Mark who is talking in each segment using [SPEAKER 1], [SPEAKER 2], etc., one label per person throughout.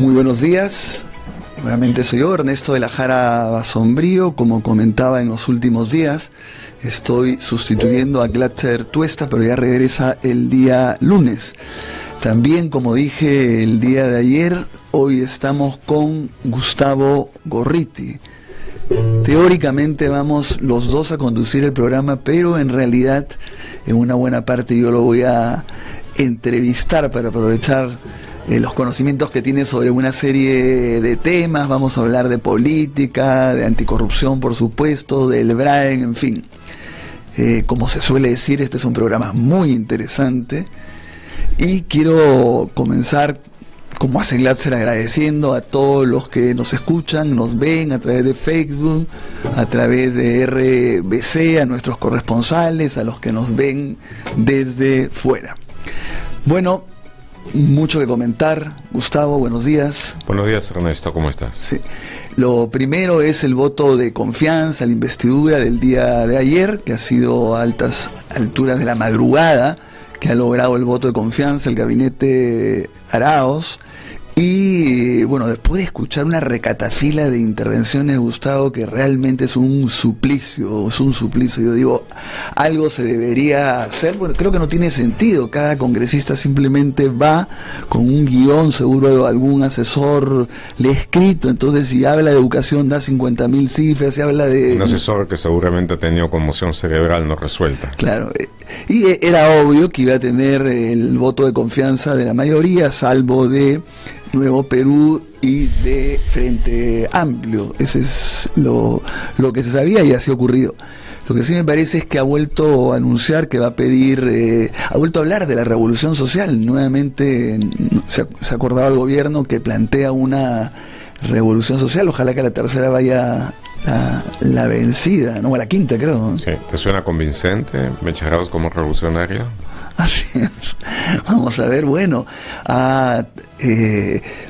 [SPEAKER 1] Muy buenos días, nuevamente soy yo, Ernesto de la Jara Basombrío. Como comentaba en los últimos días, estoy sustituyendo a Glatzer Tuesta, pero ya regresa el día lunes. También, como dije el día de ayer, hoy estamos con Gustavo Gorriti. Teóricamente vamos los dos a conducir el programa, pero en realidad en una buena parte yo lo voy a entrevistar para aprovechar los conocimientos que tiene sobre una serie de temas. Vamos a hablar de política, de anticorrupción, por supuesto, del BRAEN, en fin. Como se suele decir, este es un programa muy interesante y quiero comenzar, como hace Glatzer, agradeciendo a todos los que nos escuchan, nos ven a través de Facebook, a través de RBC, a nuestros corresponsales, a los que nos ven desde fuera. Bueno, mucho que comentar. Gustavo, buenos días.
[SPEAKER 2] Buenos días, Ernesto, ¿cómo estás?
[SPEAKER 1] Sí. Lo primero es el voto de confianza, la investidura del día de ayer, que ha sido a altas alturas de la madrugada, que ha logrado el voto de confianza el gabinete Arauz. Y bueno, después de escuchar una recatafila de intervenciones, Gustavo, que realmente es un suplicio, yo digo, algo se debería hacer. Bueno, creo que no tiene sentido, cada congresista simplemente va con un guión, seguro algún asesor le ha escrito, entonces si habla de educación da 50.000 cifras, si habla de...
[SPEAKER 2] Un asesor que seguramente ha tenido conmoción cerebral no resuelta.
[SPEAKER 1] Claro, y era obvio que iba a tener el voto de confianza de la mayoría, salvo de Nuevo Perú y de Frente Amplio. Ese es lo que se sabía y así ha ocurrido. Lo que sí me parece es que ha vuelto a anunciar que va a pedir, ha vuelto a hablar de la revolución social. Nuevamente se ha acordado el gobierno que plantea una revolución social. Ojalá que la tercera vaya la vencida, ¿no? A la quinta, creo.
[SPEAKER 2] Sí, ¿te suena convincente? ¿Mecha Arauz como revolucionaria?
[SPEAKER 1] Así es. Vamos a ver, bueno, ha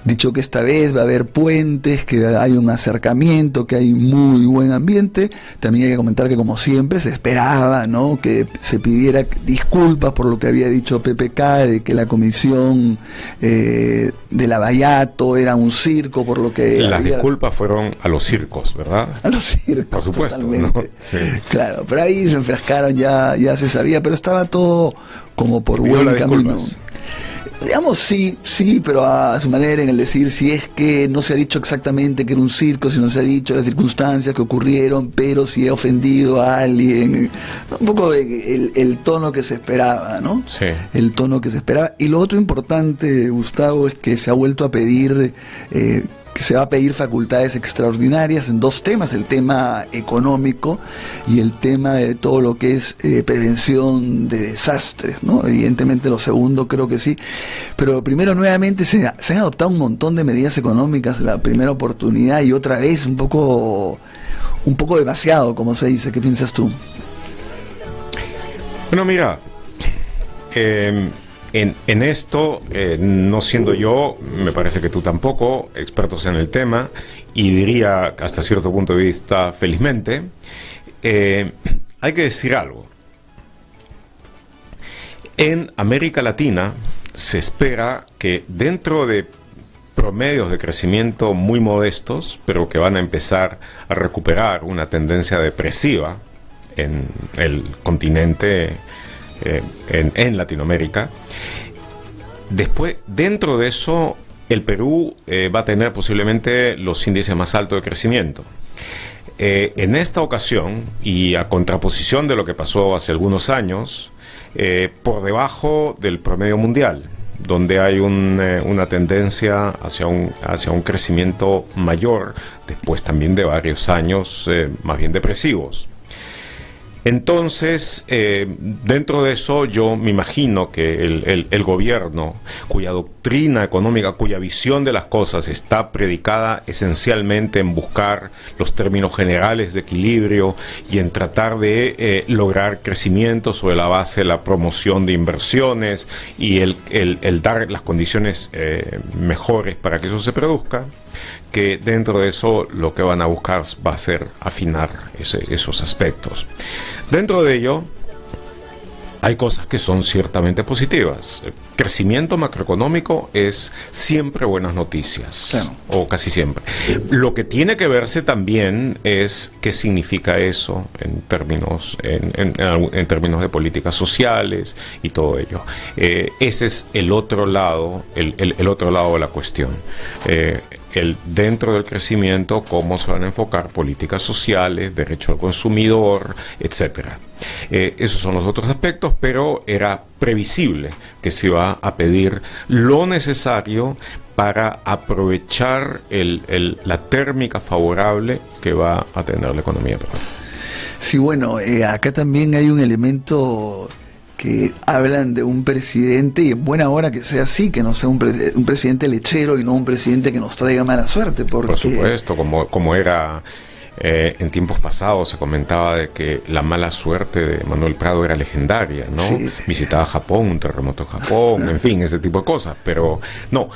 [SPEAKER 1] dicho que esta vez va a haber puentes, que hay un acercamiento, que hay muy buen ambiente. También hay que comentar que, como siempre, se esperaba, ¿no?, que se pidiera disculpas por lo que había dicho PPK, de que la comisión de Lavallato era un circo, por lo que...
[SPEAKER 2] Las disculpas fueron a los circos, ¿verdad?
[SPEAKER 1] A los circos,
[SPEAKER 2] por supuesto, ¿no? Sí.
[SPEAKER 1] Claro, pero ahí se enfrascaron, ya se sabía, pero estaba todo como por buen camino. Digamos, sí, pero a su manera, en el decir, si es que no se ha dicho exactamente que era un circo, si no se ha dicho las circunstancias que ocurrieron, pero si he ofendido a alguien, un poco el tono que se esperaba, ¿no?
[SPEAKER 2] Sí.
[SPEAKER 1] El tono que se esperaba. Y lo otro importante, Gustavo, es que se ha vuelto a pedir... que se va a pedir facultades extraordinarias en dos temas, el tema económico y el tema de todo lo que es prevención de desastres, ¿no? Evidentemente lo segundo creo que sí, pero primero, nuevamente se han adoptado un montón de medidas económicas, la primera oportunidad, y otra vez un poco demasiado, como se dice. ¿Qué piensas tú?
[SPEAKER 2] Bueno, mira, en esto, no siendo yo, me parece que tú tampoco, expertos en el tema, y diría hasta cierto punto de vista felizmente, hay que decir algo. En América Latina se espera que, dentro de promedios de crecimiento muy modestos, pero que van a empezar a recuperar una tendencia depresiva en el continente, en Latinoamérica, después, dentro de eso, el Perú va a tener posiblemente los índices más altos de crecimiento. En esta ocasión, y a contraposición de lo que pasó hace algunos años, por debajo del promedio mundial, donde hay una tendencia hacia un crecimiento mayor, después también de varios años más bien depresivos. Entonces, dentro de eso, yo me imagino que el gobierno, cuya doctrina económica, cuya visión de las cosas está predicada esencialmente en buscar los términos generales de equilibrio y en tratar de lograr crecimiento sobre la base de la promoción de inversiones y el dar las condiciones mejores para que eso se produzca, que dentro de eso lo que van a buscar va a ser afinar esos aspectos. Dentro de ello, hay cosas que son ciertamente positivas. El crecimiento macroeconómico es siempre buenas noticias,
[SPEAKER 1] claro,
[SPEAKER 2] o casi siempre. Lo que tiene que verse también es qué significa eso en términos de políticas sociales y todo ello. Ese es el otro lado, el otro lado de la cuestión. Dentro del crecimiento, cómo se van a enfocar políticas sociales, derecho al consumidor, etcétera. Esos son los otros aspectos, pero era previsible que se iba a pedir lo necesario para aprovechar la térmica favorable que va a tener la economía peruana.
[SPEAKER 1] Sí, bueno, acá también hay un elemento que hablan de un presidente, y en buena hora que sea así, que no sea un presidente lechero y no un presidente que nos traiga mala suerte. Porque...
[SPEAKER 2] Por supuesto, como era en tiempos pasados, se comentaba de que la mala suerte de Manuel Prado era legendaria, ¿no? Sí. Visitaba Japón, un terremoto en Japón, en fin, ese tipo de cosas, pero no.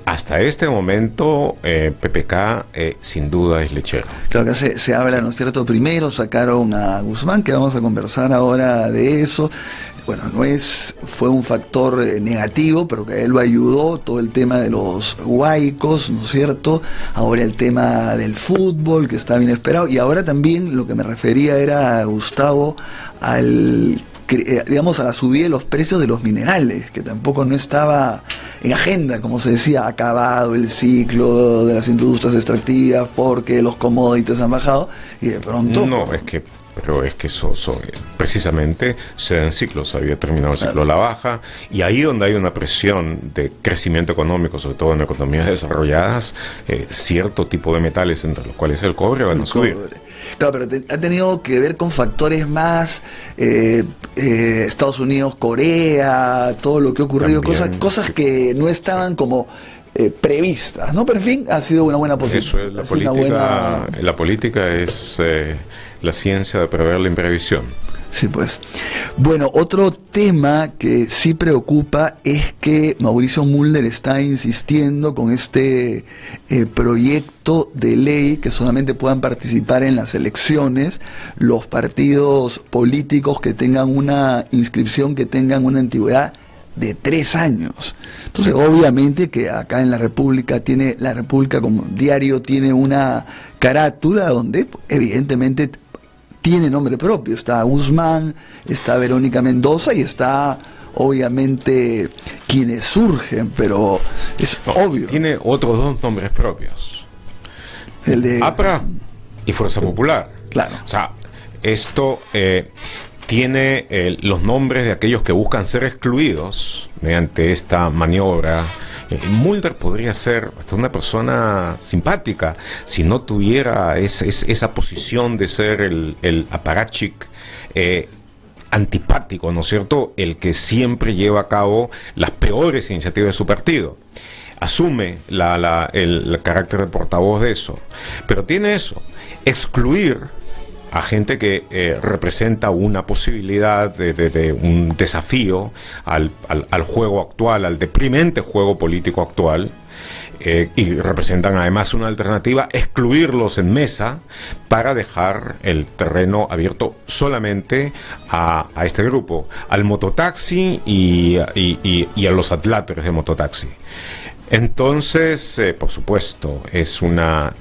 [SPEAKER 2] Hasta este momento PPK sin duda es lechero.
[SPEAKER 1] Claro que se habla, ¿no es cierto? Primero sacaron a Guzmán, que vamos a conversar ahora de eso. Bueno, fue un factor negativo, pero que a él lo ayudó, todo el tema de los huaicos, ¿no es cierto? Ahora el tema del fútbol, que está bien esperado, y ahora también lo que me refería era, Gustavo, digamos, a la subida de los precios de los minerales, que tampoco no estaba en agenda, como se decía, acabado el ciclo de las industrias extractivas porque los commodities han bajado, y de pronto...
[SPEAKER 2] No, pero es que eso precisamente se dan ciclos, había terminado el ciclo de la baja, y ahí donde hay una presión de crecimiento económico, sobre todo en economías desarrolladas, cierto tipo de metales, entre los cuales el cobre, van a subir.
[SPEAKER 1] Claro, pero ha tenido que ver con factores más, Estados Unidos, Corea, todo lo que ha ocurrido, cosas que no estaban como previstas, ¿no? Pero en fin, ha sido una buena posición.
[SPEAKER 2] Eso es la política es la ciencia de prever la imprevisión.
[SPEAKER 1] Sí, pues. Bueno, otro tema que sí preocupa es que Mauricio Mulder está insistiendo con este proyecto de ley que solamente puedan participar en las elecciones los partidos políticos que tengan una inscripción, que tengan una antigüedad de 3 años. Entonces, obviamente que acá en la República como diario tiene una carátula donde evidentemente tiene nombre propio. Está Guzmán, está Verónica Mendoza y está obviamente quienes surgen, pero es obvio.
[SPEAKER 2] Tiene otros 2 nombres propios.
[SPEAKER 1] El de
[SPEAKER 2] APRA y Fuerza Popular.
[SPEAKER 1] Claro.
[SPEAKER 2] O sea, esto tiene los nombres de aquellos que buscan ser excluidos mediante esta maniobra. Mulder podría ser hasta una persona simpática si no tuviera esa posición de ser el aparachic antipático, ¿no es cierto?, el que siempre lleva a cabo las peores iniciativas de su partido. Asume el carácter de portavoz de eso, pero tiene eso, excluir a gente que representa una posibilidad de un desafío al juego actual, al deprimente juego político actual, y representan además una alternativa, excluirlos en mesa para dejar el terreno abierto solamente a este grupo, al mototaxi y a los atláteres de mototaxi. Entonces, por supuesto, es una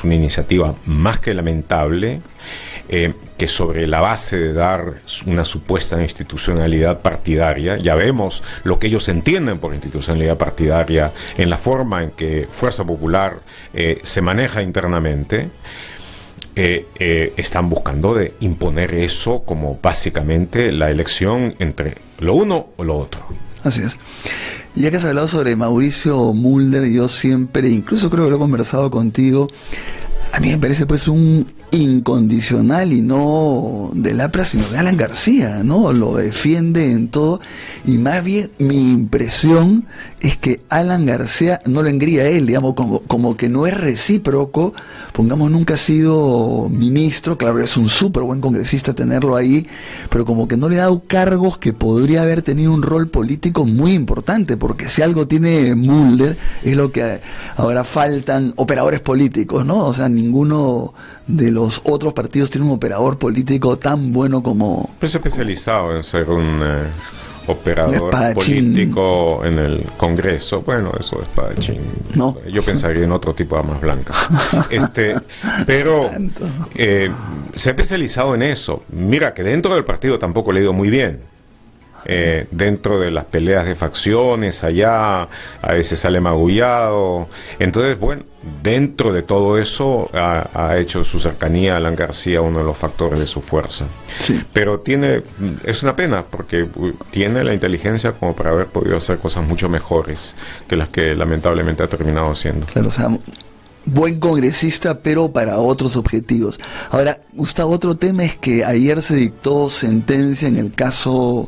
[SPEAKER 2] iniciativa más que lamentable, que sobre la base de dar una supuesta institucionalidad partidaria, ya vemos lo que ellos entienden por institucionalidad partidaria en la forma en que Fuerza Popular se maneja internamente, están buscando de imponer eso como básicamente la elección entre lo uno o lo otro.
[SPEAKER 1] Así es. Ya que has hablado sobre Mauricio Mulder, yo siempre, incluso creo que lo he conversado contigo, a mí me parece pues un incondicional, y no del APRA sino de Alan García, ¿no? Lo defiende en todo, y más bien mi impresión es que Alan García no lo engría él, digamos, como como que no es recíproco. Pongamos, nunca ha sido ministro, claro, es un súper buen congresista tenerlo ahí, pero como que no le ha dado cargos que podría haber tenido un rol político muy importante, porque si algo tiene Mulder es lo que ahora faltan operadores políticos, ¿no? O sea, ninguno de los otros partidos tiene un operador político tan bueno como...
[SPEAKER 2] Pero es especializado en ser un operador político en el Congreso. Bueno, eso de espadachín.
[SPEAKER 1] No.
[SPEAKER 2] Yo pensaría en otro tipo de armas blancas. Pero se ha especializado en eso. Mira que dentro del partido tampoco le ha ido muy bien. Dentro de las peleas de facciones allá, a veces sale magullado. Entonces, bueno, dentro de todo eso ha hecho su cercanía a Alan García uno de los factores de su fuerza.
[SPEAKER 1] Sí.
[SPEAKER 2] Pero es una pena porque tiene la inteligencia como para haber podido hacer cosas mucho mejores que las que lamentablemente ha terminado haciendo.
[SPEAKER 1] Claro, o sea, buen congresista, pero para otros objetivos. Ahora, Gustavo, otro tema es que ayer se dictó sentencia en el caso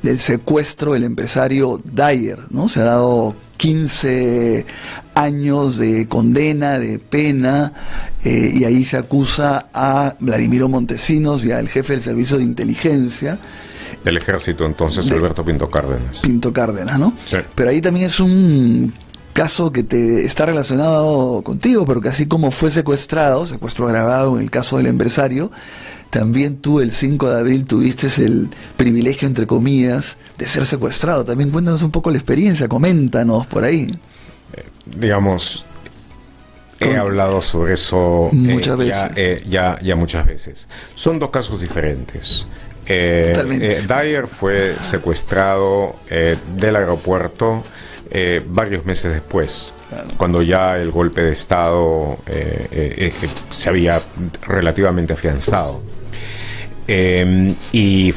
[SPEAKER 1] del secuestro del empresario Dyer, ¿no? Se ha dado 15 años de condena, de pena, y ahí se acusa a Vladimiro Montesinos y al jefe del servicio de inteligencia.
[SPEAKER 2] Del ejército, entonces, Alberto Pinto Cárdenas.
[SPEAKER 1] Pinto Cárdenas, ¿no?
[SPEAKER 2] Sí.
[SPEAKER 1] Pero ahí también es un caso que te está relacionado contigo, pero que así como fue secuestro agravado en el caso del empresario, también tú el 5 de abril tuviste el privilegio, entre comillas, de ser secuestrado. También cuéntanos un poco la experiencia, coméntanos por ahí.
[SPEAKER 2] Digamos, he hablado sobre eso
[SPEAKER 1] muchas veces.
[SPEAKER 2] Ya muchas veces. Son dos casos diferentes. Dyer fue secuestrado del aeropuerto varios meses después, claro, cuando ya el golpe de Estado se había relativamente afianzado. Y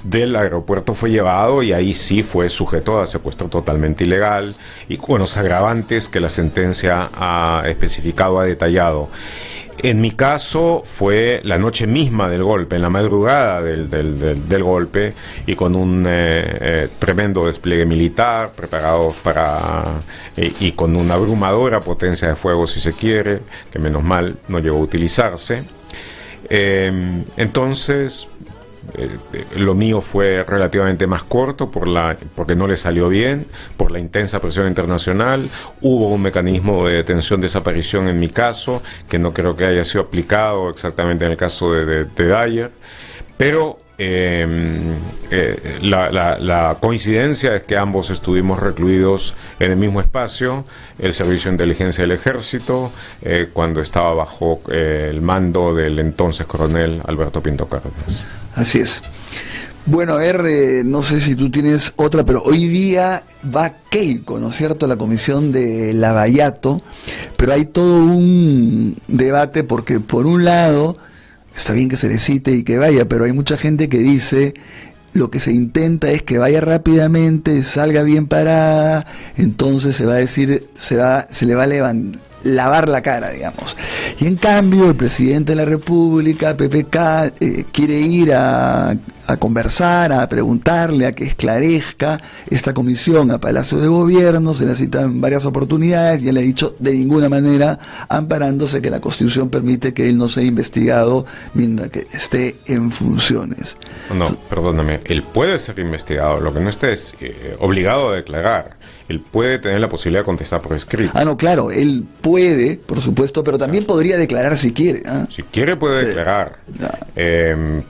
[SPEAKER 2] del aeropuerto fue llevado y ahí sí fue sujeto a secuestro totalmente ilegal y con los agravantes que la sentencia ha especificado, ha detallado. En mi caso fue la noche misma del golpe, en la madrugada del golpe, y con un tremendo despliegue militar, preparados y con una abrumadora potencia de fuego, si se quiere, que menos mal no llegó a utilizarse. Entonces, lo mío fue relativamente más corto porque no le salió bien, por la intensa presión internacional. Hubo un mecanismo de detención-desaparición en mi caso, que no creo que haya sido aplicado exactamente en el caso de Dyer, pero la coincidencia es que ambos estuvimos recluidos en el mismo espacio, el Servicio de Inteligencia del Ejército, cuando estaba bajo el mando del entonces coronel Alberto Pinto Cárdenas.
[SPEAKER 1] Así es. Bueno, a ver, no sé si tú tienes otra, pero hoy día va Keiko, ¿no es cierto?, la comisión de Lavallato, pero hay todo un debate porque, por un lado, está bien que se le cite y que vaya, pero hay mucha gente que dice lo que se intenta es que vaya rápidamente, salga bien parada, entonces se va a decir, se le va a lavar la cara, digamos. Y en cambio el presidente de la República, PPK, quiere ir a conversar, a preguntarle, a que esclarezca esta comisión a Palacio de Gobierno. Se le cita en varias oportunidades y él ha dicho de ninguna manera, amparándose que la Constitución permite que él no sea investigado mientras que esté en funciones.
[SPEAKER 2] No, perdóname, él puede ser investigado, lo que no esté es obligado a declarar. Él puede tener la posibilidad de contestar por escrito.
[SPEAKER 1] Ah, no, claro, él puede, por supuesto, pero también podría declarar si quiere.
[SPEAKER 2] Si quiere puede declarar,
[SPEAKER 1] Ya.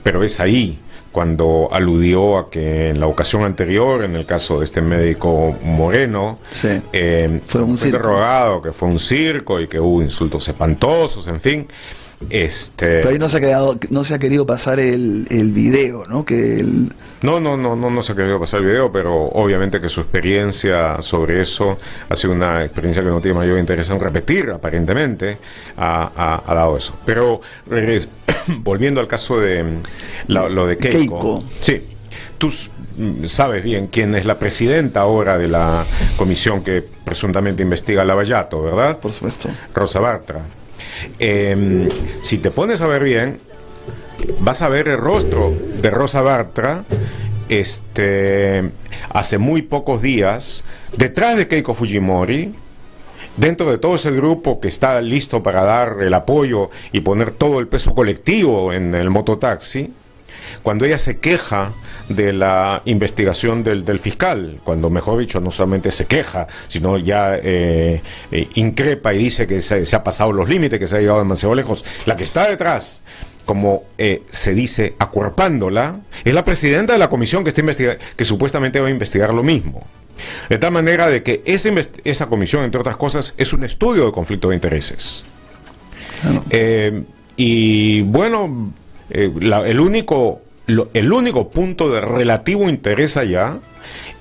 [SPEAKER 2] Pero es ahí cuando aludió a que en la ocasión anterior, en el caso de este médico Moreno,
[SPEAKER 1] Sí.
[SPEAKER 2] fue interrogado que fue un circo y que hubo insultos espantosos, en fin.
[SPEAKER 1] Pero ahí no se ha querido pasar el video, ¿no?
[SPEAKER 2] No se ha querido pasar el video, pero obviamente que su experiencia sobre eso ha sido una experiencia que no tiene mayor interés en repetir, aparentemente, ha dado eso. Pero volviendo al caso de lo de Keiko. Sí, tú sabes bien quién es la presidenta ahora de la comisión que presuntamente investiga a Lavallato, ¿verdad?
[SPEAKER 1] Por supuesto.
[SPEAKER 2] Rosa Bartra. Si te pones a ver bien, vas a ver el rostro de Rosa Bartra hace muy pocos días detrás de Keiko Fujimori dentro de todo ese grupo que está listo para dar el apoyo y poner todo el peso colectivo en el mototaxi, cuando ella se queja de la investigación del fiscal, cuando mejor dicho no solamente se queja, sino ya increpa y dice que se ha pasado los límites, que se ha llegado demasiado lejos, la que está detrás, como se dice, acuerpándola, es la presidenta de la comisión que supuestamente va a investigar lo mismo. De tal manera de que esa comisión, entre otras cosas, es un estudio de conflicto de intereses. Y bueno, el único punto de relativo interés allá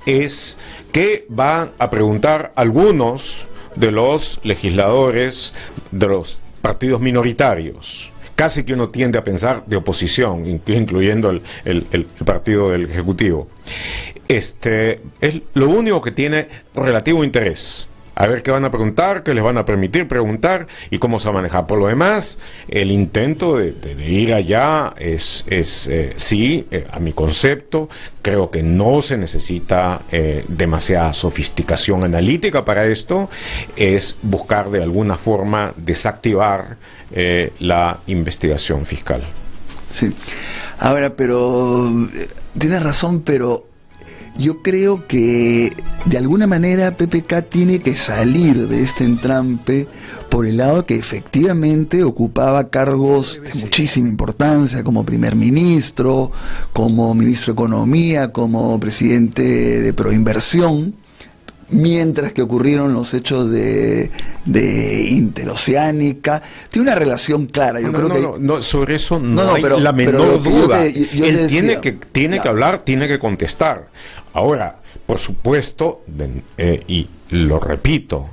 [SPEAKER 2] es que van a preguntar algunos de los legisladores de los partidos minoritarios. Casi que uno tiende a pensar de oposición, incluyendo el partido del Ejecutivo. Es lo único que tiene relativo interés. A ver qué van a preguntar, qué les van a permitir preguntar y cómo se va a manejar. Por lo demás, el intento de ir allá sí, a mi concepto, creo que no se necesita demasiada sofisticación analítica para esto, es buscar de alguna forma desactivar la investigación fiscal.
[SPEAKER 1] Sí. Ahora, pero tienes razón, pero yo creo que de alguna manera PPK tiene que salir de este entrampe por el lado que efectivamente ocupaba cargos de muchísima importancia, como primer ministro, como ministro de Economía, como presidente de Proinversión, mientras que ocurrieron los hechos de Interoceánica. Tiene una relación clara. Yo creo que
[SPEAKER 2] sobre eso no hay la menor duda. Él tiene que hablar, tiene que contestar. Ahora, por supuesto, y lo repito,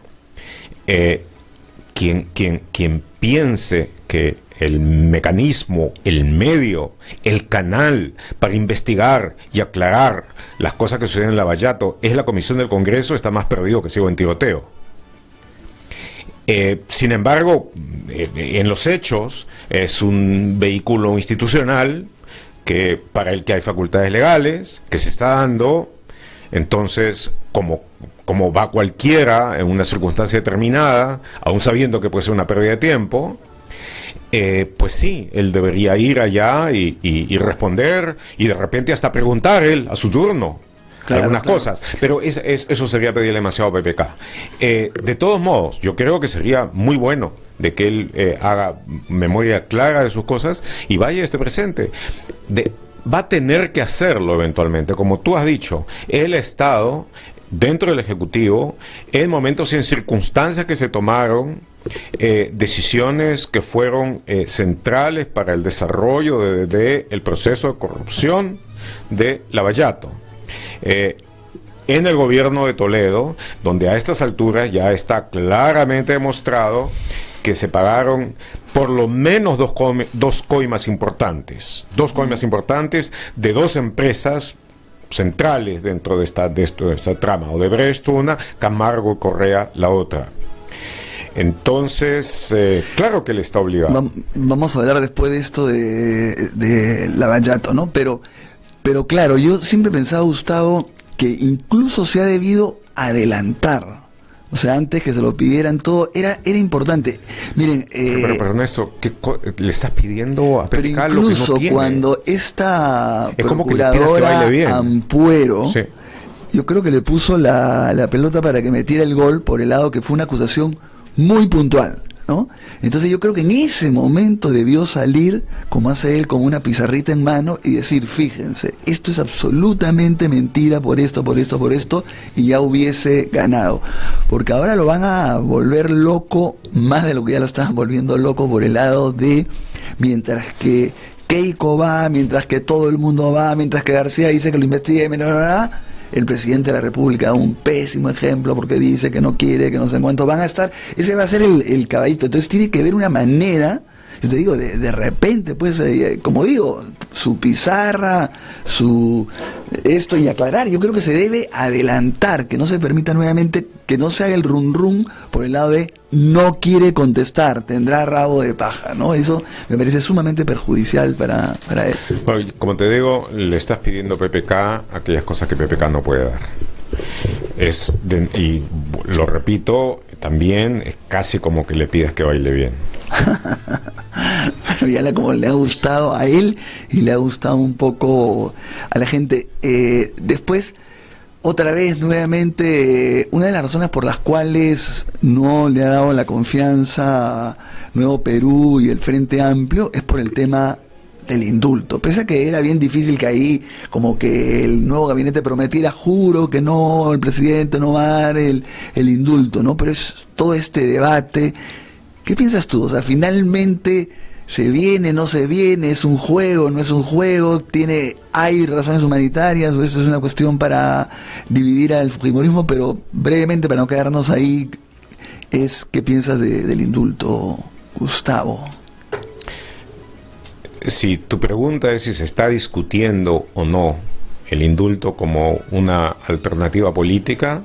[SPEAKER 2] quien piense que el mecanismo, el medio, el canal para investigar y aclarar las cosas que suceden en Lavallato es la Comisión del Congreso, está más perdido que ciego en tiroteo. Sin embargo, en los hechos es un vehículo institucional para el que hay facultades legales, que se está dando. Entonces, como va cualquiera en una circunstancia determinada, aún sabiendo que puede ser una pérdida de tiempo, pues sí, él debería ir allá y responder, y de repente hasta preguntar él a su turno algunas cosas, pero eso sería pedirle demasiado a PPK. De todos modos, yo creo que sería muy bueno de que él haga memoria clara de sus cosas y vaya a este presente. Va a tener que hacerlo eventualmente, como tú has dicho. Él ha estado dentro del Ejecutivo en momentos y en circunstancias que se tomaron decisiones que fueron centrales para el desarrollo del proceso de corrupción de Lavallato. En el gobierno de Toledo, donde a estas alturas ya está claramente demostrado que se pagaron por lo menos dos coimas importantes de dos empresas centrales dentro de esta trama, Odebrecht una, Camargo y Correa la otra. Entonces, claro que él está obligado.
[SPEAKER 1] Vamos a hablar después de esto de Lavallato, ¿no? Pero claro, yo siempre he pensado, Gustavo, que incluso se ha debido adelantar. O sea, antes que se lo pidieran todo, era importante. Miren,
[SPEAKER 2] pero Ernesto, le estás pidiendo a PPK lo que no tiene.
[SPEAKER 1] Cuando esta procuradora Ampuero, sí, yo creo que le puso la pelota para que metiera el gol por el lado que fue una acusación muy puntual, ¿no? Entonces yo creo que en ese momento debió salir, como hace él, con una pizarrita en mano y decir, fíjense, esto es absolutamente mentira por esto, y ya hubiese ganado. Porque ahora lo van a volver loco, más de lo que ya lo estaban volviendo loco, por el lado de, mientras que Keiko va, mientras que todo el mundo va, mientras que García dice que lo investigue, el presidente de la República, un pésimo ejemplo, porque dice que no quiere, que no sé cuánto van a estar, ese va a ser el caballito. Entonces tiene que haber una manera, yo te digo, de repente, pues, como digo, su pizarra, esto, y aclarar. Yo creo que se debe adelantar, que no se permita nuevamente, que no se haga el run por el lado de no quiere contestar, tendrá rabo de paja, ¿no? Eso me parece sumamente perjudicial para él.
[SPEAKER 2] Bueno, como te digo, le estás pidiendo a PPK aquellas cosas que PPK no puede dar. Y lo repito, también es casi como que le pidas que baile bien.
[SPEAKER 1] Pero ya como le ha gustado a él y le ha gustado un poco a la gente. Después, otra vez, nuevamente, una de las razones por las cuales no le ha dado la confianza a Nuevo Perú y el Frente Amplio es por el tema del indulto. Pese a que era bien difícil que ahí como que el nuevo gabinete prometiera, juro que no, el presidente no va a dar el indulto, ¿no? Pero es todo este debate. ¿Qué piensas tú? O sea, finalmente se viene, no se viene, es un juego, no es un juego, hay razones humanitarias, o eso es una cuestión para dividir al fujimorismo, pero brevemente para no quedarnos ahí, ¿qué piensas del indulto, Gustavo?
[SPEAKER 2] Si tu pregunta es si se está discutiendo o no el indulto como una alternativa política,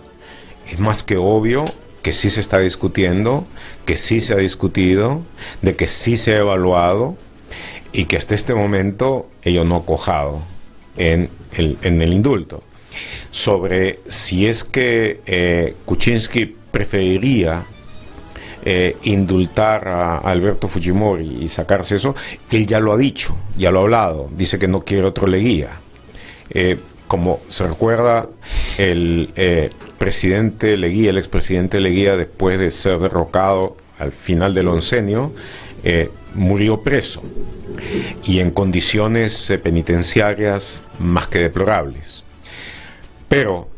[SPEAKER 2] es más que obvio que sí se está discutiendo, que sí se ha discutido, de que sí se ha evaluado y que hasta este momento ello no ha cojado en el indulto. Sobre si es que Kuczynski preferiría indultar a Alberto Fujimori y sacarse eso, él ya lo ha dicho, ya lo ha hablado, dice que no quiere otro Leguía. Como se recuerda, el presidente Leguía, el expresidente Leguía, después de ser derrocado al final del oncenio, murió preso y en condiciones penitenciarias más que deplorables. Pero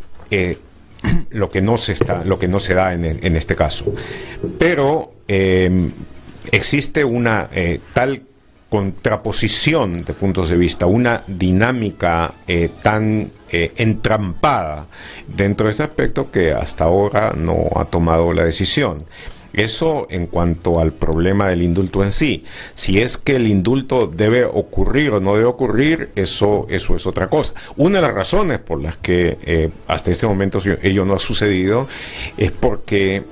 [SPEAKER 2] lo que no se da en este caso. Pero existe una tal contraposición de puntos de vista, una dinámica tan entrampada dentro de este aspecto que hasta ahora no ha tomado la decisión. Eso en cuanto al problema del indulto en sí. Si es que el indulto debe ocurrir o no debe ocurrir, eso es otra cosa. Una de las razones por las que hasta este momento ello no ha sucedido es porque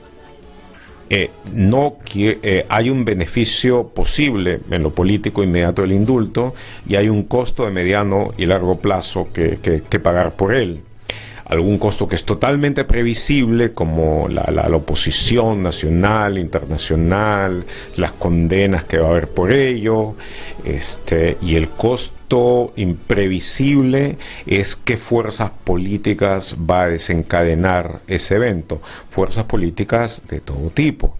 [SPEAKER 2] hay un beneficio posible en lo político inmediato del indulto y hay un costo de mediano y largo plazo que pagar por él. Algún costo que es totalmente previsible, como la oposición nacional, internacional, las condenas que va a haber por ello, y el costo imprevisible es qué fuerzas políticas va a desencadenar ese evento, fuerzas políticas de todo tipo.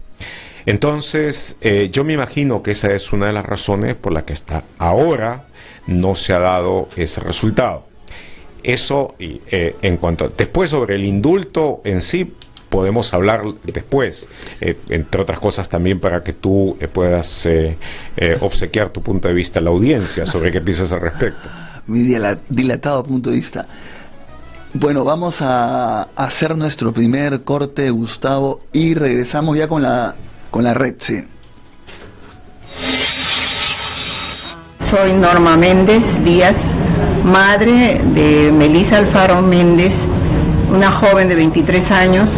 [SPEAKER 2] Entonces, yo me imagino que esa es una de las razones por las que hasta ahora no se ha dado ese resultado. Eso, en cuanto después sobre el indulto en sí, podemos hablar después, entre otras cosas también para que tú puedas obsequiar tu punto de vista a la audiencia sobre qué piensas al respecto.
[SPEAKER 1] Mi dilatado punto de vista. Bueno, vamos a hacer nuestro primer corte, Gustavo, y regresamos ya con la red, sí.
[SPEAKER 3] Soy Norma Méndez Díaz, madre de Melissa Alfaro Méndez, una joven de 23 años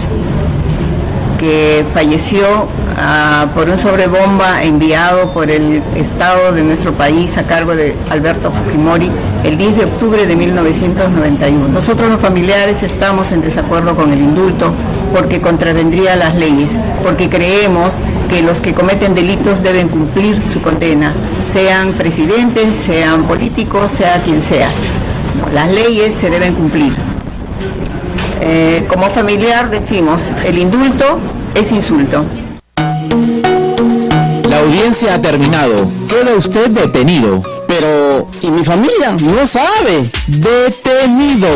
[SPEAKER 3] que falleció por un sobrebomba enviado por el Estado de nuestro país a cargo de Alberto Fujimori el 10 de octubre de 1991. Nosotros los familiares estamos en desacuerdo con el indulto porque contravendría las leyes, porque creemos que los que cometen delitos deben cumplir su condena, sean presidentes, sean políticos, sea quien sea. Las leyes se deben cumplir. Como familiar decimos, el indulto es insulto.
[SPEAKER 4] La audiencia ha terminado. Queda usted detenido. Pero, ¿y mi familia? No sabe. Detenido.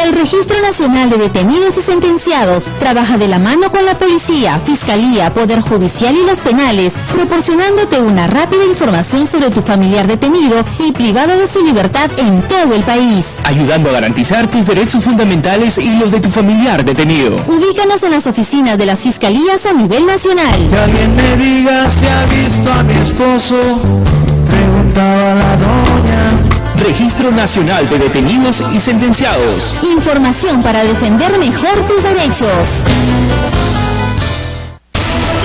[SPEAKER 5] El Registro Nacional de Detenidos y Sentenciados trabaja de la mano con la Policía, Fiscalía, Poder Judicial y los penales, proporcionándote una rápida información sobre tu familiar detenido y privado de su libertad en todo el país.
[SPEAKER 4] Ayudando a garantizar tus derechos fundamentales y los de tu familiar detenido.
[SPEAKER 5] Ubícanos en las oficinas de las Fiscalías a nivel nacional.
[SPEAKER 6] Que alguien me diga si ha visto a mi esposo, preguntaba la doña.
[SPEAKER 4] Registro Nacional de Detenidos y Sentenciados.
[SPEAKER 5] Información para defender mejor tus derechos.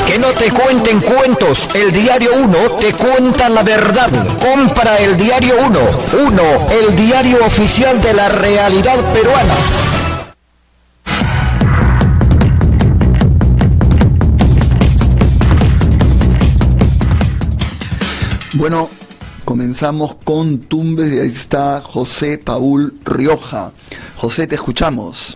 [SPEAKER 7] Que no te cuenten cuentos, el Diario 1 te cuenta la verdad. Compra el Diario 1, el diario oficial de la realidad peruana.
[SPEAKER 1] Bueno, comenzamos con Tumbes y ahí está José Paul Rioja. José, te escuchamos.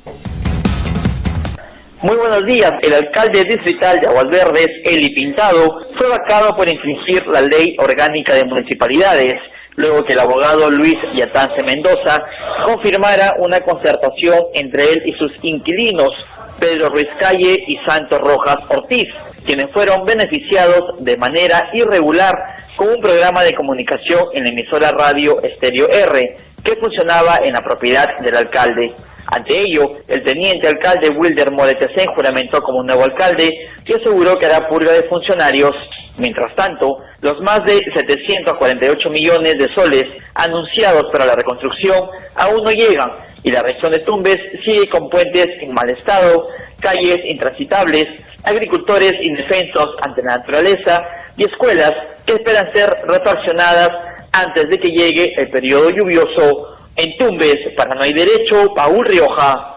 [SPEAKER 8] Muy buenos días. El alcalde distrital de Aguas Verdes, Eli Pintado, fue vacado por infringir la ley orgánica de municipalidades, luego que el abogado Luis Yatance Mendoza confirmara una concertación entre él y sus inquilinos, Pedro Ruiz Calle y Santos Rojas Ortiz, quienes fueron beneficiados de manera irregular con un programa de comunicación en la emisora radio Estéreo R, que funcionaba en la propiedad del alcalde. Ante ello, el teniente alcalde Wilder Moretesen juramentó como nuevo alcalde y aseguró que hará purga de funcionarios. Mientras tanto, los más de 748 millones de soles anunciados para la reconstrucción aún no llegan y la región de Tumbes sigue con puentes en mal estado, calles intransitables, agricultores indefensos ante la naturaleza y escuelas que esperan ser refaccionadas antes de que llegue el periodo lluvioso. En Tumbes, para No Hay Derecho, Paul Rioja.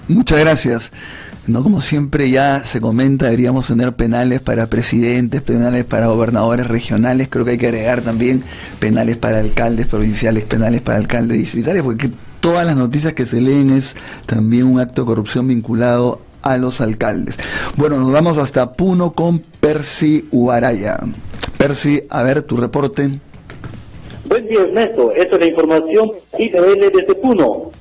[SPEAKER 1] Muchas gracias. No, como siempre ya se comenta, deberíamos tener penales para presidentes, penales para gobernadores regionales, creo que hay que agregar también penales para alcaldes provinciales, penales para alcaldes distritales, porque todas las noticias que se leen es también un acto de corrupción vinculado a los alcaldes. Bueno, nos vamos hasta Puno con Percy Ubaraya. Percy, a ver tu reporte.
[SPEAKER 9] Buen día, Ernesto. Esta es la información IDL desde Puno.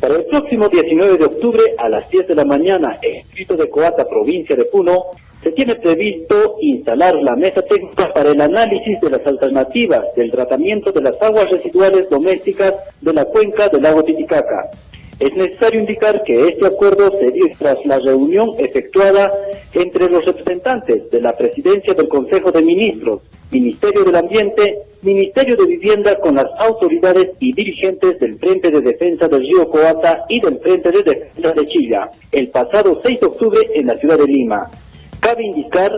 [SPEAKER 9] Para el próximo 19 de octubre a las 10 de la mañana en el distrito de Coata, provincia de Puno, se tiene previsto instalar la mesa técnica para el análisis de las alternativas del tratamiento de las aguas residuales domésticas de la cuenca del lago Titicaca. Es necesario indicar que este acuerdo se dio tras la reunión efectuada entre los representantes de la Presidencia del Consejo de Ministros, Ministerio del Ambiente, Ministerio de Vivienda con las autoridades y dirigentes del Frente de Defensa del Río Coata y del Frente de Defensa de Chilla, el pasado 6 de octubre en la ciudad de Lima. Cabe indicar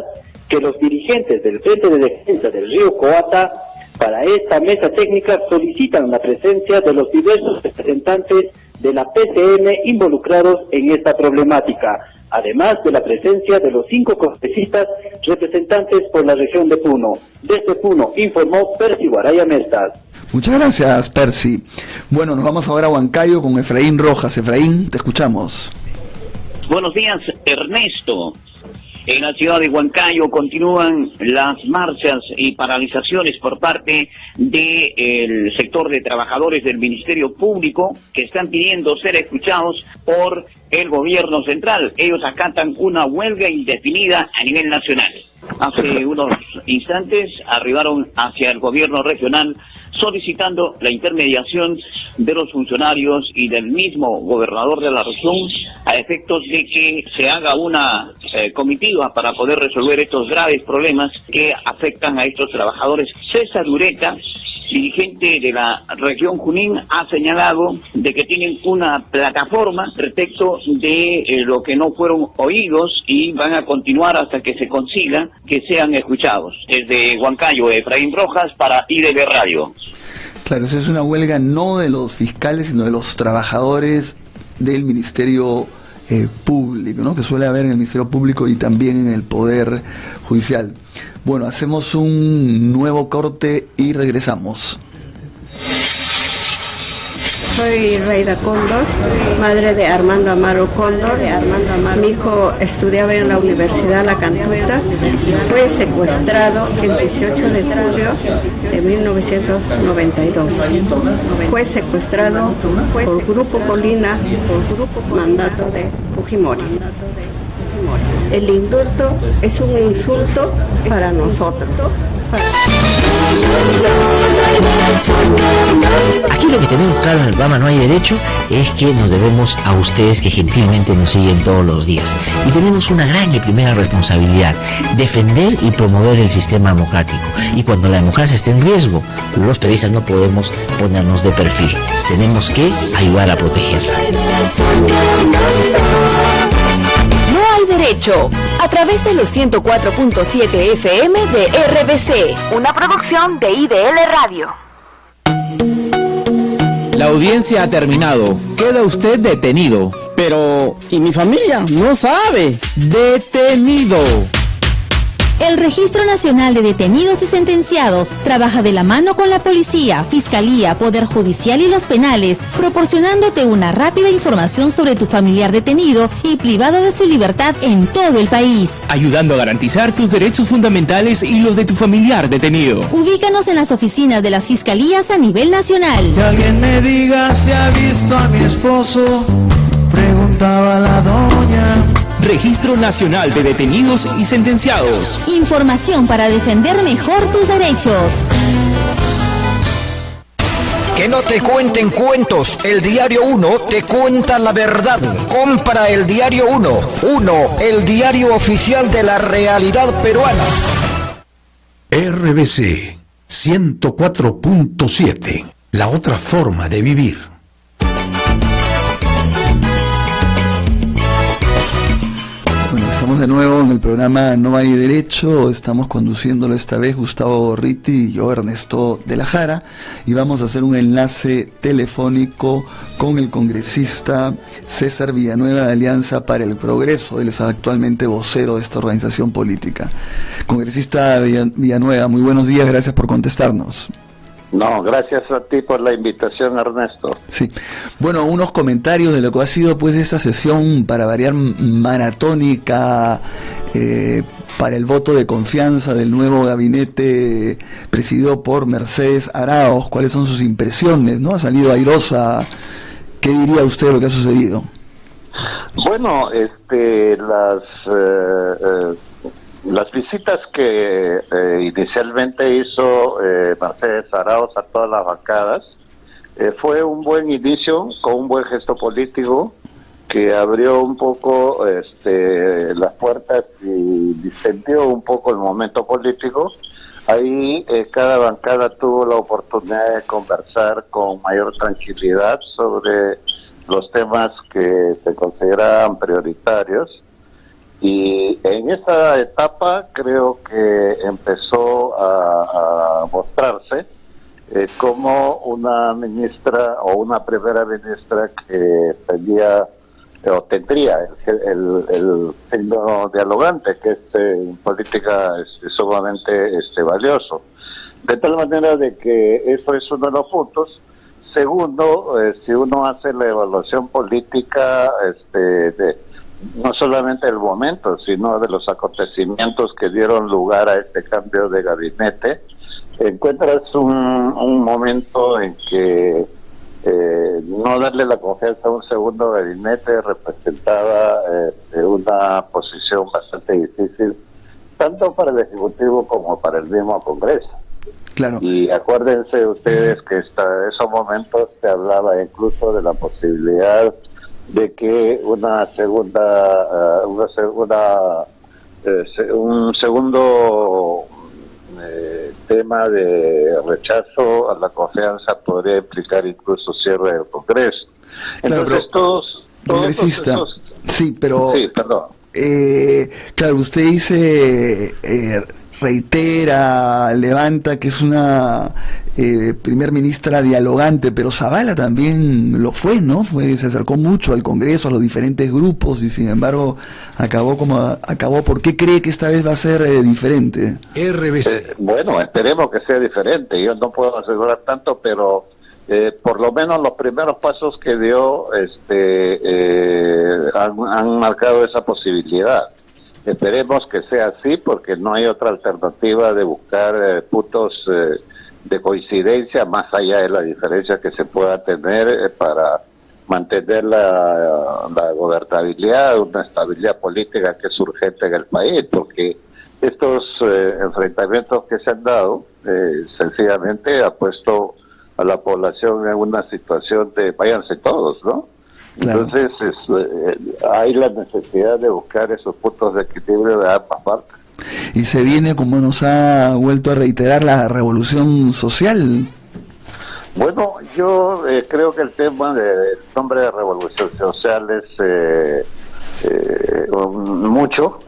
[SPEAKER 9] que los dirigentes del Frente de Defensa del Río Coata para esta mesa técnica solicitan la presencia de los diversos representantes de la PCM involucrados en esta problemática, además de la presencia de los 5 congresistas representantes por la región de Puno. Desde Puno informó Percy Guaraya Mestas.
[SPEAKER 1] Muchas gracias, Percy. Bueno, nos vamos ahora a Huancayo con Efraín Rojas. Efraín, te escuchamos.
[SPEAKER 10] Buenos días, Ernesto. En la ciudad de Huancayo continúan las marchas y paralizaciones por parte del sector de trabajadores del Ministerio Público que están pidiendo ser escuchados por el gobierno central. Ellos acatan una huelga indefinida a nivel nacional. Hace unos instantes arribaron hacia el gobierno regional solicitando la intermediación de los funcionarios y del mismo gobernador de la región a efectos de que se haga una comitiva para poder resolver estos graves problemas que afectan a estos trabajadores. César Ureta, dirigente de la región Junín, ha señalado de que tienen una plataforma respecto de lo que no fueron oídos y van a continuar hasta que se consiga que sean escuchados. Desde Huancayo, Efraín Rojas para IDL Radio.
[SPEAKER 1] Claro, esa es una huelga no de los fiscales, sino de los trabajadores del Ministerio Público, ¿no? Que suele haber en el Ministerio Público y también en el Poder Judicial. Bueno, hacemos un nuevo corte y regresamos.
[SPEAKER 11] Soy Reida Cóndor, madre de Armando Amaro Cóndor. Mi hijo estudiaba en la Universidad La Cantuta. Fue secuestrado el 18 de julio de 1992. Fue secuestrado por Grupo Colina, por mandato de Fujimori. El indulto es un insulto para nosotros.
[SPEAKER 12] Aquí lo que tenemos claro en el programa No Hay Derecho es que nos debemos a ustedes que gentilmente nos siguen todos los días. Y tenemos una gran y primera responsabilidad: defender y promover el sistema democrático. Y cuando la democracia esté en riesgo, los periodistas no podemos ponernos de perfil. Tenemos que ayudar a protegerla.
[SPEAKER 5] No hay derecho, a través de los 104.7 FM de RBC, una producción de IDL Radio.
[SPEAKER 4] La audiencia ha terminado. Queda usted detenido. Pero, ¿y mi familia? No sabe. Detenido.
[SPEAKER 5] El Registro Nacional de Detenidos y Sentenciados trabaja de la mano con la policía, fiscalía, poder judicial y los penales, proporcionándote una rápida información sobre tu familiar detenido y privado de su libertad en todo el país.
[SPEAKER 4] Ayudando a garantizar tus derechos fundamentales y los de tu familiar detenido.
[SPEAKER 5] Ubícanos en las oficinas de las fiscalías a nivel nacional.
[SPEAKER 6] Que alguien me diga si ha visto a mi esposo, preguntaba la doña.
[SPEAKER 4] Registro Nacional de Detenidos y Sentenciados.
[SPEAKER 5] Información para defender mejor tus derechos.
[SPEAKER 7] Que no te cuenten cuentos, el Diario 1 te cuenta la verdad. Compra el Diario 1, el diario oficial de la realidad peruana.
[SPEAKER 13] RBC 104.7, la otra forma de vivir.
[SPEAKER 1] Bueno, estamos de nuevo en el programa No Hay Derecho. Estamos conduciéndolo esta vez Gustavo Gorriti y yo, Ernesto de la Jara, y vamos a hacer un enlace telefónico con el congresista César Villanueva de Alianza para el Progreso. Él es actualmente vocero de esta organización política. Congresista Villanueva, muy buenos días, gracias por contestarnos.
[SPEAKER 14] No, gracias a ti por la invitación, Ernesto.
[SPEAKER 1] Sí. Bueno, unos comentarios de lo que ha sido pues esta sesión, para variar, maratónica, para el voto de confianza del nuevo gabinete presidido por Mercedes Arauz. ¿Cuáles son sus impresiones? ¿No? Ha salido airosa. ¿Qué diría usted de lo que ha sucedido?
[SPEAKER 14] Bueno, las visitas que inicialmente hizo Mercedes Arauz a todas las bancadas fue un buen inicio, con un buen gesto político que abrió un poco las puertas y distendió un poco el momento político. Ahí cada bancada tuvo la oportunidad de conversar con mayor tranquilidad sobre los temas que se consideraban prioritarios. Y en esa etapa creo que empezó a mostrarse como una ministra o una primera ministra que tendría el signo dialogante, que en política es sumamente valioso. De tal manera de que eso es uno de los puntos. Segundo, si uno hace la evaluación política no solamente del momento, sino de los acontecimientos que dieron lugar a este cambio de gabinete, encuentras un momento en que no darle la confianza a un segundo gabinete representaba una posición bastante difícil, tanto para el Ejecutivo como para el mismo Congreso.
[SPEAKER 1] Claro.
[SPEAKER 14] Y acuérdense ustedes que hasta esos momentos se hablaba incluso de la posibilidad de que un segundo tema de rechazo a la confianza podría implicar incluso cierre del Congreso. Entonces
[SPEAKER 1] congresista, sí, pero
[SPEAKER 14] sí, perdón.
[SPEAKER 1] Claro, usted dice, reitera, levanta que es una primer ministra dialogante, pero Zavala también lo fue, ¿no? Se acercó mucho al Congreso, a los diferentes grupos, y sin embargo acabó como acabó. ¿Por qué cree que esta vez va a ser diferente?
[SPEAKER 13] RBC.
[SPEAKER 14] Bueno, esperemos que sea diferente. Yo no puedo asegurar tanto, pero por lo menos los primeros pasos que dio han marcado esa posibilidad. Esperemos que sea así, porque no hay otra alternativa de buscar puntos de coincidencia más allá de la diferencia que se pueda tener para mantener la gobernabilidad, una estabilidad política que es urgente en el país, porque estos enfrentamientos que se han dado sencillamente ha puesto a la población en una situación de váyanse todos, ¿no? Claro. Entonces hay la necesidad de buscar esos puntos de equilibrio de ambas partes.
[SPEAKER 1] Y se viene, como nos ha vuelto a reiterar, la revolución social.
[SPEAKER 14] Bueno, yo creo que el tema del nombre de revolución social es mucho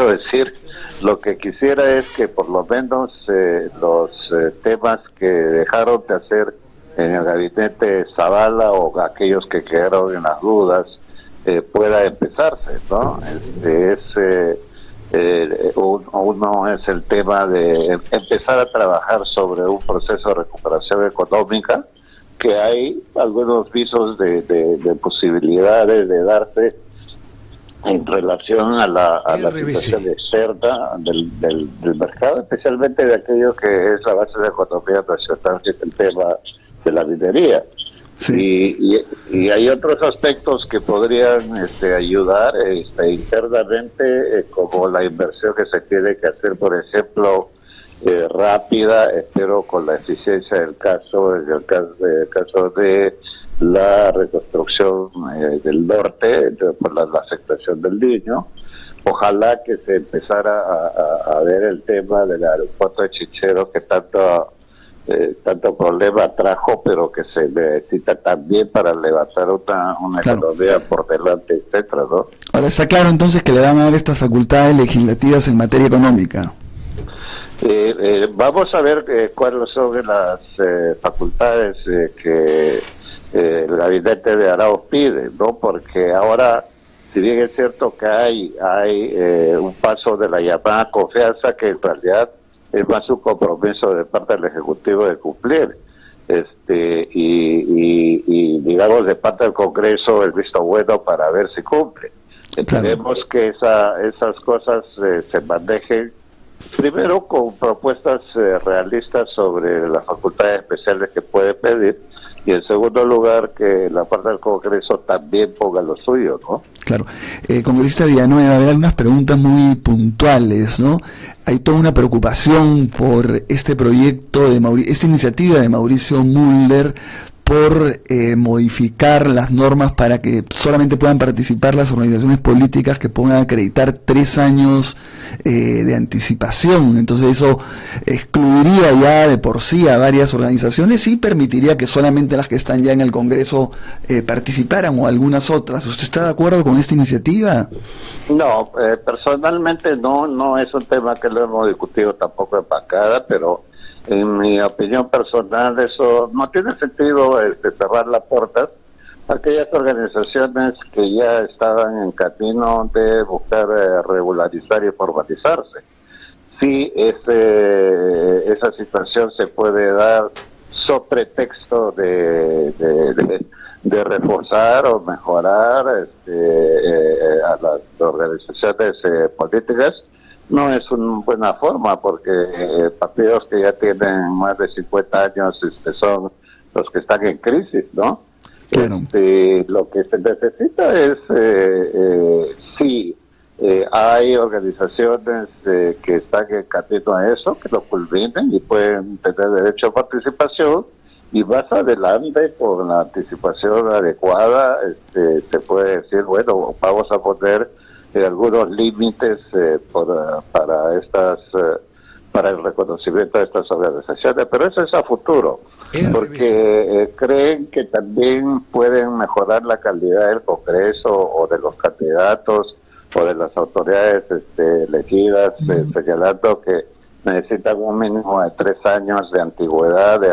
[SPEAKER 14] decir. Lo que quisiera es que por lo menos los temas que dejaron de hacer en el gabinete Zavala o aquellos que quedaron en las dudas pueda empezarse, ¿no? Uno es el tema de empezar a trabajar sobre un proceso de recuperación económica, que hay algunos visos de posibilidades de darse en relación a la situación externa del mercado, especialmente de aquello que es la base de la economía nacional, que es el tema de la minería. Sí. Y hay otros aspectos que podrían ayudar internamente, como la inversión que se tiene que hacer, por ejemplo, rápida, pero con la eficiencia del caso, en el caso de la reconstrucción del norte, por la afectación del Niño. Ojalá que se empezara a ver el tema del aeropuerto de Chinchero, que tanto problema trajo, pero que se necesita también para levantar una economía por delante, etcétera, ¿no?
[SPEAKER 1] Ahora está claro entonces que le van a dar estas facultades legislativas en materia económica.
[SPEAKER 14] Vamos a ver cuáles son las facultades que el gabinete de Arauz pide, ¿no? Porque ahora, si bien es cierto que hay un paso de la llamada confianza, que en realidad es más un compromiso de parte del Ejecutivo de cumplir, y digamos de parte del Congreso el visto bueno para ver si cumple. Esperemos que esas cosas se manejen primero con propuestas realistas sobre las facultades especiales que puede pedir, y en segundo lugar que la parte del Congreso también ponga lo suyo, ¿no? Claro.
[SPEAKER 1] Congresista Villanueva, a ver, algunas preguntas muy puntuales, ¿no? Hay toda una preocupación por este proyecto esta iniciativa de Mauricio Müller por modificar las normas para que solamente puedan participar las organizaciones políticas que puedan acreditar 3 años de anticipación. Entonces eso excluiría ya de por sí a varias organizaciones y permitiría que solamente las que están ya en el Congreso participaran, o algunas otras. ¿Usted está de acuerdo con esta iniciativa?
[SPEAKER 14] No, personalmente no es un tema que lo hemos discutido tampoco en bancada, pero en mi opinión personal eso no tiene sentido cerrar las puertas a aquellas organizaciones que ya estaban en camino de buscar regularizar y formalizarse. Sí, esa situación se puede dar sobre pretexto de reforzar o mejorar a las organizaciones políticas. No es una buena forma, porque partidos que ya tienen más de 50 años son los que están en crisis, ¿no? Claro. Lo que se necesita es, hay organizaciones que están en camino a eso, que lo culminen y pueden tener derecho a participación, y más adelante, con la anticipación adecuada, se puede decir, bueno, vamos a poner algunos límites para el reconocimiento de estas organizaciones, pero eso es a futuro, porque creen que también pueden mejorar la calidad del Congreso o de los candidatos o de las autoridades elegidas, señalando que necesitan un mínimo de 3 años de antigüedad de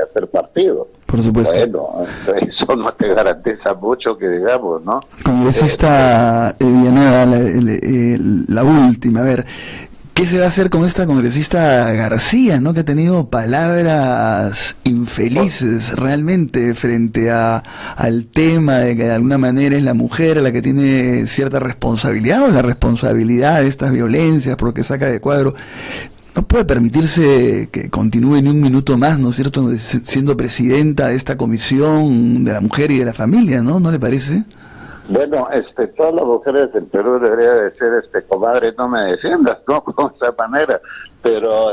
[SPEAKER 14] hacer partido.
[SPEAKER 1] Por supuesto.
[SPEAKER 14] Bueno, eso no te garantiza mucho, que digamos, ¿no?
[SPEAKER 1] Congresista Villanueva, la última, a ver, ¿qué se va a hacer con esta congresista García, ¿no? Que ha tenido palabras infelices realmente frente al tema de que de alguna manera es la mujer la que tiene cierta responsabilidad, o la responsabilidad de estas violencias porque saca de cuadro? No puede permitirse que continúe ni un minuto más, ¿no es cierto?, siendo presidenta de esta comisión de la mujer y de la familia, ¿no? ¿No le parece?
[SPEAKER 14] Bueno, todas las mujeres del Perú deberían decir, comadre, no me defiendas, ¿no? Con esa manera. Pero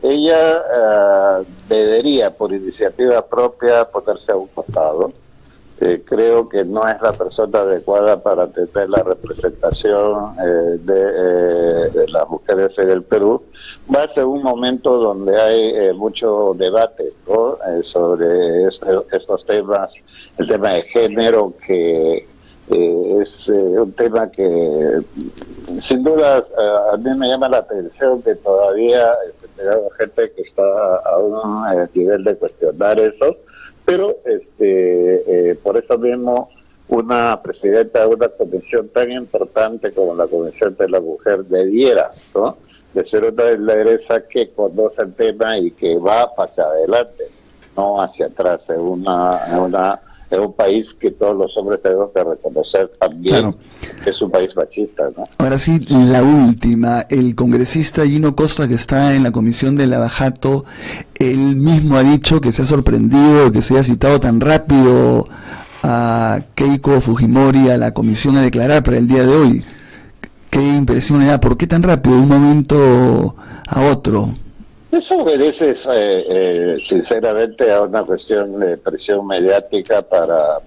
[SPEAKER 14] ella debería, por iniciativa propia, ponerse a un costado. Creo que no es la persona adecuada para tener la representación de las mujeres en el Perú. Va a ser un momento donde hay mucho debate, ¿no? Sobre estos temas, el tema de género, que es un tema que sin duda a mí me llama la atención, que todavía hay gente que está a un nivel de cuestionar eso, pero por eso mismo una presidenta de una comisión tan importante como la Comisión de la Mujer debiera, ¿no?, de ser una lideresa que conoce el tema y que va hacia adelante, no hacia atrás, en un país que todos los hombres tenemos que reconocer también, que es un país machista, ¿no?
[SPEAKER 1] Ahora sí, la última, el congresista Gino Costa, que está en la comisión de Lavajato, él mismo ha dicho que se ha sorprendido de que se haya citado tan rápido a Keiko Fujimori a la comisión a declarar para el día de hoy. ¿Qué impresión le da? ¿Por qué tan rápido de un momento a otro?
[SPEAKER 14] Eso obedece sinceramente a una cuestión de presión mediática para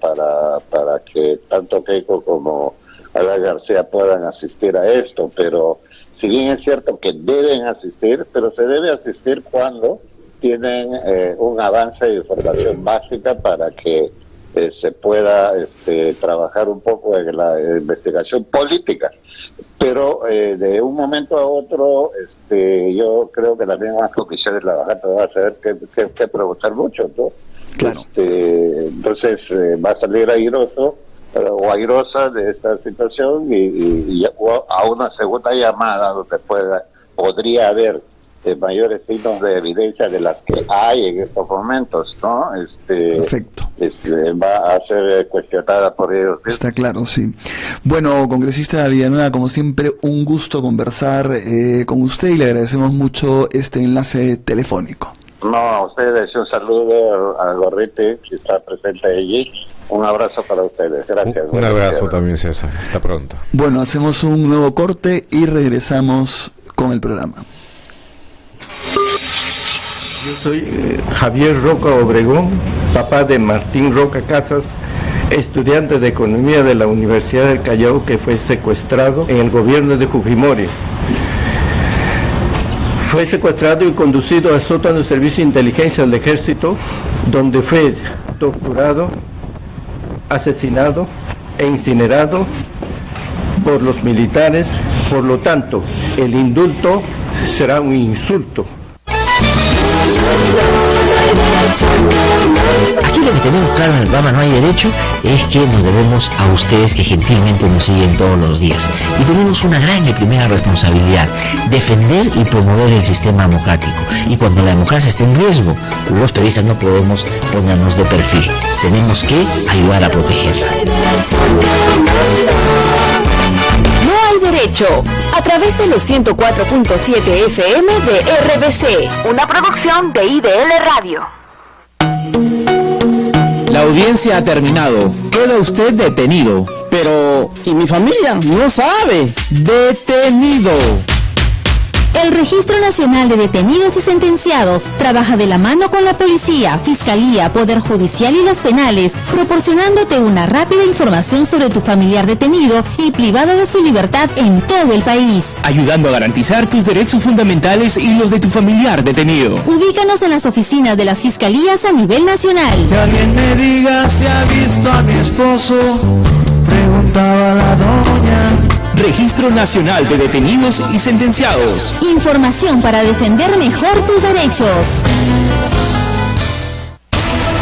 [SPEAKER 14] que tanto Keiko como Alan García puedan asistir a esto, pero si bien es cierto que deben asistir, pero se debe asistir cuando tienen un avance de información básica para que se pueda trabajar un poco en la investigación política. Pero de un momento a otro, yo creo que las mismas comisiones de Lavajato van a tener que preguntar mucho, ¿no?
[SPEAKER 1] Claro.
[SPEAKER 14] Entonces va a salir airoso o airosa de esta situación y a una segunda llamada donde podría haber mayores signos de evidencia de las que hay en estos momentos, ¿no?
[SPEAKER 1] Perfecto.
[SPEAKER 14] Va a ser cuestionada por ellos.
[SPEAKER 1] Está claro, sí. Bueno, congresista Villanueva, como siempre, un gusto conversar con usted y le agradecemos mucho este enlace telefónico.
[SPEAKER 14] No, a ustedes un saludo a Gorriti, que está presente allí. Un abrazo para ustedes. Gracias.
[SPEAKER 2] Un abrazo también, César. Hasta pronto.
[SPEAKER 1] Bueno, hacemos un nuevo corte y regresamos con el programa.
[SPEAKER 15] Yo soy Javier Roca Obregón, papá de Martín Roca Casas, estudiante de Economía de la Universidad del Callao que fue secuestrado en el gobierno de Fujimori. Fue secuestrado y conducido al sótano del Servicio de Inteligencia del Ejército, donde fue torturado, asesinado e incinerado por los militares. Por lo tanto, el indulto será un insulto.
[SPEAKER 12] Aquí lo que tenemos claro en el programa No hay derecho es que nos debemos a ustedes que gentilmente nos siguen todos los días. Y tenemos una gran y primera responsabilidad: defender y promover el sistema democrático. Y cuando la democracia está en riesgo, los periodistas no podemos ponernos de perfil. Tenemos que ayudar a protegerla.
[SPEAKER 5] No hay derecho, a través de los 104.7 FM de RBC, una producción de IDL Radio.
[SPEAKER 4] La audiencia ha terminado. Queda usted detenido. Pero, ¿y mi familia? No sabe. Detenido.
[SPEAKER 5] El Registro Nacional de Detenidos y Sentenciados trabaja de la mano con la policía, fiscalía, poder judicial y los penales, proporcionándote una rápida información sobre tu familiar detenido y privado de su libertad en todo el país,
[SPEAKER 4] ayudando a garantizar tus derechos fundamentales y los de tu familiar detenido.
[SPEAKER 5] Ubícanos en las oficinas de las fiscalías a nivel nacional.
[SPEAKER 6] Que alguien me diga si ha visto a mi esposo, preguntaba la doña.
[SPEAKER 4] Registro Nacional de Detenidos y Sentenciados.
[SPEAKER 5] Información para defender mejor tus derechos.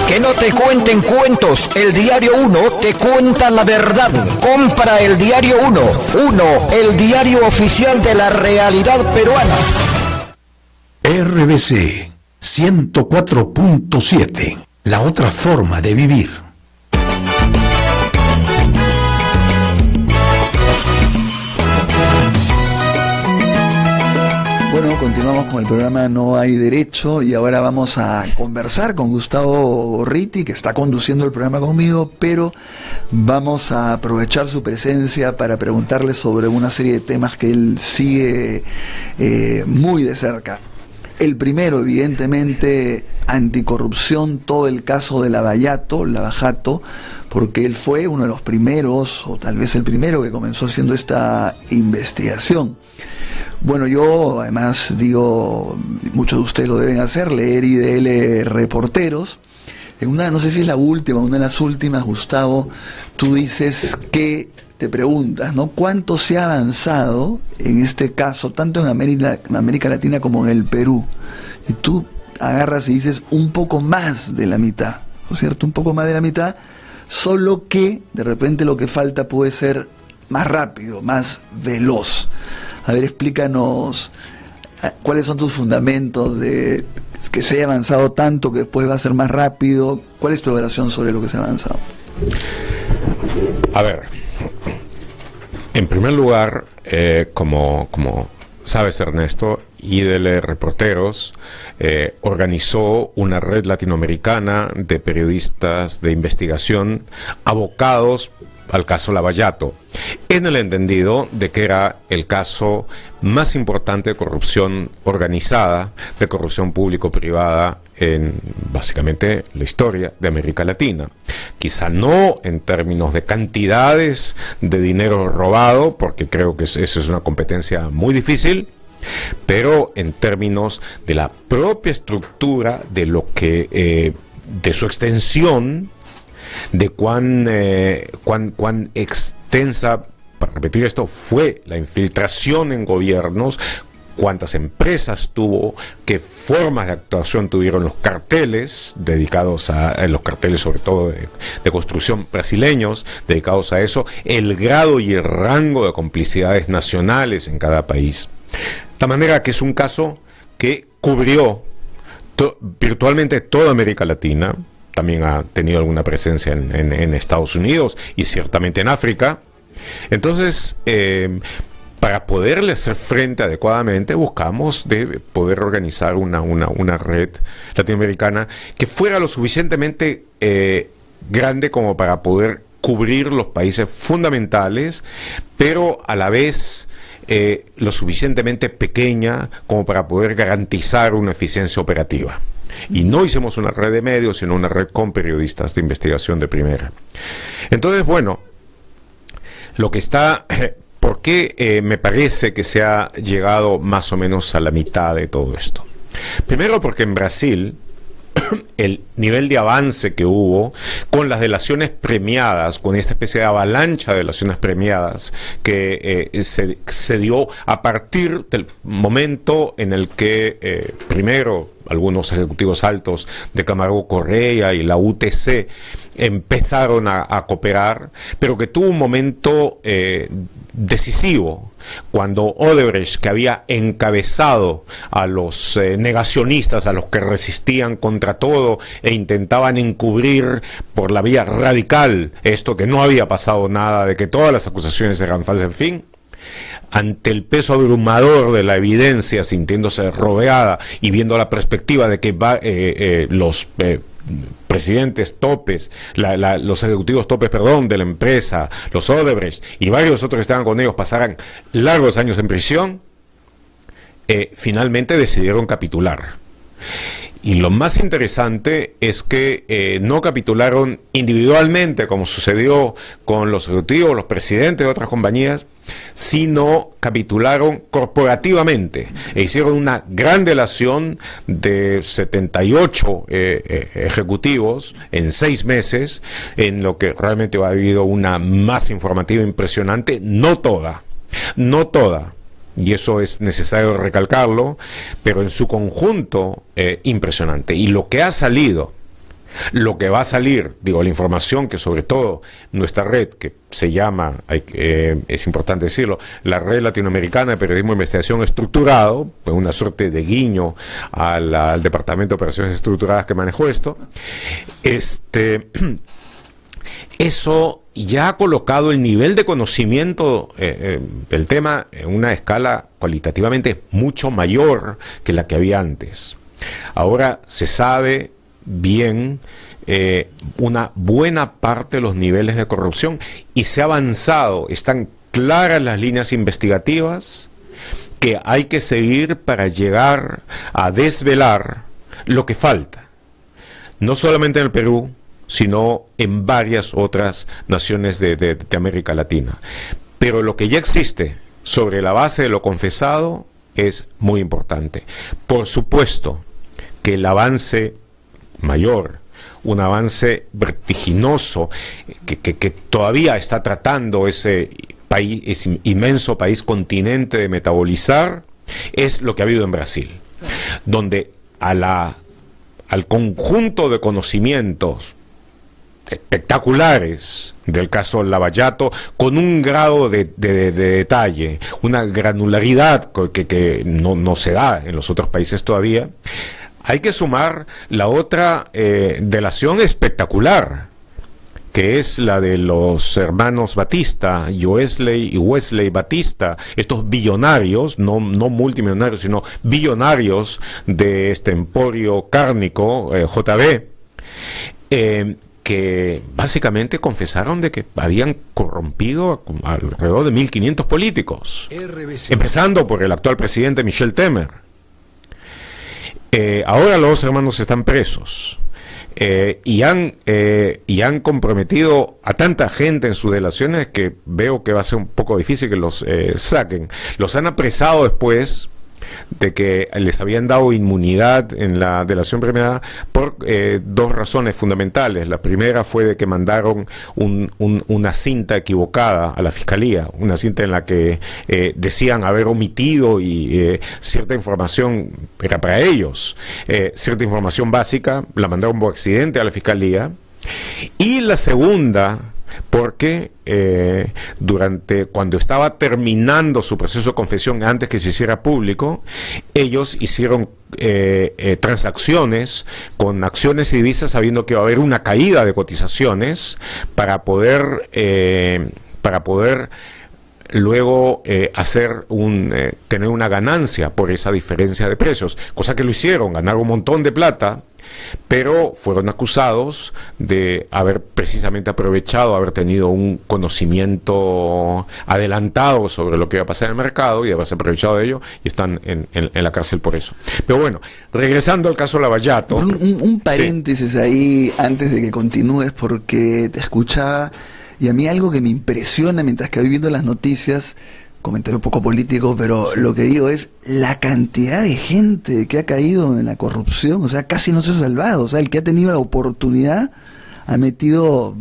[SPEAKER 7] Que no te cuenten cuentos, el Diario 1 te cuenta la verdad. Compra el Diario 1, el diario oficial de la realidad peruana.
[SPEAKER 13] RBC 104.7, la otra forma de vivir.
[SPEAKER 1] Bueno, continuamos con el programa No hay derecho y ahora vamos a conversar con Gustavo Gorriti, que está conduciendo el programa conmigo, pero vamos a aprovechar su presencia para preguntarle sobre una serie de temas que él sigue muy de cerca. El primero, evidentemente, anticorrupción, todo el caso de Lavajato, porque él fue uno de los primeros, o tal vez el primero, que comenzó haciendo esta investigación. Bueno, yo además digo, muchos de ustedes lo deben hacer, leer IDL Reporteros. En una, no sé si es la última, una de las últimas, Gustavo, tú dices que te preguntas, ¿no? ¿Cuánto se ha avanzado en este caso, tanto en América Latina como en el Perú? Y tú agarras y dices un poco más de la mitad, ¿no es cierto? Un poco más de la mitad solo que de repente lo que falta puede ser más rápido, más veloz. A ver, explícanos cuáles son tus fundamentos de que se haya avanzado tanto que después va a ser más rápido. ¿Cuál es tu evaluación sobre lo que se ha avanzado?
[SPEAKER 2] A ver, en primer lugar, como sabes, Ernesto, IDL Reporteros organizó una red latinoamericana de periodistas de investigación abocados al caso Lavallato, en el entendido de que era el caso más importante de corrupción organizada, de corrupción público-privada en básicamente la historia de América Latina. Quizá no en términos de cantidades de dinero robado, porque creo que eso es una competencia muy difícil, pero en términos de la propia estructura, de lo que de su extensión, de cuán extensa, para repetir esto, fue la infiltración en gobiernos, cuántas empresas tuvo, qué formas de actuación tuvieron los carteles dedicados a los carteles, sobre todo de construcción brasileños, dedicados a eso, el grado y el rango de complicidades nacionales en cada país. De esta manera que es un caso que cubrió virtualmente toda América Latina. También ha tenido alguna presencia en Estados Unidos y ciertamente en África. Entonces, para poderle hacer frente adecuadamente, buscamos de poder organizar una red latinoamericana que fuera lo suficientemente grande como para poder cubrir los países fundamentales, pero a la vez lo suficientemente pequeña como para poder garantizar una eficiencia operativa. Y no hicimos una red de medios, sino una red con periodistas de investigación de primera. Entonces, bueno, lo que está... ¿Por qué me parece que se ha llegado más o menos a la mitad de todo esto? Primero porque en Brasil el nivel de avance que hubo con las delaciones premiadas, con esta especie de avalancha de delaciones premiadas que se dio a partir del momento en el que primero algunos ejecutivos altos de Camargo Correa y la UTC empezaron a cooperar, pero que tuvo un momento decisivo cuando Odebrecht, que había encabezado a los negacionistas, a los que resistían contra todo e intentaban encubrir por la vía radical esto, que no había pasado nada, de que todas las acusaciones eran falsas, en fin, ante el peso abrumador de la evidencia, sintiéndose rodeada y viendo la perspectiva de que los presidentes topes, los ejecutivos topes, de la empresa, los Odebrecht y varios otros que estaban con ellos pasaran largos años en prisión, finalmente decidieron capitular. Y lo más interesante es que no capitularon individualmente, como sucedió con los ejecutivos, los presidentes de otras compañías, sino capitularon corporativamente e hicieron una gran delación de 78 ejecutivos en 6 meses, en lo que realmente ha habido una masa informativa impresionante, no toda, y eso es necesario recalcarlo, pero en su conjunto impresionante. Y lo que ha salido, lo que va a salir, la información que sobre todo nuestra red, que se llama, es importante decirlo, la Red Latinoamericana de Periodismo de Investigación Estructurado, pues una suerte de guiño al Departamento de Operaciones Estructuradas que manejó esto, eso ya ha colocado el nivel de conocimiento del tema en una escala cualitativamente mucho mayor que la que había antes. Ahora se sabe bien una buena parte de los niveles de corrupción y se ha avanzado, están claras las líneas investigativas que hay que seguir para llegar a desvelar lo que falta, no solamente en el Perú, sino en varias otras naciones de América Latina. Pero lo que ya existe sobre la base de lo confesado es muy importante. Por supuesto que el avance mayor, un avance vertiginoso que todavía está tratando ese país, ese inmenso país continente de metabolizar, es lo que ha habido en Brasil, donde al conjunto de conocimientos espectaculares del caso Lavallato, con un grado de detalle, una granularidad que no se da en los otros países todavía. Hay que sumar la otra delación espectacular, que es la de los hermanos Batista, Joesley y Wesley Batista, estos billonarios, no multimillonarios, sino billonarios de este emporio cárnico, JB, que básicamente confesaron de que habían corrompido alrededor de 1.500 políticos, empezando por el actual presidente Michel Temer. Ahora los dos hermanos están presos. Y han comprometido a tanta gente en sus delaciones que veo que va a ser un poco difícil que los saquen. Los han apresado después de que les habían dado inmunidad en la delación premiada por dos razones fundamentales. La primera fue de que mandaron una cinta equivocada a la fiscalía, una cinta en la que decían haber omitido y cierta información, era para ellos, cierta información básica, la mandaron por accidente a la fiscalía. Y la segunda, porque cuando estaba terminando su proceso de confesión, antes que se hiciera público, ellos hicieron transacciones con acciones y divisas, sabiendo que iba a haber una caída de cotizaciones para poder luego tener una ganancia por esa diferencia de precios, cosa que lo hicieron, ganaron un montón de plata, pero fueron acusados de haber precisamente aprovechado, haber tenido un conocimiento adelantado sobre lo que iba a pasar en el mercado y haberse aprovechado de ello, y están en la cárcel por eso. Pero bueno, regresando al caso Lavallato.
[SPEAKER 1] Un paréntesis ahí antes de que continúes, porque te escuchaba y a mí algo que me impresiona mientras que voy viendo las noticias, comentario un poco político, pero lo que digo es la cantidad de gente que ha caído en la corrupción. O sea, casi no se ha salvado. O sea, el que ha tenido la oportunidad ha metido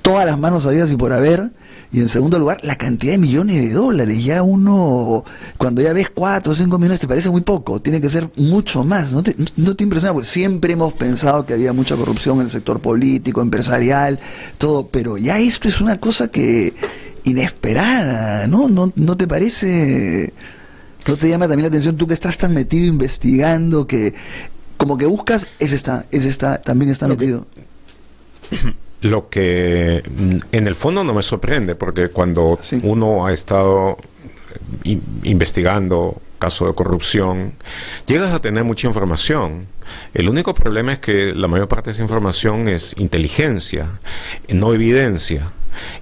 [SPEAKER 1] todas las manos habidas y por haber. Y en segundo lugar, la cantidad de millones de dólares. Ya uno, cuando ya ves 4 o 5 millones, te parece muy poco. Tiene que ser mucho más. ¿No te impresiona? Pues siempre hemos pensado que había mucha corrupción en el sector político, empresarial, todo. Pero ya esto es una cosa que inesperada, ¿no? ¿No te parece? ¿No te llama también la atención, tú que estás tan metido investigando, que como que buscas, ese está, también está metido?
[SPEAKER 2] Lo que en el fondo no me sorprende, porque cuando uno ha estado investigando casos de corrupción, llegas a tener mucha información. El único problema es que la mayor parte de esa información es inteligencia, no evidencia.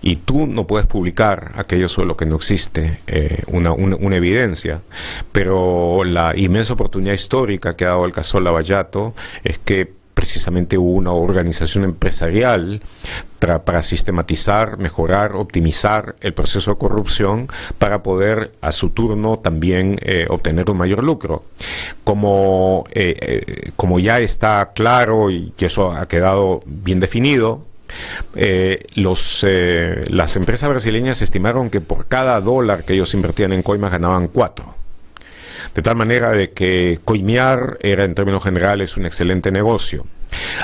[SPEAKER 2] Y tú no puedes publicar aquello sobre lo que no existe una evidencia. Pero la inmensa oportunidad histórica que ha dado el caso Lavallato es que precisamente hubo una organización empresarial para sistematizar, mejorar, optimizar el proceso de corrupción para poder a su turno también obtener un mayor lucro. Como ya está claro y que eso ha quedado bien definido, las empresas brasileñas estimaron que por cada dólar que ellos invertían en coimas ganaban 4. De tal manera de que coimear era, en términos generales, un excelente negocio.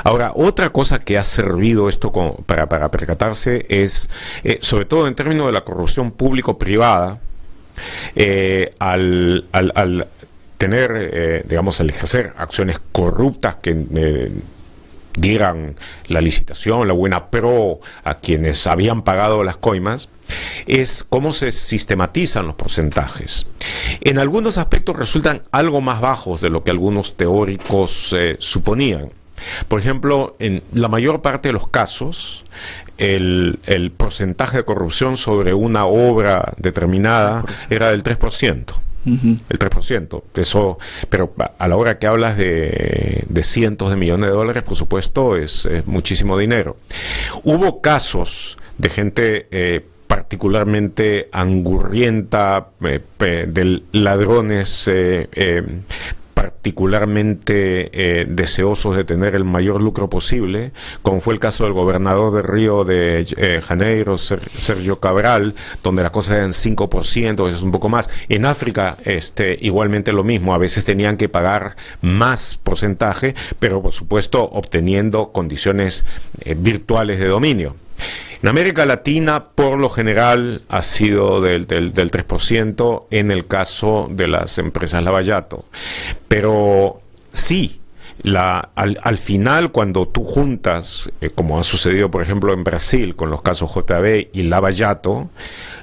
[SPEAKER 2] Ahora, otra cosa que ha servido esto para percatarse es, sobre todo en términos de la corrupción público-privada, al tener, digamos, al ejercer acciones corruptas que dieran la licitación, la buena pro a quienes habían pagado las coimas, es cómo se sistematizan los porcentajes. En algunos aspectos resultan algo más bajos de lo que algunos teóricos suponían. Por ejemplo, en la mayor parte de los casos, el porcentaje de corrupción sobre una obra determinada era del 3%. El 3%, eso, pero a la hora que hablas de cientos de millones de dólares, por supuesto, es muchísimo dinero. Hubo casos de gente particularmente angurrienta, de ladrones particularmente deseosos de tener el mayor lucro posible, como fue el caso del gobernador de Río de Janeiro, Sergio Cabral, donde las cosas eran 5%, a veces un poco más. En África igualmente lo mismo, a veces tenían que pagar más porcentaje, pero por supuesto obteniendo condiciones virtuales de dominio. En América Latina, por lo general, ha sido del 3% en el caso de las empresas Lavallato. Pero sí, al final, cuando tú juntas, como ha sucedido, por ejemplo, en Brasil, con los casos JB y Lavallato,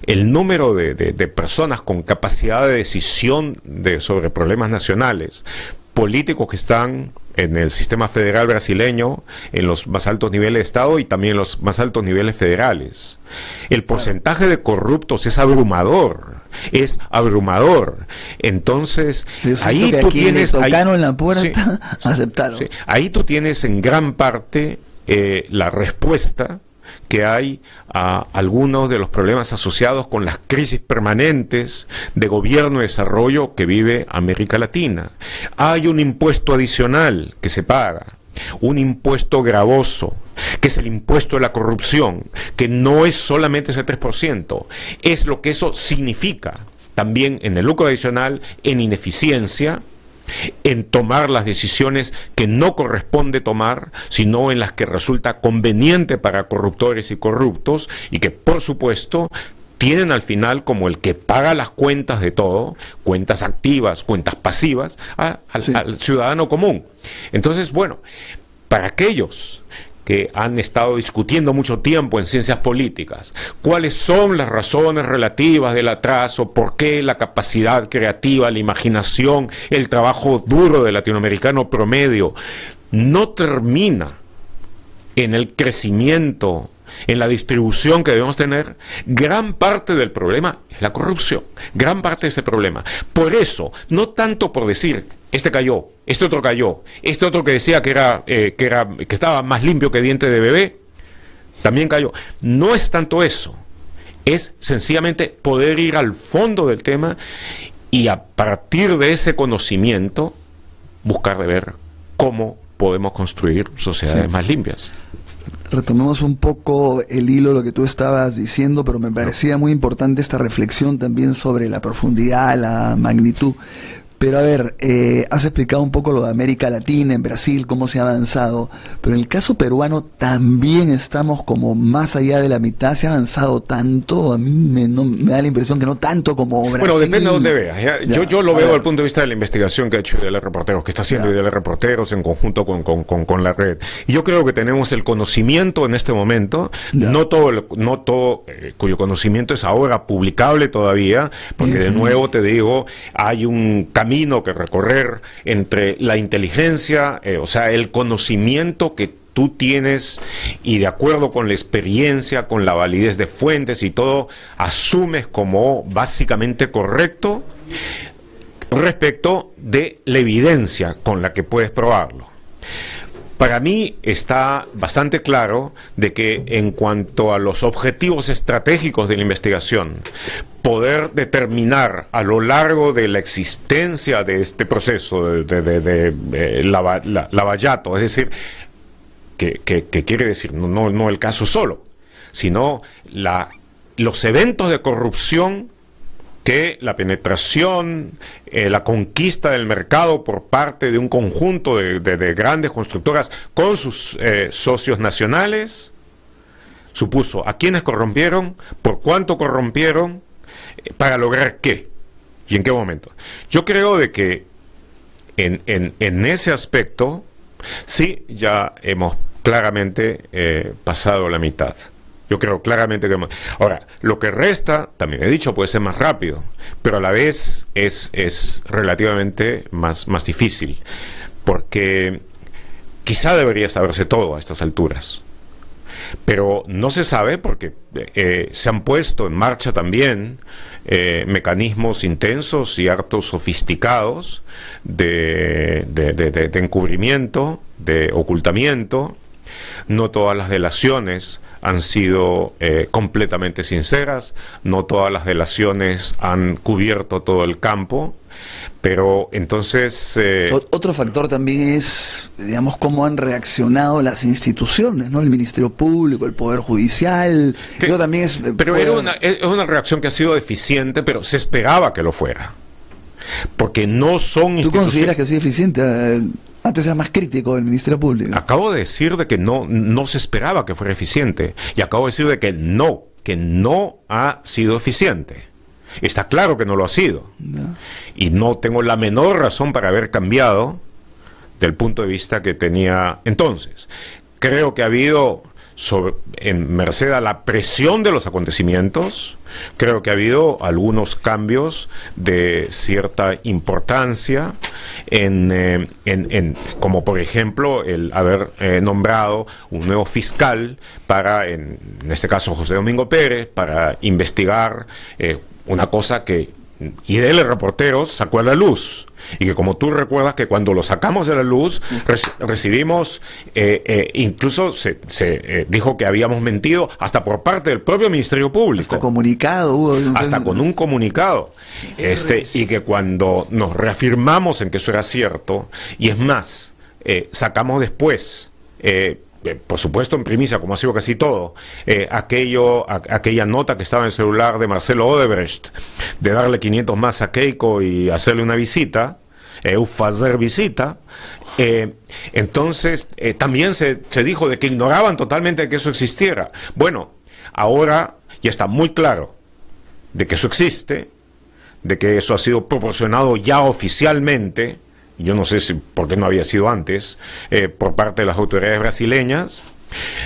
[SPEAKER 2] el número de personas con capacidad de decisión sobre problemas nacionales, políticos que están en el sistema federal brasileño, en los más altos niveles de Estado y también en los más altos niveles federales. El porcentaje de corruptos es abrumador, Entonces, ahí tú tienes...
[SPEAKER 1] Tocano en la puerta, aceptaron.
[SPEAKER 2] Sí, ahí tú tienes en gran parte la respuesta que hay a algunos de los problemas asociados con las crisis permanentes de gobierno y desarrollo que vive América Latina. Hay un impuesto adicional que se paga, un impuesto gravoso, que es el impuesto de la corrupción, que no es solamente ese 3%, es lo que eso significa también en el lucro adicional, en ineficiencia, en tomar las decisiones que no corresponde tomar, sino en las que resulta conveniente para corruptores y corruptos, y que por supuesto tienen al final como el que paga las cuentas de todo, cuentas activas, cuentas pasivas, al ciudadano común. Entonces, bueno, para aquellos que han estado discutiendo mucho tiempo en ciencias políticas, cuáles son las razones relativas del atraso, por qué la capacidad creativa, la imaginación, el trabajo duro del latinoamericano promedio no termina en el crecimiento, en la distribución que debemos tener. Gran parte del problema es la corrupción, gran parte de ese problema. Por eso, no tanto por decir, este cayó, este otro cayó, este otro que decía que estaba más limpio que diente de bebé, también cayó. No es tanto eso, es sencillamente poder ir al fondo del tema y a partir de ese conocimiento buscar de ver cómo podemos construir sociedades más limpias.
[SPEAKER 1] Retomemos un poco el hilo de lo que tú estabas diciendo, pero me parecía muy importante esta reflexión también sobre la profundidad, la magnitud. Pero a ver, has explicado un poco lo de América Latina, en Brasil, cómo se ha avanzado, pero en el caso peruano también estamos como más allá de la mitad. ¿Se ha avanzado tanto? A mí me da la impresión que no tanto como Brasil. Bueno,
[SPEAKER 2] depende de dónde veas. Yo lo veo desde el punto de vista de la investigación que ha hecho IDL Reporteros, que está haciendo IDL Reporteros en conjunto con la red. Y yo creo que tenemos el conocimiento en este momento, no todo cuyo conocimiento es ahora publicable todavía, porque de nuevo te digo, hay un camino que recorrer entre la inteligencia, o sea, el conocimiento que tú tienes y de acuerdo con la experiencia, con la validez de fuentes y todo, asumes como básicamente correcto respecto de la evidencia con la que puedes probarlo. Para mí está bastante claro de que en cuanto a los objetivos estratégicos de la investigación, poder determinar a lo largo de la existencia de este proceso de Lavallato, es decir, que quiere decir no el caso solo, sino los eventos de corrupción que la penetración, la conquista del mercado por parte de un conjunto de grandes constructoras con sus socios nacionales supuso a quienes corrompieron, por cuánto corrompieron, para lograr qué y en qué momento. Yo creo de que en ese aspecto sí ya hemos claramente pasado la mitad. Yo creo claramente que... Ahora, lo que resta, también he dicho, puede ser más rápido, pero a la vez es relativamente más difícil, porque quizá debería saberse todo a estas alturas, pero no se sabe porque se han puesto en marcha también mecanismos intensos y harto sofisticados de encubrimiento, de ocultamiento. No todas las delaciones han sido completamente sinceras, no todas las delaciones han cubierto todo el campo, Pero entonces...
[SPEAKER 1] Otro factor también es, digamos, cómo han reaccionado las instituciones, ¿no? El Ministerio Público, el Poder Judicial. También es,
[SPEAKER 2] pero es una reacción que ha sido deficiente, pero se esperaba que lo fuera. Porque no son...
[SPEAKER 1] ¿Tú consideras que ha sido eficiente? Antes era más crítico el Ministerio Público.
[SPEAKER 2] Acabo de decir de que no se esperaba que fuera eficiente. Y acabo de decir de que no ha sido eficiente. Está claro que no lo ha sido. No. Y no tengo la menor razón para haber cambiado del punto de vista que tenía entonces. Creo que ha habido, en merced a la presión de los acontecimientos, creo que ha habido algunos cambios de cierta importancia, como por ejemplo el haber nombrado un nuevo fiscal para, en este caso José Domingo Pérez, para investigar una cosa que IDL Reporteros sacó a la luz, y que como tú recuerdas que cuando lo sacamos de la luz recibimos, incluso se dijo que habíamos mentido hasta por parte del propio Ministerio Público.
[SPEAKER 1] Hasta comunicado hubo.
[SPEAKER 2] Hasta con un comunicado. Y que cuando nos reafirmamos en que eso era cierto, y es más, sacamos después... por supuesto en primicia, como ha sido casi todo, aquella nota que estaba en el celular de Marcelo Odebrecht, de darle 500 más a Keiko y hacerle una visita, hacer visita, entonces también se dijo de que ignoraban totalmente que eso existiera. Bueno, ahora ya está muy claro de que eso existe, de que eso ha sido proporcionado ya oficialmente. Yo no sé por qué no había sido antes, por parte de las autoridades brasileñas,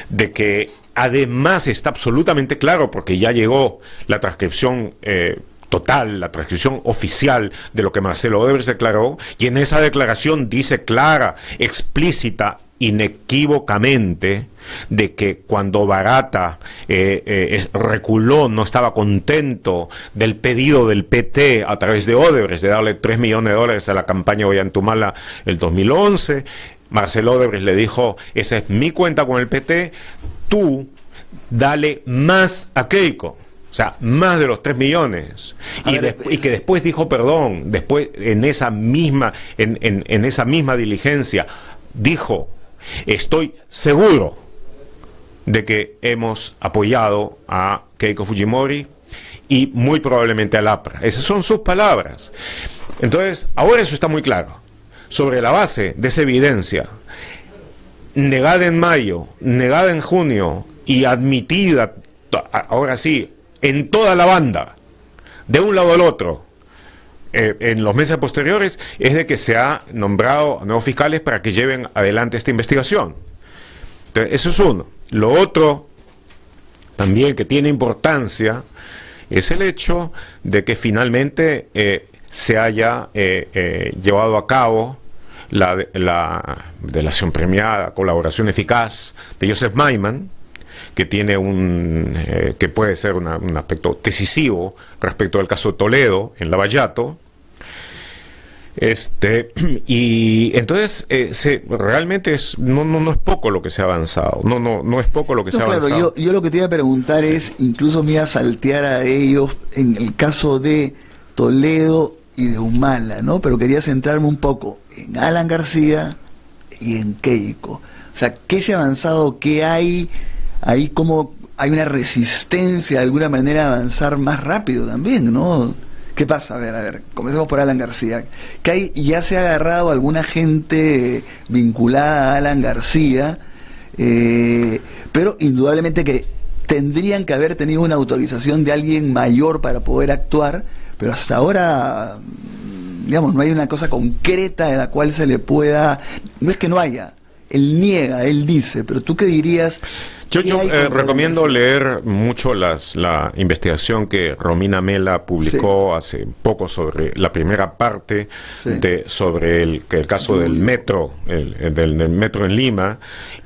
[SPEAKER 2] de que además está absolutamente claro, porque ya llegó la transcripción total, la transcripción oficial de lo que Marcelo Odebrecht declaró, y en esa declaración dice clara, explícita, inequívocamente, de que cuando Barata reculó, no estaba contento del pedido del PT a través de Odebrecht de darle $3 millones a la campaña Ollantumala el 2011, Marcelo Odebrecht le dijo: esa es mi cuenta con el PT, tú dale más a Keiko. O sea, más de los 3 millones. Y que después dijo perdón, después en esa misma diligencia dijo: estoy seguro de que hemos apoyado a Keiko Fujimori y muy probablemente al APRA. Esas son sus palabras. Entonces, ahora eso está muy claro. Sobre la base de esa evidencia, negada en mayo, negada en junio y admitida, ahora sí, en toda la banda, de un lado al otro, en los meses posteriores, es de que se ha nombrado a nuevos fiscales para que lleven adelante esta investigación. Entonces, eso es uno. Lo otro, también que tiene importancia, es el hecho de que finalmente se haya llevado a cabo la delación premiada, colaboración eficaz de Joseph Maiman, que tiene que puede ser un aspecto decisivo respecto al caso de Toledo en Lavallato. Y entonces realmente no es poco lo que se ha avanzado, no es poco lo que se ha avanzado.
[SPEAKER 1] Yo lo que te iba a preguntar es, incluso me iba a saltear a ellos en el caso de Toledo y de Humala, ¿no? Pero quería centrarme un poco en Alan García y en Keiko. O sea, ¿qué se ha avanzado? ¿Qué hay ahí? ¿Cómo hay una resistencia de alguna manera a avanzar más rápido también, ¿no? ¿Qué pasa? A ver, comencemos por Alan García. ¿Que ya se ha agarrado alguna gente vinculada a Alan García? Pero indudablemente que tendrían que haber tenido una autorización de alguien mayor para poder actuar, pero hasta ahora, digamos, no hay una cosa concreta de la cual se le pueda... No es que no haya, él niega, él dice, pero ¿tú qué dirías?
[SPEAKER 2] Yo recomiendo leer mucho la investigación que Romina Mela publicó hace poco sobre la primera parte sobre el caso del metro, del metro en Lima,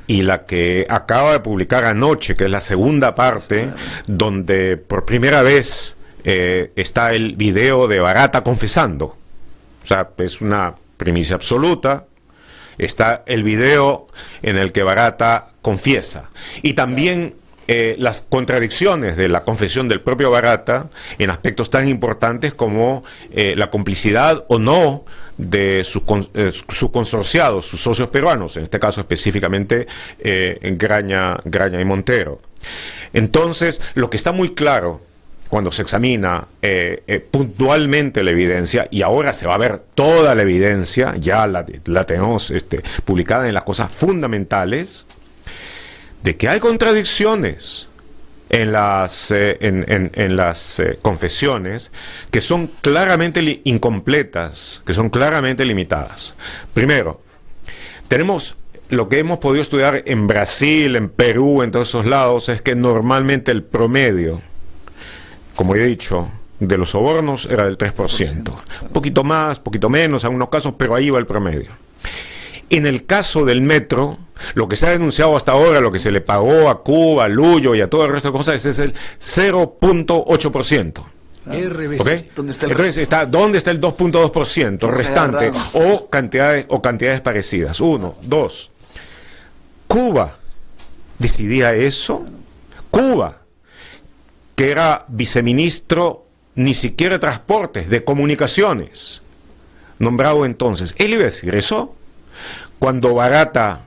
[SPEAKER 2] y la que acaba de publicar anoche, que es la segunda parte, donde por primera vez está el video de Barata confesando. O sea, es una primicia absoluta. Está el video en el que Barata confiesa. Y también las contradicciones de la confesión del propio Barata en aspectos tan importantes como la complicidad o no de sus consorciados, sus socios peruanos, en este caso específicamente Graña y Montero. Entonces, lo que está muy claro cuando se examina puntualmente la evidencia, y ahora se va a ver toda la evidencia, ya la tenemos publicada en las cosas fundamentales, de que hay contradicciones en las confesiones que son claramente incompletas, que son claramente limitadas. Primero, tenemos lo que hemos podido estudiar en Brasil, en Perú, en todos esos lados, es que normalmente el promedio, como he dicho, de los sobornos era del 3%. Un poquito más, poquito menos, en algunos casos, pero ahí va el promedio. En el caso del metro, lo que se ha denunciado hasta ahora, lo que se le pagó a Cuba, a Luyo y a todo el resto de cosas, es el 0.8%. ¿Okay? Entonces, ¿dónde está el 2.2% restante o cantidades parecidas? 1, 2. Cuba decidía eso. Cuba, que era viceministro ni siquiera de Transportes, de Comunicaciones, nombrado entonces. ¿Él iba a decir eso? Cuando Barata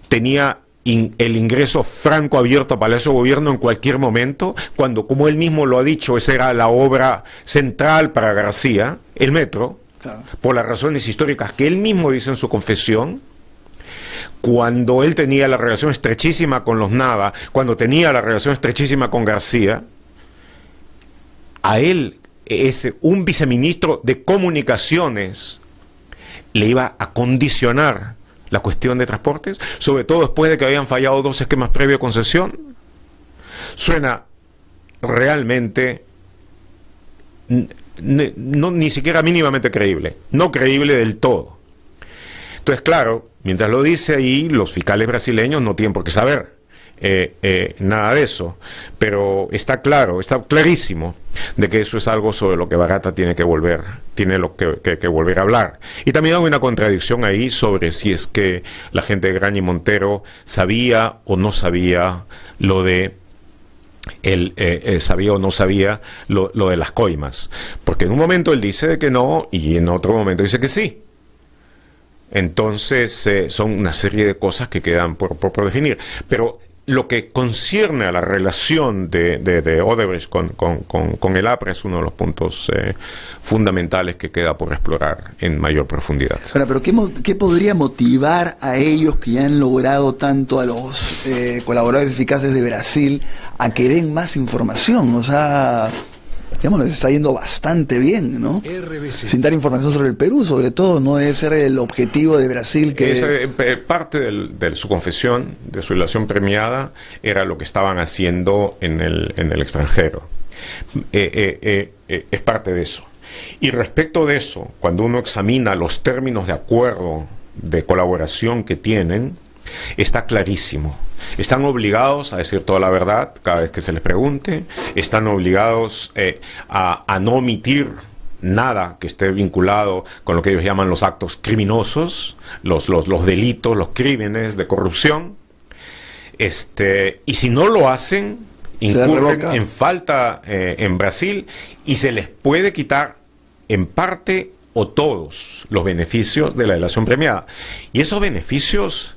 [SPEAKER 2] tenía el ingreso franco abierto a Palacio de Gobierno en cualquier momento, cuando, como él mismo lo ha dicho, esa era la obra central para García, el metro, claro, por las razones históricas que él mismo dice en su confesión, cuando él tenía la relación estrechísima con los Nava, cuando tenía la relación estrechísima con García, a él, un viceministro de Comunicaciones, le iba a condicionar la cuestión de transportes, sobre todo después de que habían fallado 2 esquemas previos de concesión. Suena realmente ni siquiera mínimamente creíble, no creíble del todo. Entonces, claro, mientras lo dice ahí, los fiscales brasileños no tienen por qué saber nada de eso, pero está claro, está clarísimo de que eso es algo sobre lo que Barata tiene que volver a hablar. Y también hay una contradicción ahí sobre si es que la gente de Graña y Montero sabía o no sabía lo de sabía o no sabía lo de las coimas, porque en un momento él dice que no y en otro momento dice que sí. Entonces son una serie de cosas que quedan por definir, pero lo que concierne a la relación de Odebrecht con el APRA es uno de los puntos fundamentales que queda por explorar en mayor profundidad.
[SPEAKER 1] Ahora, pero ¿qué podría motivar a ellos que ya han logrado tanto, a los colaboradores eficaces de Brasil, a que den más información? O sea, digamos, les está yendo bastante bien, ¿no? Sin dar información sobre el Perú, sobre todo, no debe ser el objetivo de Brasil que...
[SPEAKER 2] parte de su confesión, de su ilación premiada, era lo que estaban haciendo en el extranjero. Es parte de eso. Y respecto de eso, cuando uno examina los términos de acuerdo de colaboración que tienen, está clarísimo. Están obligados a decir toda la verdad cada vez que se les pregunte, están obligados a no omitir nada que esté vinculado con lo que ellos llaman los actos criminosos, los delitos, los crímenes de corrupción, y si no lo hacen, incurren en falta en Brasil y se les puede quitar en parte o todos los beneficios de la delación premiada. Y esos beneficios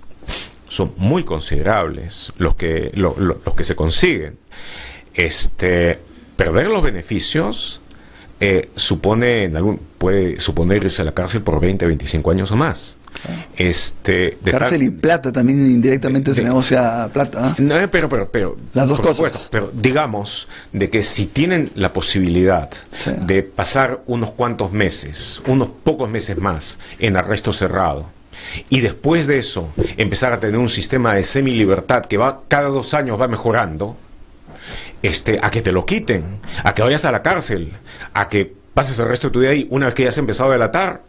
[SPEAKER 2] son muy considerables los que se consiguen. Perder los beneficios puede suponer irse a la cárcel por 20, 25 años o más.
[SPEAKER 1] Cárcel y plata también indirectamente se negocia plata, ¿eh?
[SPEAKER 2] No, pero
[SPEAKER 1] las dos cosas.
[SPEAKER 2] Supuesto, pero digamos de que si tienen la posibilidad de pasar unos cuantos meses, unos pocos meses más en arresto cerrado, y después de eso empezar a tener un sistema de semilibertad que cada 2 años va mejorando, a que te lo quiten, a que vayas a la cárcel, a que pases el resto de tu vida ahí, una vez que ya has empezado a delatar,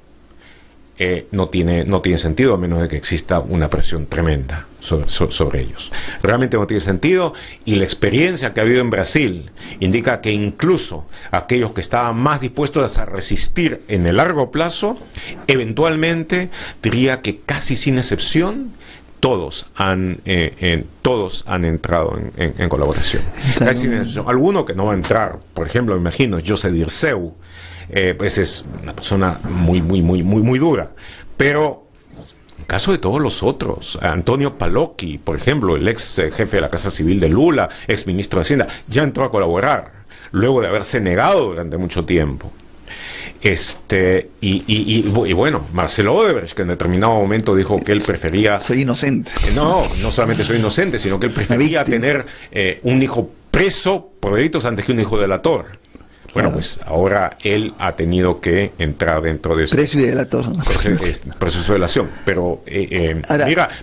[SPEAKER 2] no tiene sentido, a menos de que exista una presión tremenda sobre ellos. Realmente no tiene sentido, y la experiencia que ha habido en Brasil indica que incluso aquellos que estaban más dispuestos a resistir en el largo plazo, eventualmente, diría que casi sin excepción, todos han entrado en colaboración. Alguno que no va a entrar, por ejemplo, me imagino, José Dirceu, pues es una persona muy dura, pero en caso de todos los otros, Antonio Palocchi, por ejemplo, el ex jefe de la Casa Civil de Lula, ex ministro de Hacienda, ya entró a colaborar, luego de haberse negado durante mucho tiempo. Y bueno, Marcelo Odebrecht, que en determinado momento dijo que él prefería...
[SPEAKER 1] Soy inocente.
[SPEAKER 2] No solamente soy inocente, sino que él prefería tener un hijo preso por delitos antes que un hijo delator. Bueno, pues ahora él ha tenido que entrar dentro de ese
[SPEAKER 1] preso y delator, ¿no?
[SPEAKER 2] proceso de delación. Pero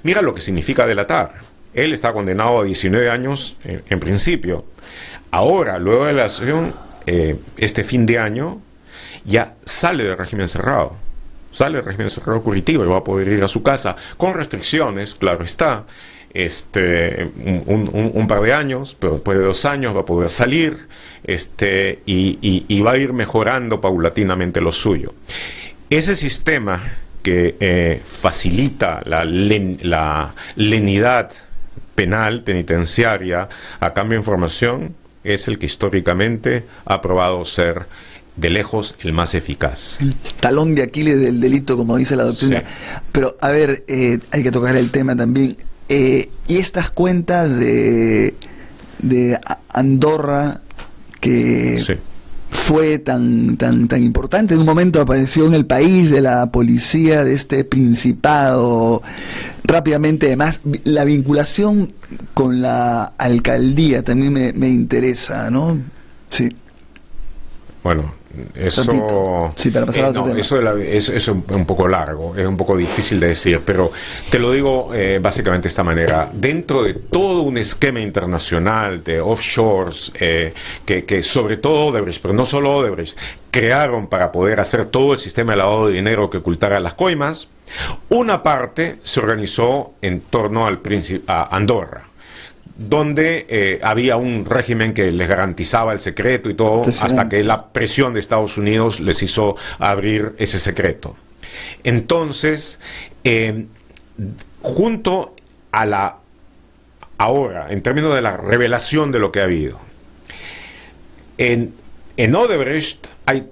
[SPEAKER 2] mira lo que significa delatar. Él está condenado a 19 años en principio. Ahora, luego de la delación, este fin de año, ya sale del régimen cerrado. Sale del régimen cerrado Curitiba y va a poder ir a su casa con restricciones, claro está. Un par de años, pero después de 2 años va a poder salir, y va a ir mejorando paulatinamente lo suyo. Ese sistema que facilita la lenidad penal, penitenciaria, a cambio de información, es el que históricamente ha probado ser de lejos el más eficaz.
[SPEAKER 1] El talón de Aquiles del delito, como dice la doctrina. Sí. Pero, a ver, hay que tocar el tema también. Y estas cuentas de Andorra, que fue tan importante, en un momento apareció en El País de la policía de este principado, rápidamente, además, la vinculación con la alcaldía también me interesa, ¿no? Sí.
[SPEAKER 2] Bueno, eso,
[SPEAKER 1] sí, para pasar a otro tema.
[SPEAKER 2] Eso es un poco largo, es un poco difícil de decir, pero te lo digo básicamente de esta manera. Dentro de todo un esquema internacional de offshores, que sobre todo Odebrecht, pero no solo Odebrecht, crearon para poder hacer todo el sistema de lavado de dinero que ocultara las coimas, una parte se organizó en torno a Andorra, donde había un régimen que les garantizaba el secreto y todo, hasta que la presión de Estados Unidos les hizo abrir ese secreto. Entonces, junto a ahora, en términos de la revelación de lo que ha habido, en Odebrecht hay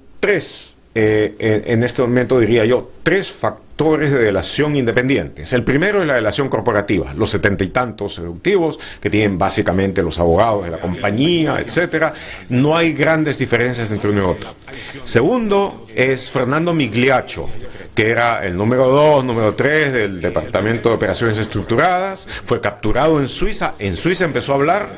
[SPEAKER 2] en este momento diría yo, 3 factores de delación independientes. El primero es la delación corporativa, los 70 y tantos ejecutivos que tienen básicamente los abogados de la compañía, etcétera. No hay grandes diferencias entre uno y otro. Segundo es Fernando Migliaccio, que era el número 2, número 3 del Departamento de Operaciones Estructuradas, fue capturado en Suiza empezó a hablar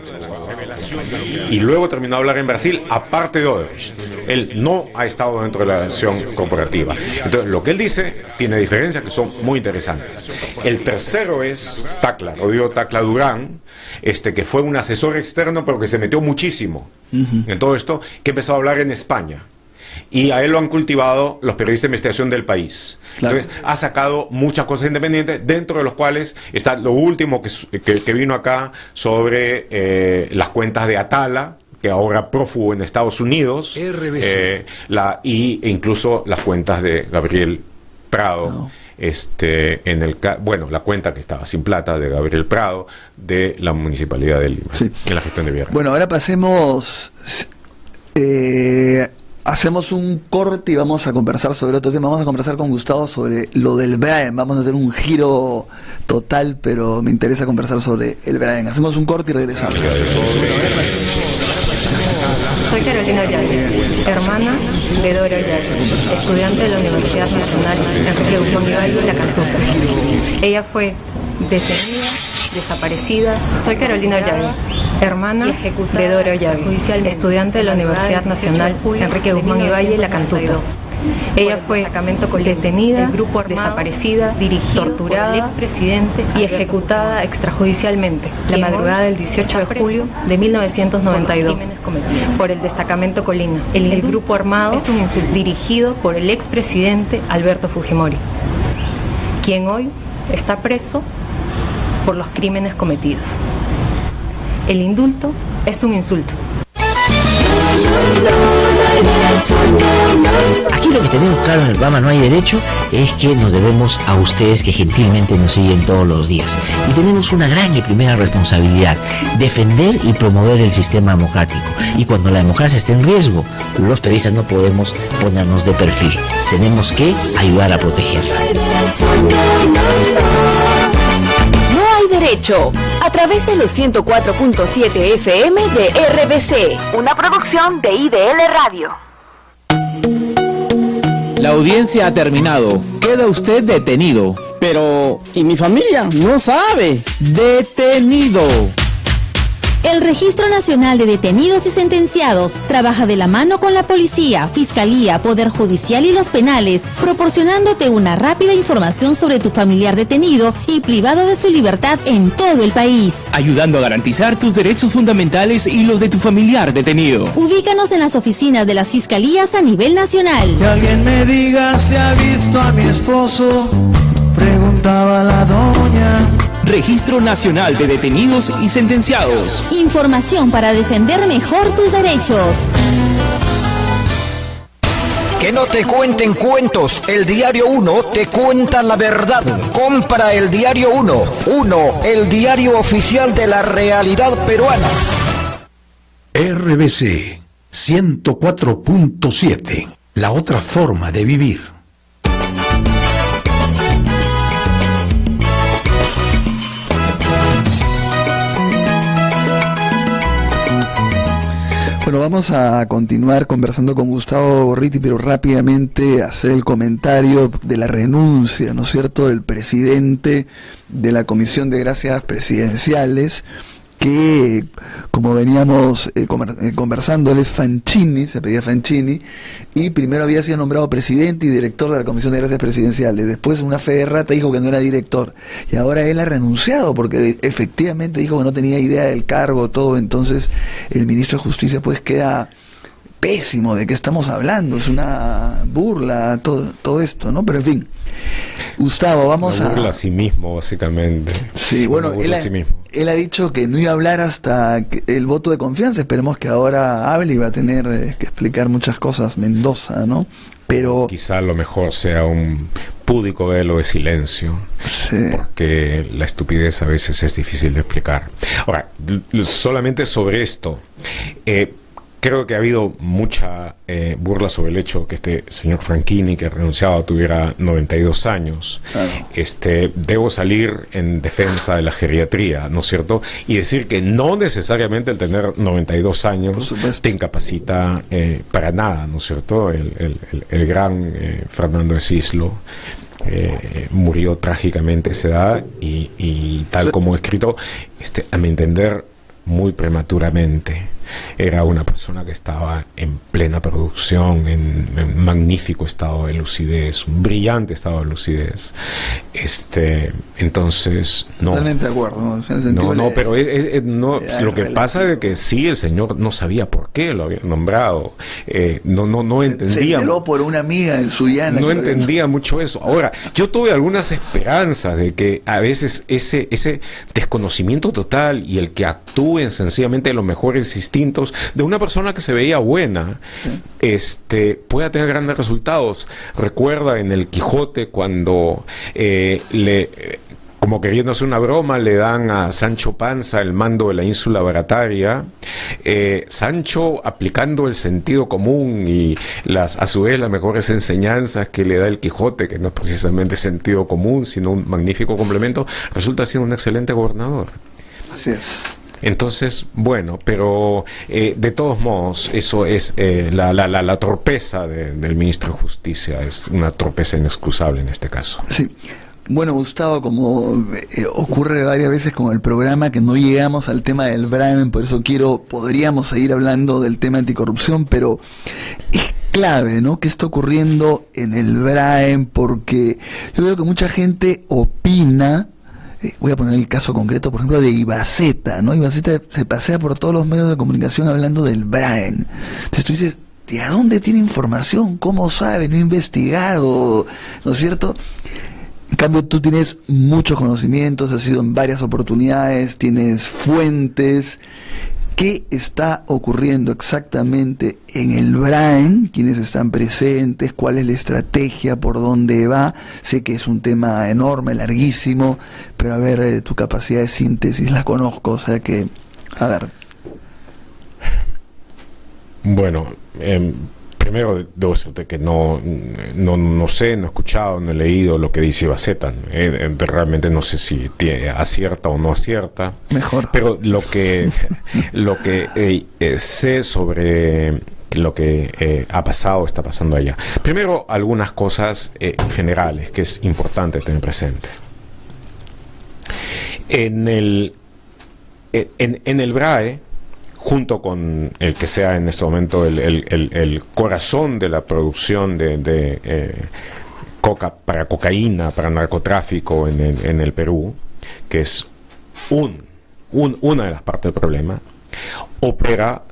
[SPEAKER 2] y luego terminó a hablar en Brasil, aparte de Odebrecht. Él no ha estado dentro de la delación corporativa. Entonces, lo que él dice tiene diferencias que son muy interesantes. El tercero es Tacla, Rodrigo Tacla Durán, que fue un asesor externo, pero que se metió muchísimo en todo esto, que empezó a hablar en España. Y a él lo han cultivado los periodistas de investigación del País. Claro. Entonces, ha sacado muchas cosas independientes, dentro de los cuales está lo último que vino acá sobre las cuentas de Atala, que ahora prófugo en Estados Unidos, e incluso las cuentas de Gabriel Prado, la cuenta que estaba sin plata de Gabriel Prado, de la Municipalidad de Lima, en la gestión de Viernes.
[SPEAKER 1] Bueno, ahora pasemos... hacemos un corte y vamos a conversar sobre otro tema. Vamos a conversar con Gustavo sobre lo del Braen. Vamos a hacer un giro total, pero me interesa conversar sobre el Braen. Hacemos un corte y regresamos.
[SPEAKER 16] Soy Carolina Ollave, hermana de Dora Ollave, estudiante de la Universidad Nacional Enrique Guzmán y Valle, La Cantuta. Ella fue detenida, desaparecida. Soy Carolina Ollave, hermana de Dora Ollave, estudiante de la Universidad Nacional Enrique Guzmán y Valle, La Cantuta. Ella fue detenida, desaparecida, torturada por el expresidente y ejecutada extrajudicialmente la madrugada del 18 de julio de 1992 por el destacamento Colina. El grupo armado es un insulto dirigido por el expresidente Alberto Fujimori, quien hoy está preso por los crímenes cometidos. El indulto es un insulto.
[SPEAKER 12] Aquí lo que tenemos claro en el programa No hay Derecho es que nos debemos a ustedes que gentilmente nos siguen todos los días. Y tenemos una gran y primera responsabilidad: defender y promover el sistema democrático. Y cuando la democracia esté en riesgo, los periodistas no podemos ponernos de perfil. Tenemos que ayudar a protegerla.
[SPEAKER 17] No hay derecho. A través de los 104.7 FM de RBC, una producción de IDL Radio.
[SPEAKER 4] La audiencia ha terminado. Queda usted detenido. Pero, ¿y mi familia? No sabe. Detenido.
[SPEAKER 5] El Registro Nacional de Detenidos y Sentenciados trabaja de la mano con la policía, fiscalía, poder judicial y los penales, proporcionándote una rápida información sobre tu familiar detenido y privado de su libertad en todo el país.
[SPEAKER 18] Ayudando a garantizar tus derechos fundamentales y los de tu familiar detenido.
[SPEAKER 5] Ubícanos en las oficinas de las fiscalías a nivel nacional.
[SPEAKER 6] Que alguien me diga si ha visto a mi esposo, preguntaba la doña.
[SPEAKER 18] Registro Nacional de Detenidos y Sentenciados.
[SPEAKER 5] Información para defender mejor tus derechos.
[SPEAKER 7] Que no te cuenten cuentos, el Diario 1 te cuenta la verdad. Compra el Diario 1, el diario oficial de la realidad peruana.
[SPEAKER 13] RBC 104.7, la otra forma de vivir.
[SPEAKER 1] Bueno, vamos a continuar conversando con Gustavo Gorriti, pero rápidamente hacer el comentario de la renuncia, ¿no es cierto?, del presidente de la Comisión de Gracias Presidenciales, que, como veníamos conversando, él es Fanchini, se pedía Fanchini, y primero había sido nombrado presidente y director de la Comisión de Gracias Presidenciales. Después, una fe de rata, dijo que no era director, y ahora él ha renunciado porque efectivamente dijo que no tenía idea del cargo, todo. Entonces el ministro de Justicia pues queda pésimo. ¿De qué estamos hablando? Es una burla todo esto, ¿no? Pero en fin, Gustavo, vamos a...
[SPEAKER 2] burla a sí mismo, básicamente.
[SPEAKER 1] Sí, bueno, él ha dicho que no iba a hablar hasta el voto de confianza. Esperemos que ahora hable, y va a tener que explicar muchas cosas Mendoza, ¿no? Pero
[SPEAKER 2] quizá lo mejor sea un púdico velo de silencio, sí, porque la estupidez a veces es difícil de explicar. Ahora, solamente sobre esto, creo que ha habido mucha burla sobre el hecho que este señor Franchini, que renunciado, tuviera 92 años. Claro. Debo salir en defensa de la geriatría, ¿no es cierto? Y decir que no necesariamente el tener 92 años te incapacita para nada, ¿no es cierto? El gran Fernando de Cislo murió trágicamente a esa edad y tal como he escrito, a mi entender, muy prematuramente. Era una persona que estaba en plena producción, en magnífico estado de lucidez, un brillante estado de lucidez. Entonces, no. Totalmente de acuerdo. No, pero lo que pasa es que sí, el señor no sabía por qué lo había nombrado. No entendía. Se
[SPEAKER 1] enteró por una amiga en Sullana.
[SPEAKER 2] No entendía mucho eso. Ahora, yo tuve algunas esperanzas de que a veces ese desconocimiento total y el que actúen sencillamente de los mejores instintos de una persona que se veía buena, sí, pueda tener grandes resultados. Recuerda en el Quijote cuando como queriendo hacer una broma, le dan a Sancho Panza el mando de la ínsula Barataria. Sancho, aplicando el sentido común y a su vez las mejores enseñanzas que le da el Quijote, que no es precisamente sentido común, sino un magnífico complemento, resulta siendo un excelente gobernador.
[SPEAKER 1] Así es.
[SPEAKER 2] Entonces, bueno, pero de todos modos, eso es la torpeza del ministro de Justicia, es una torpeza inexcusable en este caso.
[SPEAKER 1] Sí. Bueno, Gustavo, como ocurre varias veces con el programa, que no llegamos al tema del Braem, por eso podríamos seguir hablando del tema anticorrupción, pero es clave, ¿no?, que está ocurriendo en el Braem, porque yo veo que mucha gente opina. Voy a poner el caso concreto, por ejemplo, de Ibaceta, ¿no? Ibaceta se pasea por todos los medios de comunicación hablando del Braem. Entonces tú dices, ¿de dónde tiene información? ¿Cómo sabe? ¿No ha investigado? ¿No es cierto? En cambio, tú tienes muchos conocimientos, has sido en varias oportunidades, tienes fuentes, ¿Qué está ocurriendo exactamente en el BRAEN? ¿Quiénes están presentes? ¿Cuál es la estrategia? ¿Por dónde va? Sé que es un tema enorme, larguísimo, pero a ver, tu capacidad de síntesis la conozco, o sea que, a ver.
[SPEAKER 2] Bueno, primero debo decirte que no sé, no he escuchado, no he leído lo que dice Ibaceta. Realmente no sé si acierta o no acierta.
[SPEAKER 1] Mejor.
[SPEAKER 2] Pero lo que sé sobre lo que ha pasado, está pasando allá. Primero, algunas cosas generales que es importante tener presente. En el BRAE, junto con el que sea en este momento el corazón de la producción de cocaína, para narcotráfico en el Perú, que es una de las partes del problema, opera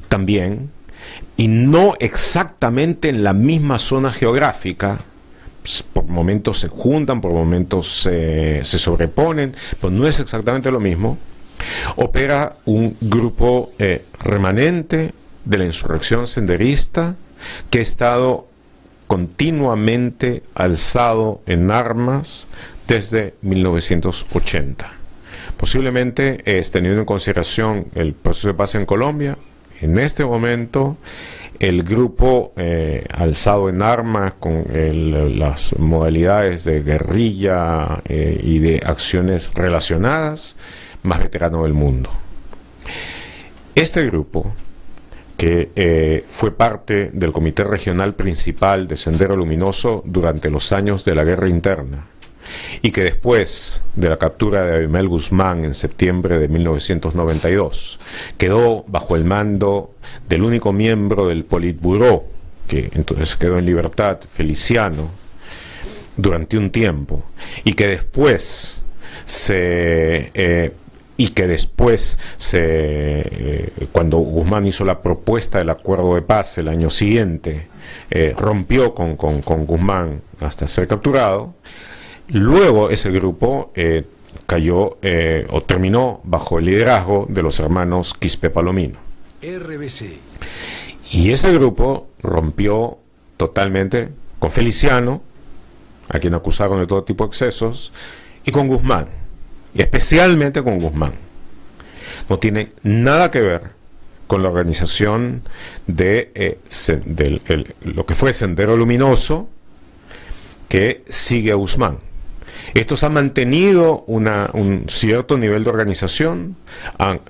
[SPEAKER 2] también, y no exactamente en la misma zona geográfica. Por momentos se juntan, por momentos se sobreponen, pero no es exactamente lo mismo. Opera un grupo remanente de la insurrección senderista que ha estado continuamente alzado en armas desde 1980. Posiblemente, teniendo en consideración el proceso de paz en Colombia, en este momento el grupo alzado en armas con las modalidades de guerrilla y de acciones relacionadas más veterano del mundo. Este grupo, que fue parte del Comité Regional Principal de Sendero Luminoso durante los años de la guerra interna, y que después de la captura de Abimael Guzmán en septiembre de 1992 quedó bajo el mando del único miembro del Politburó, que entonces quedó en libertad, Feliciano, durante un tiempo, y que después cuando Guzmán hizo la propuesta del acuerdo de paz el año siguiente, rompió con Guzmán hasta ser capturado. Luego ese grupo cayó o terminó bajo el liderazgo de los hermanos Quispe Palomino.
[SPEAKER 13] RBC.
[SPEAKER 2] Y ese grupo rompió totalmente con Feliciano, a quien acusaron de todo tipo de excesos, y con Guzmán, y especialmente con Guzmán. No tiene nada que ver con la organización de lo que fue Sendero Luminoso, que sigue a Guzmán. Estos han mantenido un cierto nivel de organización.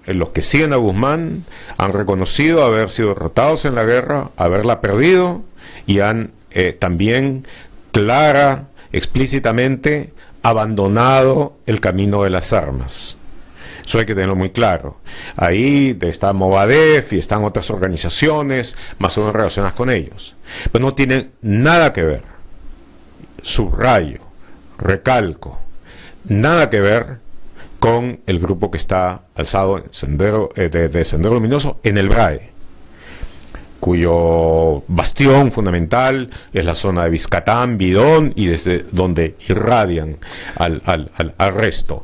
[SPEAKER 2] Los que siguen a Guzmán han reconocido haber sido derrotados en la guerra, haberla perdido, y han también explícitamente abandonado el camino de las armas. Eso hay que tenerlo muy claro. Ahí está Movadef y están otras organizaciones más o menos relacionadas con ellos. Pero no tienen nada que ver, subrayo, recalco, nada que ver con el grupo que está alzado en Sendero Luminoso en el BRAE, cuyo bastión fundamental es la zona de Vizcatán, Bidón, y desde donde irradian al resto.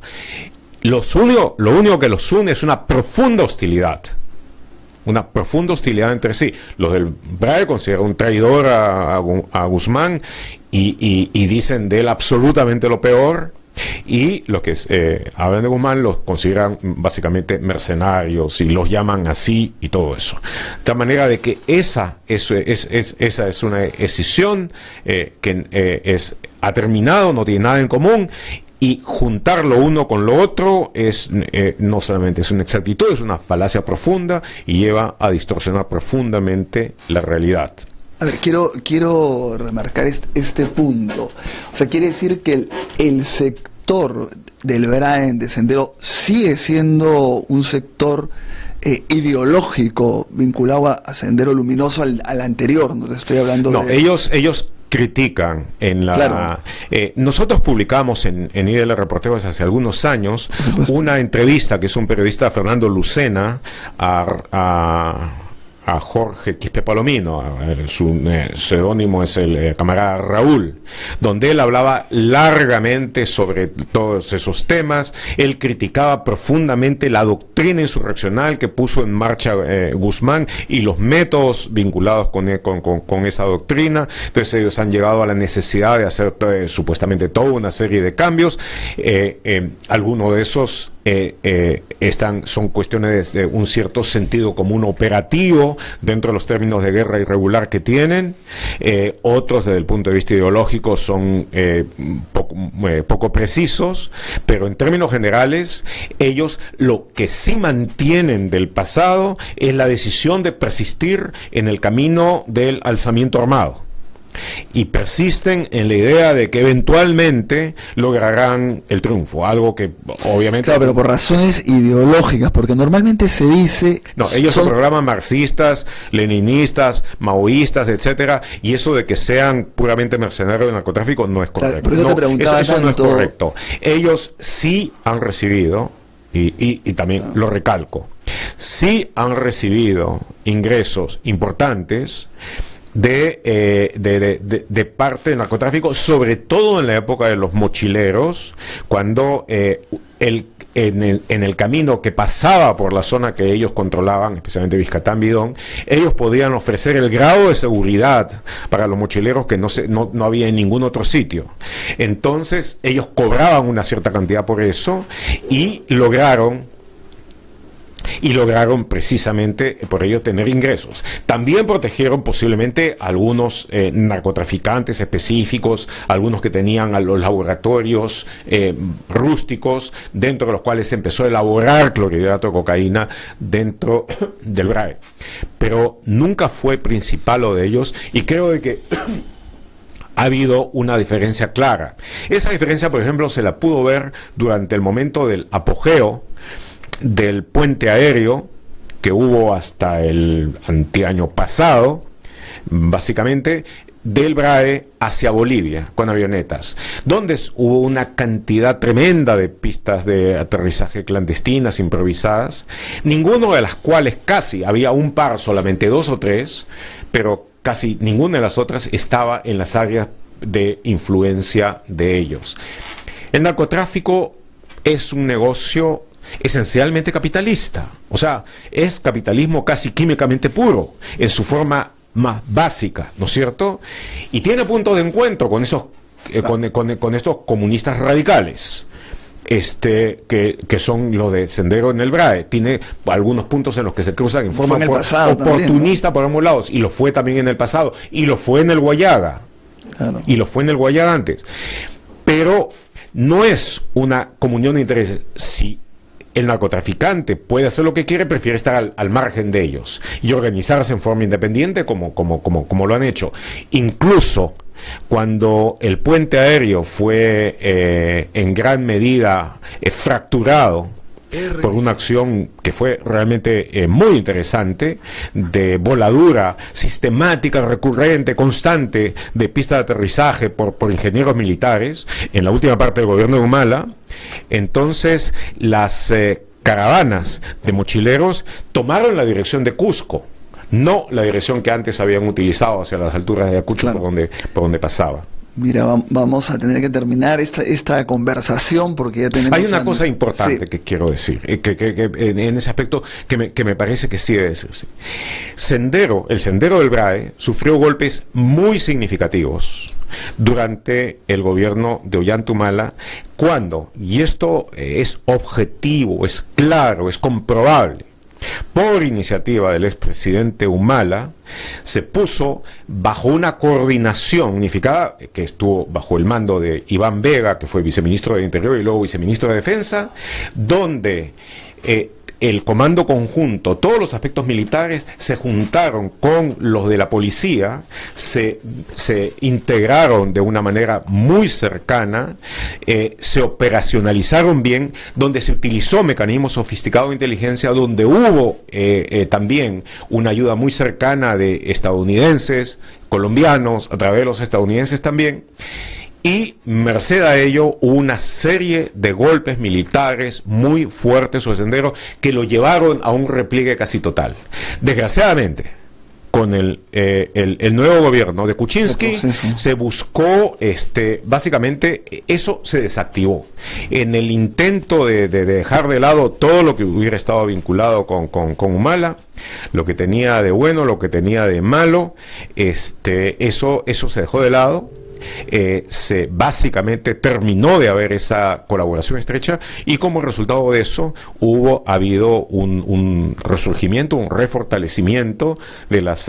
[SPEAKER 2] Lo único que los une es una profunda hostilidad entre sí. Los del BRAE consideran un traidor a Guzmán y dicen de él absolutamente lo peor, y los que hablan de Guzmán los consideran básicamente mercenarios y los llaman así y todo eso. De tal manera de que esa es una escisión que ha terminado, no tiene nada en común. Y juntar lo uno con lo otro no solamente es una inexactitud, es una falacia profunda y lleva a distorsionar profundamente la realidad.
[SPEAKER 1] A ver, quiero remarcar este punto. O sea, quiere decir que el sector del BRAEN de Sendero sigue siendo un sector ideológico vinculado a Sendero Luminoso al anterior. No te estoy hablando de...
[SPEAKER 2] Ellos critican claro. Nosotros publicamos en IDL Reporteros hace algunos años una entrevista que hizo un periodista, Fernando Lucena, a a Jorge Quispe Palomino, su seudónimo es el camarada Raúl, donde él hablaba largamente sobre todos esos temas. Él criticaba profundamente la doctrina insurreccional que puso en marcha Guzmán y los métodos vinculados con esa doctrina. Entonces ellos han llegado a la necesidad de hacer supuestamente toda una serie de cambios. Algunos de esos son cuestiones de un cierto sentido común operativo dentro de los términos de guerra irregular que tienen. Otros desde el punto de vista ideológico son poco precisos, pero en términos generales ellos lo que sí mantienen del pasado es la decisión de persistir en el camino del alzamiento armado. Y persisten en la idea de que eventualmente lograrán el triunfo, algo que obviamente...
[SPEAKER 1] Claro, pero por razones ideológicas, porque normalmente se dice...
[SPEAKER 2] No, ellos se programan marxistas, leninistas, maoístas, etcétera, y eso de que sean puramente mercenarios del narcotráfico no es correcto.
[SPEAKER 1] Pero yo te preguntaba
[SPEAKER 2] eso no es correcto. Ellos sí han recibido, y también lo recalco, sí han recibido ingresos importantes de parte del narcotráfico, sobre todo en la época de los mochileros, cuando en el camino que pasaba por la zona que ellos controlaban, especialmente Vizcatán, Bidón, ellos podían ofrecer el grado de seguridad para los mochileros que no había en ningún otro sitio. Entonces ellos cobraban una cierta cantidad por eso y lograron precisamente por ello tener ingresos. También protegieron posiblemente a algunos narcotraficantes específicos, algunos que tenían a los laboratorios rústicos, dentro de los cuales se empezó a elaborar clorhidrato de cocaína dentro del BRAE. Pero nunca fue principal lo de ellos, y creo de que ha habido una diferencia clara. Esa diferencia, por ejemplo, se la pudo ver durante el momento del apogeo del puente aéreo que hubo hasta el anteaño pasado, básicamente, del BRAE hacia Bolivia con avionetas, donde hubo una cantidad tremenda de pistas de aterrizaje clandestinas, improvisadas, ninguna de las cuales casi, había un par, solamente 2 o 3, pero casi ninguna de las otras estaba en las áreas de influencia de ellos. El narcotráfico es un negocio esencialmente capitalista, o sea, es capitalismo casi químicamente puro, en su forma más básica, ¿no es cierto? Y tiene puntos de encuentro con esos con estos comunistas radicales, que son los de Sendero en el BRAE. Tiene algunos puntos en los que se cruzan en forma oportunista también, por ambos lados, y lo fue también en el pasado, y lo fue en el Guayaga, claro, y lo fue en el Guayaga antes, pero no es una comunión de intereses. Si el narcotraficante puede hacer lo que quiere, prefiere estar al margen de ellos y organizarse en forma independiente como lo han hecho. Incluso cuando el puente aéreo fue en gran medida fracturado por una acción que fue realmente muy interesante, de voladura sistemática, recurrente, constante, de pista de aterrizaje por ingenieros militares, en la última parte del gobierno de Humala, entonces las caravanas de mochileros tomaron la dirección de Cusco, no la dirección que antes habían utilizado hacia las alturas de Ayacucho, claro, por donde pasaba.
[SPEAKER 1] Mira, vamos a tener que terminar esta conversación porque ya tenemos...
[SPEAKER 2] Hay una cosa importante que quiero decir, que en ese aspecto que me parece que sí debe decirse. El sendero del BRAE sufrió golpes muy significativos durante el gobierno de Ollanta Humala, cuando, y esto es objetivo, es claro, es comprobable, por iniciativa del expresidente Humala, se puso bajo una coordinación unificada que estuvo bajo el mando de Iván Vega, que fue viceministro de Interior y luego viceministro de Defensa, donde el comando conjunto, todos los aspectos militares se juntaron con los de la policía, se integraron de una manera muy cercana, se operacionalizaron bien, donde se utilizó mecanismos sofisticados de inteligencia, donde hubo también una ayuda muy cercana de estadounidenses, colombianos, a través de los estadounidenses también, Y merced a ello hubo una serie de golpes militares muy fuertes sobre Sendero que lo llevaron a un repliegue casi total. Desgraciadamente, con el nuevo gobierno de Kuczynski se buscó, básicamente eso se desactivó. En el intento de dejar de lado todo lo que hubiera estado vinculado con Humala, lo que tenía de bueno, lo que tenía de malo, eso se dejó de lado. Se básicamente terminó de haber esa colaboración estrecha y como resultado de eso ha habido un resurgimiento, un refortalecimiento de las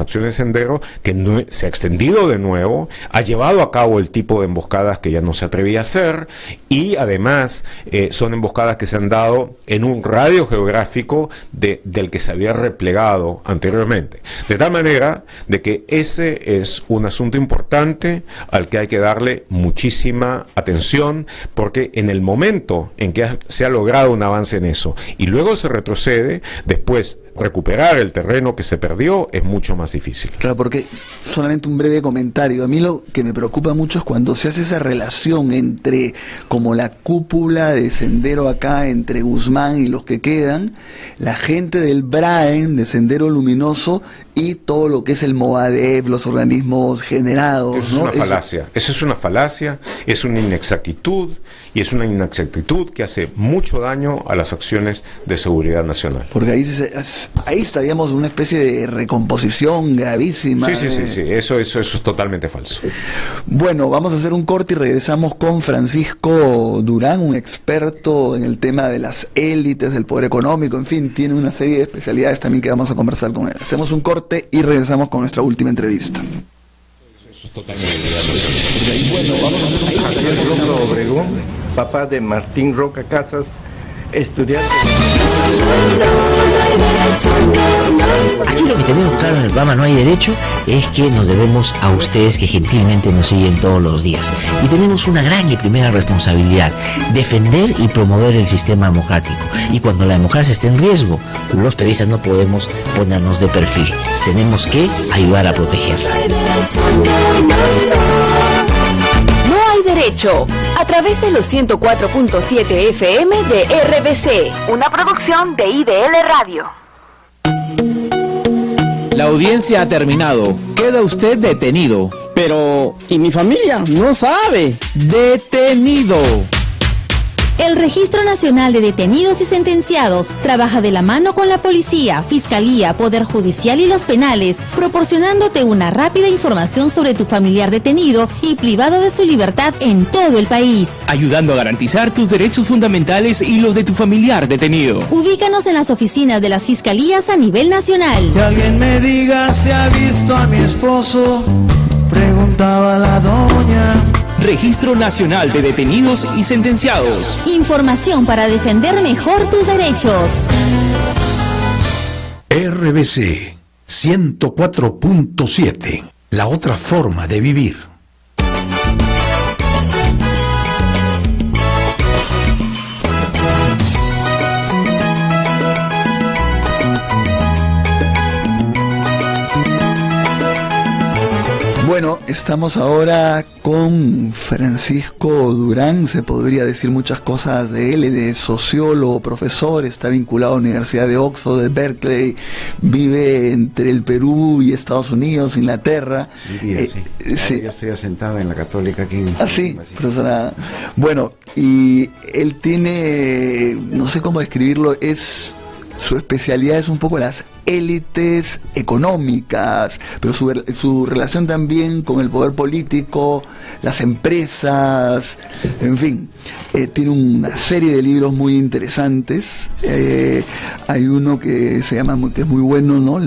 [SPEAKER 2] acciones de Sendero que se ha extendido de nuevo, ha llevado a cabo el tipo de emboscadas que ya no se atrevía a hacer y además son emboscadas que se han dado en un radio geográfico del que se había replegado anteriormente, de tal manera de que ese es un asunto importante al que hay que darle muchísima atención, porque en el momento en que se ha logrado un avance en eso y luego se retrocede, después recuperar el terreno que se perdió es mucho más difícil.
[SPEAKER 1] Claro, porque solamente un breve comentario. A mí lo que me preocupa mucho es cuando se hace esa relación entre como la cúpula de Sendero acá, entre Guzmán y los que quedan, la gente del BRAEN, de Sendero Luminoso, y todo lo que es el Movadef, los organismos generados.
[SPEAKER 2] Eso, ¿no? Es una falacia. Eso es una falacia, es una inexactitud, y es una inexactitud que hace mucho daño a las acciones de seguridad nacional.
[SPEAKER 1] Porque ahí estaríamos en una especie de recomposición gravísima.
[SPEAKER 2] Sí, eso es totalmente falso.
[SPEAKER 1] Bueno, vamos a hacer un corte y regresamos con Francisco Durán, un experto en el tema de las élites, del poder económico, en fin, tiene una serie de especialidades también que vamos a conversar con él. Hacemos un corte y regresamos con nuestra última entrevista.
[SPEAKER 2] Eso es totalmente
[SPEAKER 15] bueno, vamos a hacer Javier Roca Obregón, papá de Martín Roca Casas, estudiante.
[SPEAKER 12] Aquí lo que tenemos claro en el programa No hay derecho es que nos debemos a ustedes que gentilmente nos siguen todos los días. Y tenemos una gran y primera responsabilidad: defender y promover el sistema democrático. Y cuando la democracia esté en riesgo, los periodistas no podemos ponernos de perfil. Tenemos que ayudar a protegerla.
[SPEAKER 17] No hay derecho, a través de los 104.7 FM de RBC, una producción de IDL Radio.
[SPEAKER 18] La audiencia ha terminado. Queda usted detenido.
[SPEAKER 4] Pero, ¿y mi familia? No sabe.
[SPEAKER 18] Detenido.
[SPEAKER 5] El Registro Nacional de Detenidos y Sentenciados trabaja de la mano con la policía, fiscalía, poder judicial y los penales, proporcionándote una rápida información sobre tu familiar detenido y privado de su libertad en todo el país,
[SPEAKER 18] ayudando a garantizar tus derechos fundamentales y los de tu familiar detenido.
[SPEAKER 5] Ubícanos en las oficinas de las fiscalías a nivel nacional.
[SPEAKER 6] Que alguien me diga si ha visto a mi esposo, preguntaba la doña.
[SPEAKER 18] Registro Nacional de Detenidos y Sentenciados.
[SPEAKER 5] Información para defender mejor tus derechos.
[SPEAKER 13] RBC 104.7. La otra forma de vivir.
[SPEAKER 1] Bueno, estamos ahora con Francisco Durán, se podría decir muchas cosas de él, él es sociólogo, profesor, está vinculado a la Universidad de Oxford, de Berkeley, vive entre el Perú y Estados Unidos, Inglaterra.
[SPEAKER 19] Sí. Yo estoy asentado en la Católica aquí.
[SPEAKER 1] Sí, profesora. Bueno, y él tiene, no sé cómo describirlo, su especialidad es un poco las élites económicas, pero su relación también con el poder político, las empresas, en fin, tiene una serie de libros muy interesantes. Hay uno que se llama, que es muy bueno, ¿no?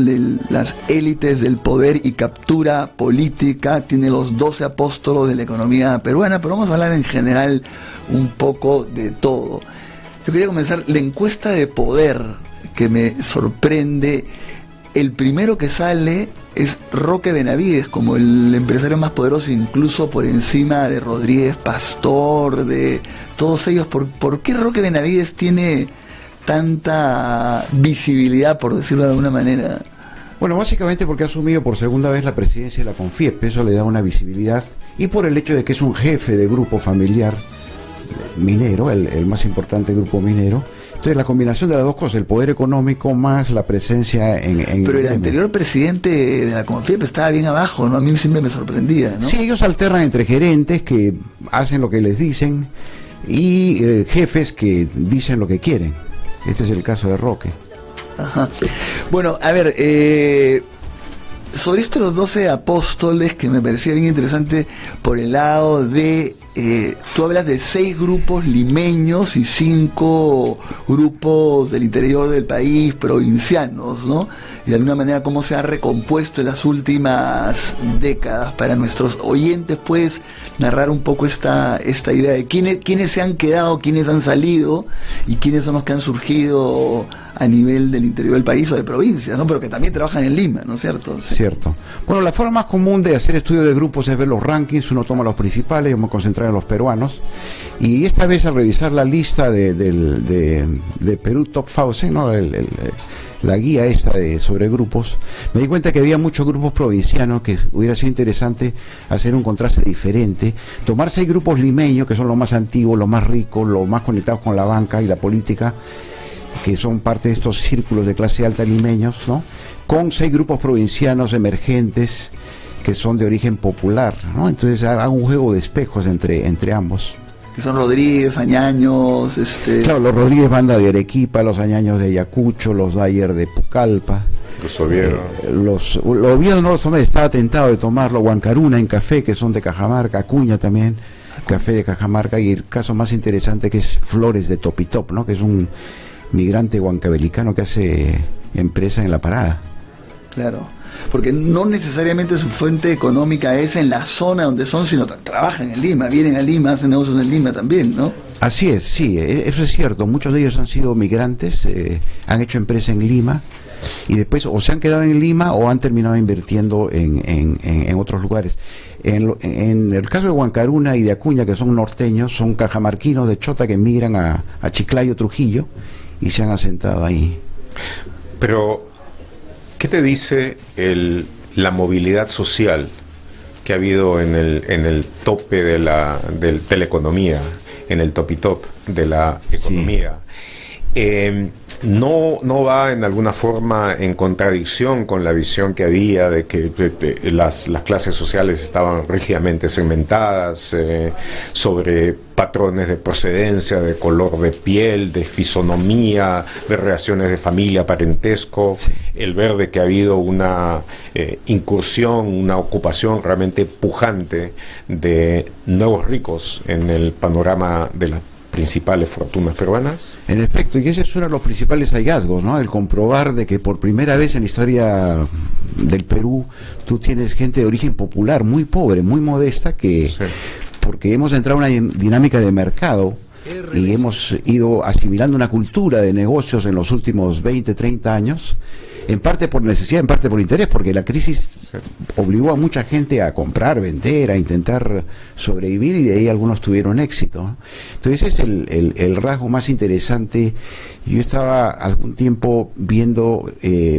[SPEAKER 1] Las élites del poder y captura política, tiene los 12 apóstolos de la economía peruana, pero vamos a hablar en general un poco de todo. Yo quería comenzar la encuesta de poder, que me sorprende. El primero que sale es Roque Benavides como el empresario más poderoso, incluso por encima de Rodríguez Pastor, de todos ellos. ¿Por qué Roque Benavides tiene tanta visibilidad, por decirlo de alguna manera?
[SPEAKER 19] Bueno, básicamente porque ha asumido por segunda vez la presidencia de la CONFIEP, eso le da una visibilidad, y por el hecho de que es un jefe de grupo familiar minero, el más importante grupo minero. Entonces la combinación de las dos cosas, el poder económico más la presencia en
[SPEAKER 1] pero el anterior presidente de la CONFIEP estaba bien abajo, ¿no? A mí siempre me sorprendía, ¿no?
[SPEAKER 19] Sí, ellos alternan entre gerentes que hacen lo que les dicen y jefes que dicen lo que quieren. Este es el caso de Roque.
[SPEAKER 1] Ajá. Bueno, a ver, sobre esto de los 12 apóstoles, que me parecía bien interesante por el lado de, tú hablas de 6 grupos limeños y 5 grupos del interior del país, provincianos, ¿no? Y de alguna manera cómo se ha recompuesto en las últimas décadas. Para nuestros oyentes, ¿puedes narrar un poco esta idea de quiénes se han quedado, quiénes han salido y quiénes son los que han surgido a nivel del interior del país o de provincias, ¿no? Pero que también trabajan en Lima, ¿no es cierto? Sí.
[SPEAKER 19] Cierto. Bueno, la forma más común de hacer estudio de grupos es ver los rankings, uno toma los principales, yo me concentrar en los peruanos, y esta vez al revisar la lista de Perú Top 1000, ¿no? La guía esta sobre grupos, me di cuenta que había muchos grupos provincianos, que hubiera sido interesante hacer un contraste diferente, tomar 6 grupos limeños, que son los más antiguos, los más ricos, los más conectados con la banca y la política, que son parte de estos círculos de clase alta limeños, ¿no? Con 6 grupos provincianos emergentes que son de origen popular, ¿no? Entonces hago un juego de espejos entre ambos.
[SPEAKER 1] Que son Rodríguez, Añaños,
[SPEAKER 19] Claro, los Rodríguez banda de Arequipa, los Añaños de Ayacucho, los Dyer de Pucallpa.
[SPEAKER 2] Los Oviedo.
[SPEAKER 19] Los Oviedo no los tomé, estaba tentado de tomarlo. Huancaruna en Café, que son de Cajamarca, Acuña también, Café de Cajamarca, y el caso más interesante que es Flores de Topitop, ¿no? Que es un migrante huancabelicano que hace empresa en La Parada.
[SPEAKER 1] Claro, porque no necesariamente su fuente económica es en la zona donde son, sino trabajan en Lima, vienen a Lima, hacen negocios en Lima también, ¿no?
[SPEAKER 19] Así es, sí, eso es cierto. Muchos de ellos han sido migrantes, han hecho empresa en Lima y después o se han quedado en Lima o han terminado invirtiendo en otros lugares. En el caso de Huancaruna y de Acuña, que son norteños, son cajamarquinos de Chota que migran a Chiclayo, Trujillo, y se han asentado ahí.
[SPEAKER 2] Pero, ¿qué te dice la movilidad social que ha habido en el tope de la economía, en el topitop de la economía? Sí. No va en alguna forma en contradicción con la visión que había de que las clases sociales estaban rígidamente segmentadas sobre patrones de procedencia, de color de piel, de fisonomía, de relaciones de familia, parentesco, sí. El ver de que ha habido una incursión, una ocupación realmente pujante de nuevos ricos en el panorama de las principales fortunas peruanas.
[SPEAKER 19] En efecto, y ese es uno de los principales hallazgos, ¿no? El comprobar de que por primera vez en la historia del Perú tú tienes gente de origen popular, muy pobre, muy modesta, que sí. Porque hemos entrado en una dinámica de mercado y hemos ido asimilando una cultura de negocios en los últimos 20, 30 años, en parte por necesidad, en parte por interés, porque la crisis obligó a mucha gente a comprar, vender, a intentar sobrevivir, y de ahí algunos tuvieron éxito. Entonces ese es el rasgo más interesante. Yo estaba algún tiempo viendo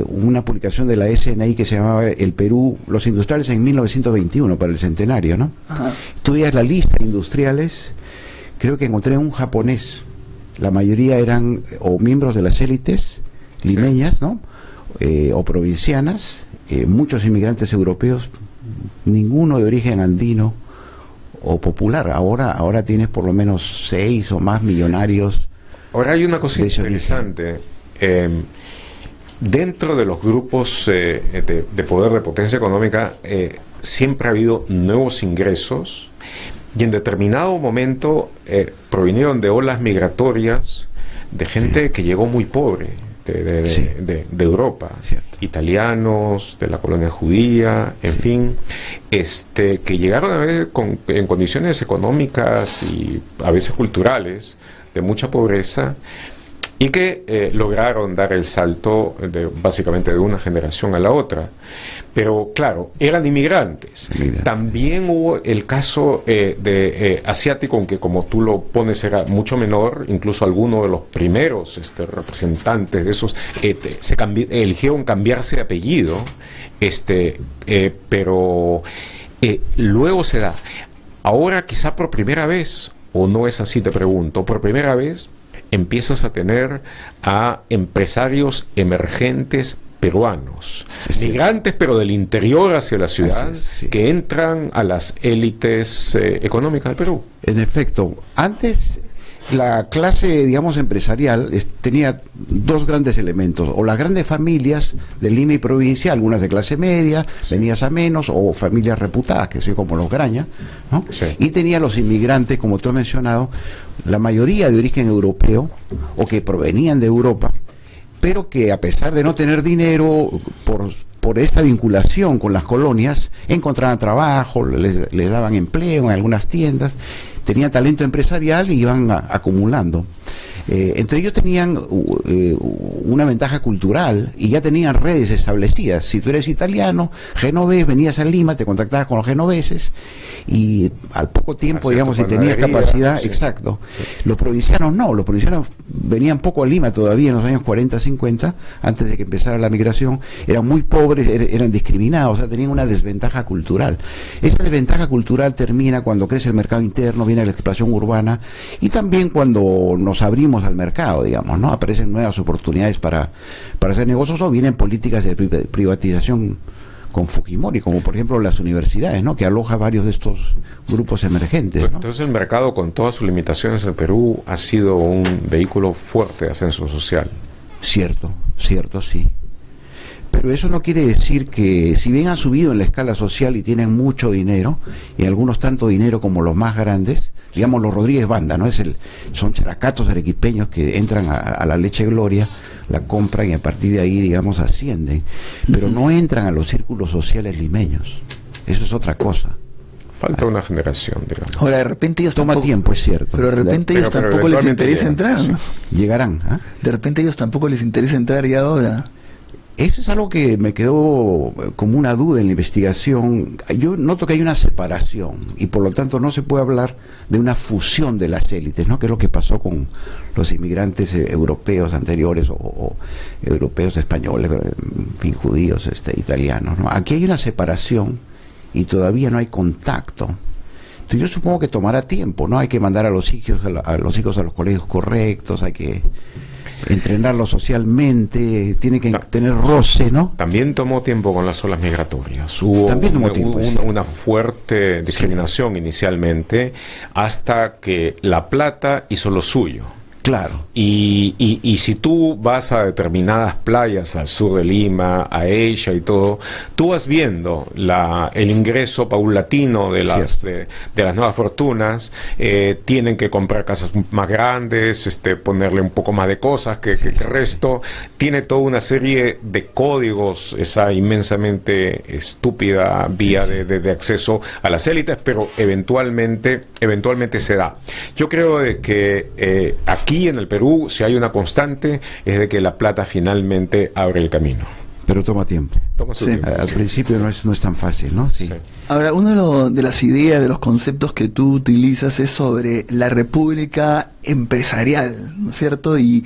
[SPEAKER 19] una publicación de la SNI que se llamaba El Perú, los industriales en 1921, para el centenario, ¿no? Ajá. Tú veías la lista de industriales, creo que encontré un japonés, la mayoría eran o miembros de las élites limeñas, ¿no? O provincianas, muchos inmigrantes europeos, ninguno de origen andino o popular. Ahora tienes por lo menos 6 o más millonarios.
[SPEAKER 2] Ahora hay una cosa interesante. Dentro de los grupos de poder, de potencia económica, siempre ha habido nuevos ingresos, y en determinado momento provinieron de olas migratorias de gente que llegó muy pobre. De Europa, cierto. Italianos, de la colonia judía, en fin, que llegaron a ver en condiciones económicas y a veces culturales de mucha pobreza, y que lograron dar el salto básicamente de una generación a la otra. Pero claro, eran inmigrantes. También hubo el caso de asiático, aunque como tú lo pones era mucho menor, incluso algunos de los primeros representantes de esos eligieron cambiarse de apellido, pero luego se da. Ahora quizá por primera vez, o no es así, te pregunto, por primera vez empiezas a tener a empresarios emergentes peruanos, migrantes pero del interior hacia la ciudad, que entran a las élites económicas del Perú.
[SPEAKER 19] En efecto, antes la clase, digamos, empresarial tenía dos grandes elementos: o las grandes familias de Lima y provincia, algunas de clase media, venidas a menos, o familias reputadas, que son como los Graña, ¿no? Y tenía los inmigrantes, como tú has mencionado, la mayoría de origen europeo, o que provenían de Europa, pero que a pesar de no tener dinero, por esta vinculación con las colonias, encontraban trabajo, les daban empleo en algunas tiendas, tenían talento empresarial y iban acumulando. Entonces ellos tenían una ventaja cultural y ya tenían redes establecidas. Si tú eres italiano, genovés, venías a Lima, te contactabas con los genoveses y al poco tiempo, digamos, si tenías capacidad, exacto. Los provincianos no, los provincianos venían poco a Lima todavía en los años 40, 50, antes de que empezara la migración, eran muy pobres, eran discriminados, o sea, tenían una desventaja cultural. Esa desventaja cultural termina cuando crece el mercado interno, viene la expansión urbana y también cuando nos abrimos al mercado, digamos, ¿no? Aparecen nuevas oportunidades para hacer negocios, o vienen políticas de privatización con Fujimori, como por ejemplo las universidades, ¿no? Que aloja varios de estos grupos emergentes, ¿no?
[SPEAKER 2] Entonces el mercado, con todas sus limitaciones, el Perú ha sido un vehículo fuerte de ascenso social.
[SPEAKER 19] Cierto, sí. Pero eso no quiere decir que, si bien han subido en la escala social y tienen mucho dinero, y algunos tanto dinero como los más grandes, digamos los Rodríguez Banda, ¿no? Son characatos arequipeños que entran a la Leche Gloria, la compran y a partir de ahí, digamos, ascienden, pero no entran a los círculos sociales limeños. Eso es otra cosa.
[SPEAKER 2] Falta una generación, digamos.
[SPEAKER 1] Ahora, de repente ellos
[SPEAKER 19] toma tiempo, es cierto.
[SPEAKER 1] Pero de repente ellos tampoco les interesa entrar, ¿no?
[SPEAKER 19] Llegarán, ¿ah?
[SPEAKER 1] De repente ellos tampoco les interesa entrar y ahora.
[SPEAKER 19] Eso es algo que me quedó como una duda en la investigación. Yo noto que hay una separación y por lo tanto no se puede hablar de una fusión de las élites, ¿no? Que es lo que pasó con los inmigrantes europeos anteriores o europeos españoles, en fin, judíos, italianos, ¿no? Aquí hay una separación y todavía no hay contacto. Entonces yo supongo que tomará tiempo, ¿no? Hay que mandar a los hijos a los colegios correctos, hay que entrenarlos socialmente, tiene que tener roce, ¿no?
[SPEAKER 2] También tomó tiempo con las olas migratorias. Hubo una fuerte discriminación inicialmente, hasta que La Plata hizo lo suyo.
[SPEAKER 19] Claro.
[SPEAKER 2] Y si tú vas a determinadas playas al sur de Lima, a Asia y todo, tú vas viendo el ingreso paulatino de las nuevas fortunas. Tienen que comprar casas más grandes, ponerle un poco más de cosas que el resto. Tiene toda una serie de códigos, esa inmensamente estúpida vía de acceso a las élites, pero eventualmente se da. Yo creo que aquí en el Perú, si hay una constante, es de que La Plata finalmente abre el camino.
[SPEAKER 19] Pero toma tiempo.
[SPEAKER 2] Toma su tiempo.
[SPEAKER 19] Al principio no es tan fácil, ¿no? Sí.
[SPEAKER 1] Ahora, uno de las ideas, de los conceptos que tú utilizas es sobre la república empresarial, ¿no es cierto? Y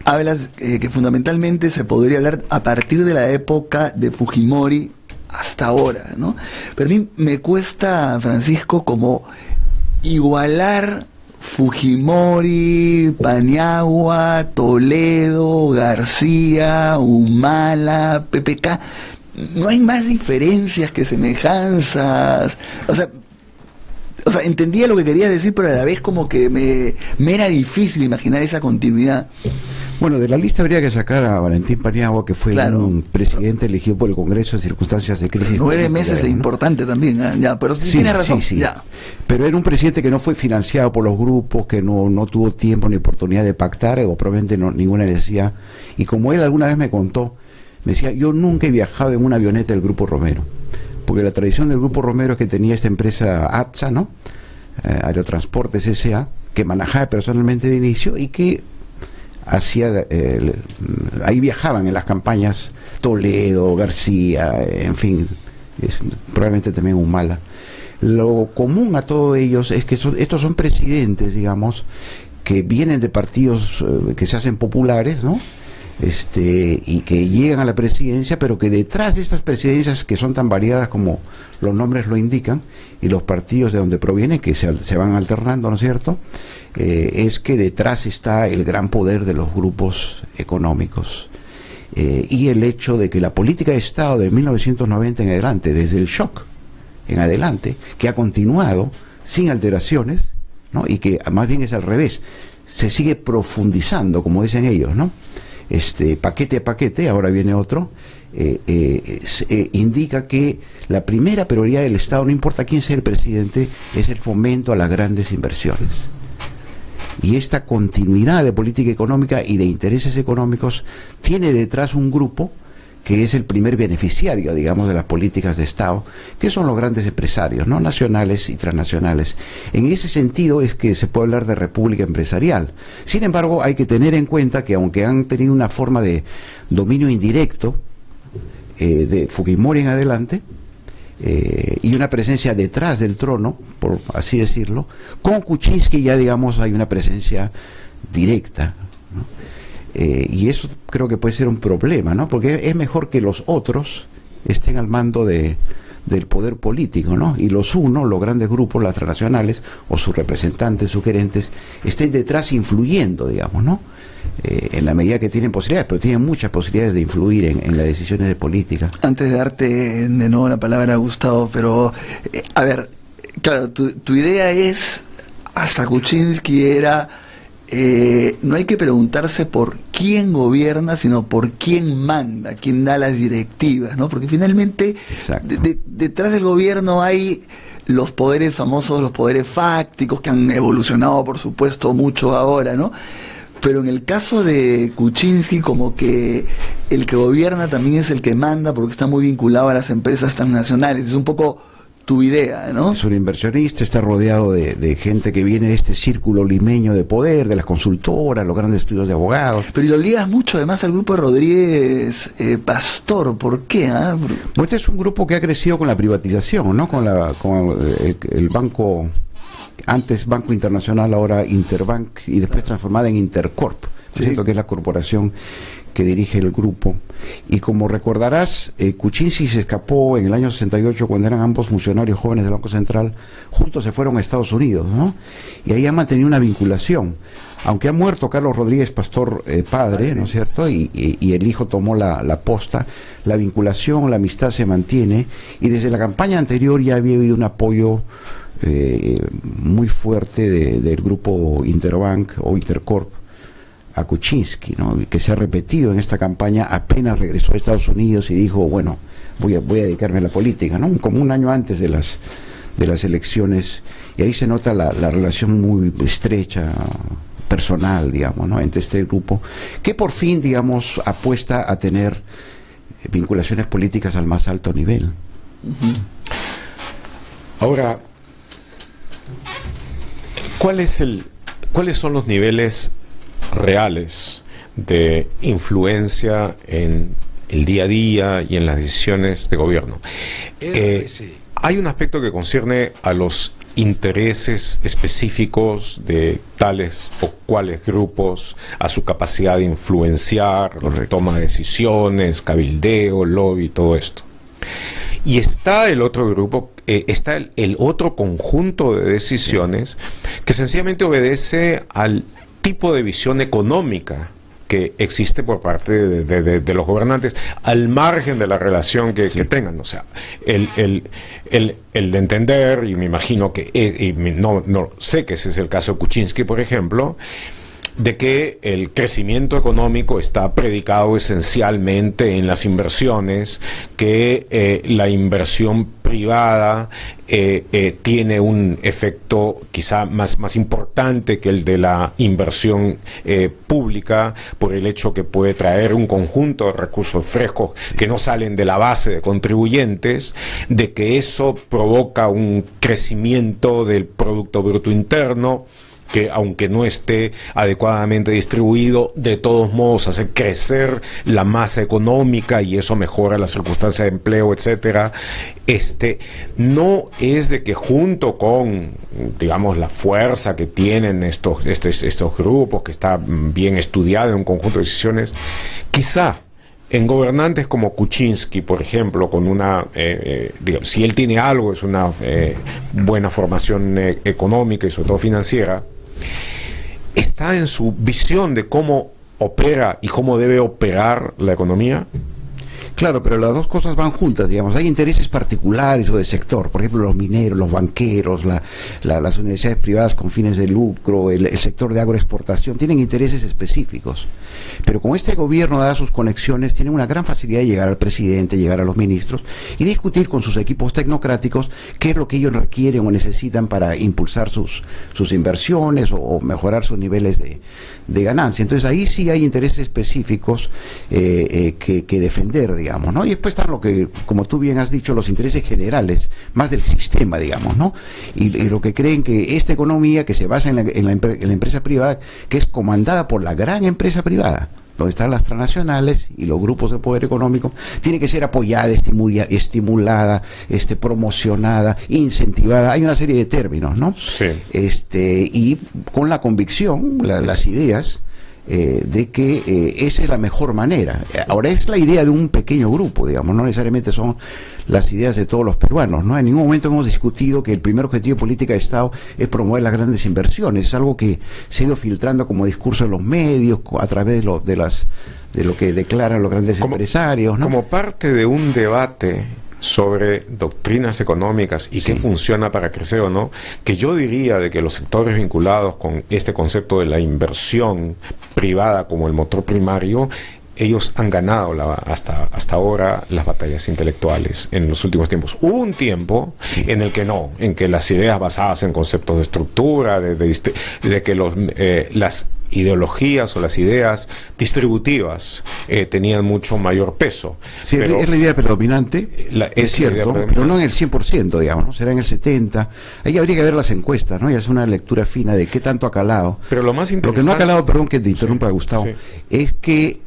[SPEAKER 1] hablas que fundamentalmente se podría hablar a partir de la época de Fujimori hasta ahora, ¿no? Pero a mí me cuesta, Francisco, como igualar Fujimori, Paniagua, Toledo, García, Humala, PPK. No hay más diferencias que semejanzas. O sea, entendía lo que quería decir, pero a la vez como que me era difícil imaginar esa continuidad.
[SPEAKER 19] Bueno, de la lista habría que sacar a Valentín Paniagua, que fue un presidente elegido por el Congreso en circunstancias de crisis.
[SPEAKER 1] 9 meses es importante también, ¿eh? Ya, pero sí, tiene razón.
[SPEAKER 19] Sí.
[SPEAKER 1] Ya.
[SPEAKER 19] Pero era un presidente que no fue financiado por los grupos, que no tuvo tiempo ni oportunidad de pactar, o probablemente ninguna necesidad. Y como él alguna vez me contó, me decía, yo nunca he viajado en una avioneta del Grupo Romero, porque la tradición del Grupo Romero es que tenía esta empresa ATSA, ¿no? Aerotransportes S.A., que manejaba personalmente de inicio y que ahí viajaban en las campañas Toledo, García, en fin, probablemente también Humala. Lo común a todos ellos es que estos son presidentes, digamos, que vienen de partidos que se hacen populares, ¿no? Y que llegan a la presidencia, pero que detrás de estas presidencias, que son tan variadas como los nombres lo indican, y los partidos de donde provienen, que se van alternando, ¿no es cierto?, es que detrás está el gran poder de los grupos económicos. Y el hecho de que la política de Estado de 1990 en adelante, desde el shock en adelante, que ha continuado sin alteraciones, ¿no? Y que más bien es al revés, se sigue profundizando, como dicen ellos, ¿no? Paquete a paquete, ahora viene otro, indica que la primera prioridad del Estado, no importa quién sea el presidente, es el fomento a las grandes inversiones. Y esta continuidad de política económica y de intereses económicos tiene detrás un grupo que es el primer beneficiario, digamos, de las políticas de Estado, que son los grandes empresarios, ¿no?, nacionales y transnacionales. En ese sentido es que se puede hablar de república empresarial. Sin embargo, hay que tener en cuenta que aunque han tenido una forma de dominio indirecto de Fujimori en adelante, y una presencia detrás del trono, por así decirlo, con Kuczynski ya, digamos, hay una presencia directa, ¿no? Y eso creo que puede ser un problema, ¿no? Porque es mejor que los otros estén al mando del poder político, ¿no? Y los grandes grupos, las transnacionales, o sus representantes, sugerentes, estén detrás influyendo, digamos, ¿no? En la medida que tienen posibilidades, pero tienen muchas posibilidades de influir en las decisiones de política.
[SPEAKER 1] Antes de darte de nuevo la palabra, Gustavo, pero, a ver, claro, tu idea es, hasta Kuczynski era... no hay que preguntarse por quién gobierna, sino por quién manda, quién da las directivas, ¿no? Porque finalmente detrás del gobierno hay los poderes famosos, los poderes fácticos, que han evolucionado, por supuesto, mucho ahora, ¿no? Pero en el caso de Kuczynski, como que el que gobierna también es el que manda, porque está muy vinculado a las empresas transnacionales. Es un poco tu idea, ¿no? Es
[SPEAKER 19] un inversionista, está rodeado de gente que viene de este círculo limeño de poder, de las consultoras, los grandes estudios de abogados.
[SPEAKER 1] Pero lo ligas mucho además al grupo de Rodríguez Pastor, ¿por qué?
[SPEAKER 19] Pues este es un grupo que ha crecido con la privatización, ¿no? Con el banco, antes Banco Internacional, ahora Interbank, y después transformada en Intercorp, ¿cierto? Que es la corporación que dirige el grupo. Y como recordarás, Kuczynski se escapó en el año 68, cuando eran ambos funcionarios jóvenes del Banco Central, juntos se fueron a Estados Unidos, ¿no? Y ahí han mantenido una vinculación. Aunque ha muerto Carlos Rodríguez Pastor, padre, ¿no es cierto? Y el hijo tomó la posta, la vinculación, la amistad se mantiene, y desde la campaña anterior ya había habido un apoyo muy fuerte del grupo Interbank o Intercorp a Kuczynski, ¿no? Que se ha repetido en esta campaña. Apenas regresó a Estados Unidos y dijo, bueno, voy a dedicarme a la política, ¿no? Como un año antes de las elecciones, y ahí se nota la relación muy estrecha, personal, digamos, ¿no?, entre este grupo, que por fin, digamos, apuesta a tener vinculaciones políticas al más alto nivel.
[SPEAKER 2] Ahora, ¿cuáles son los niveles reales de influencia en el día a día y en las decisiones de gobierno? Hay un aspecto que concierne a los intereses específicos de tales o cuales grupos, a su capacidad de influenciar, toma de decisiones, cabildeo, lobby, todo esto. Y está el otro grupo, está el otro conjunto de decisiones que sencillamente obedece al tipo de visión económica que existe por parte de los gobernantes, al margen de la relación que tengan. O sea, el de entender, y me imagino que, no sé que ese es el caso de Kuczynski, por ejemplo, de que el crecimiento económico está predicado esencialmente en las inversiones, que la inversión privada tiene un efecto quizá más importante que el de la inversión pública, por el hecho que puede traer un conjunto de recursos frescos que no salen de la base de contribuyentes, de que eso provoca un crecimiento del Producto Bruto Interno, que aunque no esté adecuadamente distribuido, de todos modos hace crecer la masa económica y eso mejora las circunstancias de empleo, etcétera. No es de que junto con, digamos, la fuerza que tienen estos grupos, que está bien estudiado en un conjunto de decisiones, quizá en gobernantes como Kuczynski, por ejemplo, con una, digamos, si él tiene algo, es una buena formación económica y sobre todo financiera, está en su visión de cómo opera y cómo debe operar la economía.
[SPEAKER 19] Claro, pero las dos cosas van juntas, digamos. Hay intereses particulares o de sector, por ejemplo, los mineros, los banqueros, las universidades privadas con fines de lucro, el sector de agroexportación, tienen intereses específicos. Pero con este gobierno, dadas sus conexiones, tienen una gran facilidad de llegar al presidente, llegar a los ministros y discutir con sus equipos tecnocráticos qué es lo que ellos requieren o necesitan para impulsar sus inversiones o mejorar sus niveles de ganancia. Entonces ahí sí hay intereses específicos que defender, digamos, ¿no? Y después están lo que, como tú bien has dicho, los intereses generales, más del sistema, digamos, ¿no? Y lo que creen que esta economía que se basa en la empresa privada, que es comandada por la gran empresa privada, donde están las transnacionales y los grupos de poder económico, tiene que ser apoyada, estimulada, promocionada, incentivada. Hay una serie de términos, ¿no? Sí. Y con la convicción, las ideas de que esa es la mejor manera. Ahora, es la idea de un pequeño grupo, digamos, no necesariamente son las ideas de todos los peruanos, ¿no? En ningún momento hemos discutido que el primer objetivo de política de Estado es promover las grandes inversiones. Es algo que se ha ido filtrando como discurso en los medios, a través de lo que declaran los grandes empresarios, ¿no?
[SPEAKER 2] Como parte de un debate sobre doctrinas económicas y qué funciona para crecer o no, que yo diría de que los sectores vinculados con este concepto de la inversión privada como el motor primario, ellos han ganado hasta ahora las batallas intelectuales en los últimos tiempos. Hubo un tiempo en el que no, en que las ideas basadas en conceptos de estructura, de que las ideologías o las ideas distributivas tenían mucho mayor peso.
[SPEAKER 19] Sí, pero es la idea predominante, es cierto, pero no en el 100%, digamos, ¿no? Será en el 70%. Ahí habría que ver las encuestas, ¿no? Y hacer una lectura fina de qué tanto ha calado.
[SPEAKER 2] Pero lo más interesante...
[SPEAKER 19] Lo que no ha calado, perdón que te interrumpa, Gustavo, es que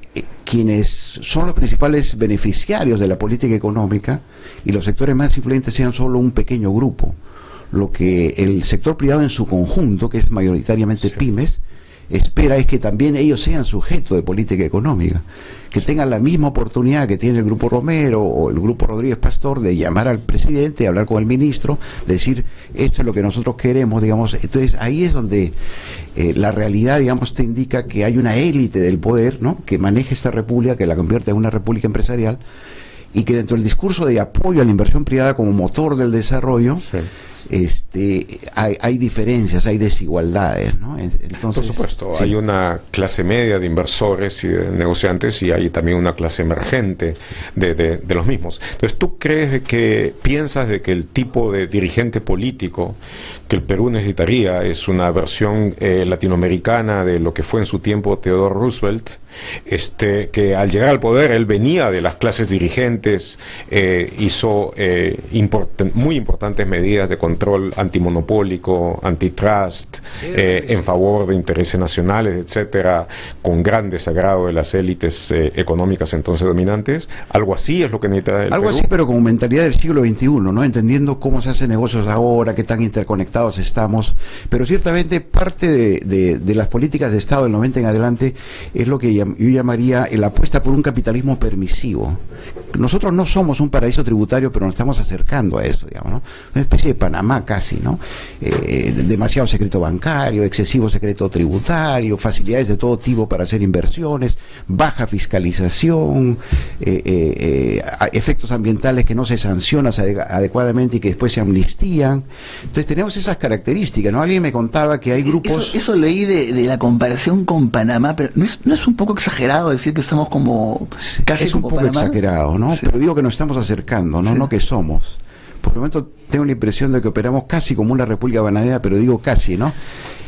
[SPEAKER 19] quienes son los principales beneficiarios de la política económica y los sectores más influyentes sean solo un pequeño grupo. Lo que el sector privado en su conjunto, que es mayoritariamente pymes, espera es que también ellos sean sujetos de política económica, que tengan la misma oportunidad que tiene el Grupo Romero o el Grupo Rodríguez Pastor de llamar al presidente, hablar con el ministro, decir esto es lo que nosotros queremos, digamos. Entonces ahí es donde la realidad, digamos, te indica que hay una élite del poder, ¿no?, que maneja esta república, que la convierte en una república empresarial, y que dentro del discurso de apoyo a la inversión privada como motor del desarrollo, hay diferencias, hay desigualdades, ¿no? Entonces,
[SPEAKER 2] por supuesto, hay una clase media de inversores y de negociantes y hay también una clase emergente de los mismos. Entonces, ¿tú piensas de que el tipo de dirigente político que el Perú necesitaría es una versión latinoamericana de lo que fue en su tiempo Theodore Roosevelt, que al llegar al poder él venía de las clases dirigentes, hizo muy importantes medidas de control antimonopólico, antitrust, en favor de intereses nacionales, etcétera, con gran desagrado de las élites económicas entonces dominantes? Algo así es lo que necesita el
[SPEAKER 19] Perú. Algo así, pero con mentalidad del siglo XXI, ¿no? Entendiendo cómo se hacen negocios ahora, qué tan interconectados estamos, pero ciertamente parte de las políticas de Estado del 90 en adelante es lo que yo llamaría la apuesta por un capitalismo permisivo. Nosotros no somos un paraíso tributario, pero nos estamos acercando a eso, digamos, ¿no? Una especie de Panamá casi, ¿no? Demasiado secreto bancario, excesivo secreto tributario, facilidades de todo tipo para hacer inversiones, baja fiscalización, efectos ambientales que no se sancionan adecuadamente y que después se amnistían. Entonces tenemos esas características, ¿no? Alguien me contaba que hay grupos...
[SPEAKER 1] Eso leí de la comparación con Panamá, pero ¿no es un poco exagerado decir que estamos como casi
[SPEAKER 19] es un
[SPEAKER 1] como
[SPEAKER 19] poco
[SPEAKER 1] Panamá?
[SPEAKER 19] Exagerado, ¿no?
[SPEAKER 1] Sí.
[SPEAKER 19] Pero digo que nos estamos acercando, ¿no? Sí. No que somos. por el momento tengo la impresión de que operamos casi como una república bananera, pero digo casi, ¿no?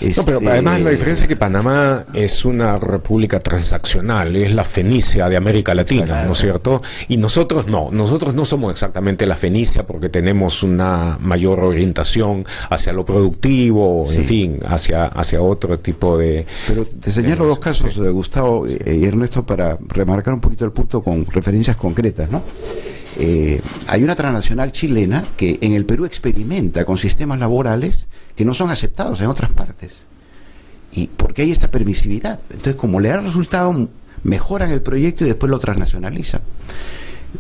[SPEAKER 2] No, pero además la diferencia es que Panamá es una república transaccional, es la Fenicia de América Latina, claro, ¿no es cierto? Y nosotros no somos exactamente la Fenicia porque tenemos una mayor orientación hacia lo productivo, en fin, hacia otro tipo de...
[SPEAKER 19] Pero te señalo dos casos, Gustavo y Ernesto, para remarcar un poquito el punto con referencias concretas, ¿no? Hay una transnacional chilena que en el Perú experimenta con sistemas laborales que no son aceptados en otras partes. Y porque hay esta permisividad. Entonces, como le da resultado, mejoran el proyecto y después lo transnacionalizan.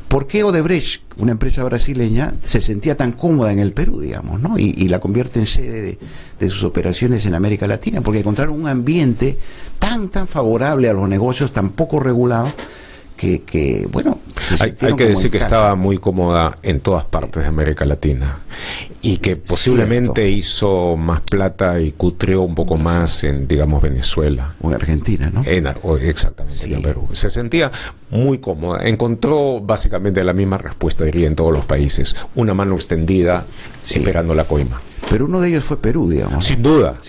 [SPEAKER 19] ¿Por qué Odebrecht, una empresa brasileña, se sentía tan cómoda en el Perú, digamos, ¿no? Y la convierte en sede de sus operaciones en América Latina? Porque encontraron un ambiente tan favorable a los negocios, tan poco regulado, que bueno,
[SPEAKER 2] hay que decir que estaba muy cómoda en todas partes de América Latina y que posiblemente hizo más plata y cutreó un poco más en, digamos, Venezuela
[SPEAKER 19] o en Argentina, ¿no?
[SPEAKER 2] Exactamente, en Perú. Se sentía muy cómoda, encontró básicamente la misma respuesta, diría, en todos los países, una mano extendida esperando la coima.
[SPEAKER 19] Pero uno de ellos fue Perú, digamos.
[SPEAKER 2] Sin duda,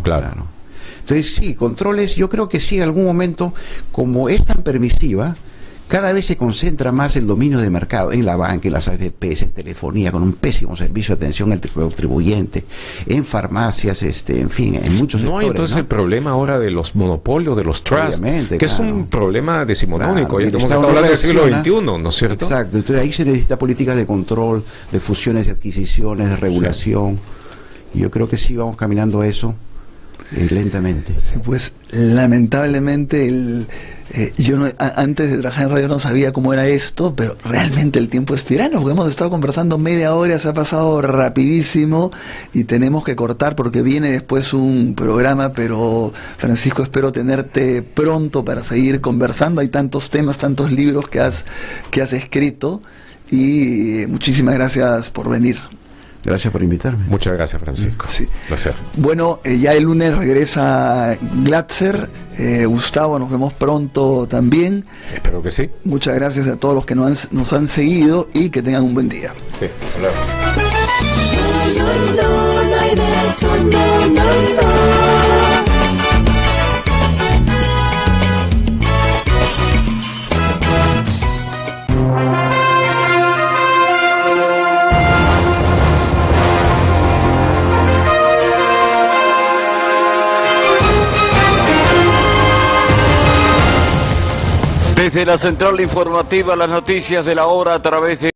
[SPEAKER 2] claro.
[SPEAKER 19] Entonces sí, controles, yo creo que sí, en algún momento, como es tan permisiva, cada vez se concentra más el dominio de mercado en la banca, en las AFPs, en telefonía, con un pésimo servicio de atención al contribuyente, en farmacias, en fin, en muchos sectores.
[SPEAKER 2] No hay entonces el problema ahora de los monopolios, de los trusts, que es un problema decimonónico, ya estamos hablando del siglo XXI, ¿no es cierto?
[SPEAKER 19] Exacto, entonces ahí se necesita políticas de control, de fusiones, de adquisiciones, de regulación, y yo creo que sí vamos caminando a eso. Lentamente.
[SPEAKER 1] Sí, pues lamentablemente yo antes de trabajar en radio no sabía cómo era esto, pero realmente el tiempo es tirano, porque hemos estado conversando media hora, se ha pasado rapidísimo y tenemos que cortar porque viene después un programa, pero Francisco, espero tenerte pronto para seguir conversando. Hay tantos temas, tantos libros que has escrito y muchísimas gracias por venir.
[SPEAKER 19] Gracias por invitarme.
[SPEAKER 2] Muchas gracias, Francisco.
[SPEAKER 1] Sí.
[SPEAKER 2] Placer.
[SPEAKER 1] Bueno, ya el lunes regresa Glatzer. Gustavo, nos vemos pronto también.
[SPEAKER 2] Espero que sí.
[SPEAKER 1] Muchas gracias a todos los que nos han seguido y que tengan un buen día.
[SPEAKER 2] Sí, hasta luego.
[SPEAKER 20] Desde la central informativa, las noticias de la hora a través de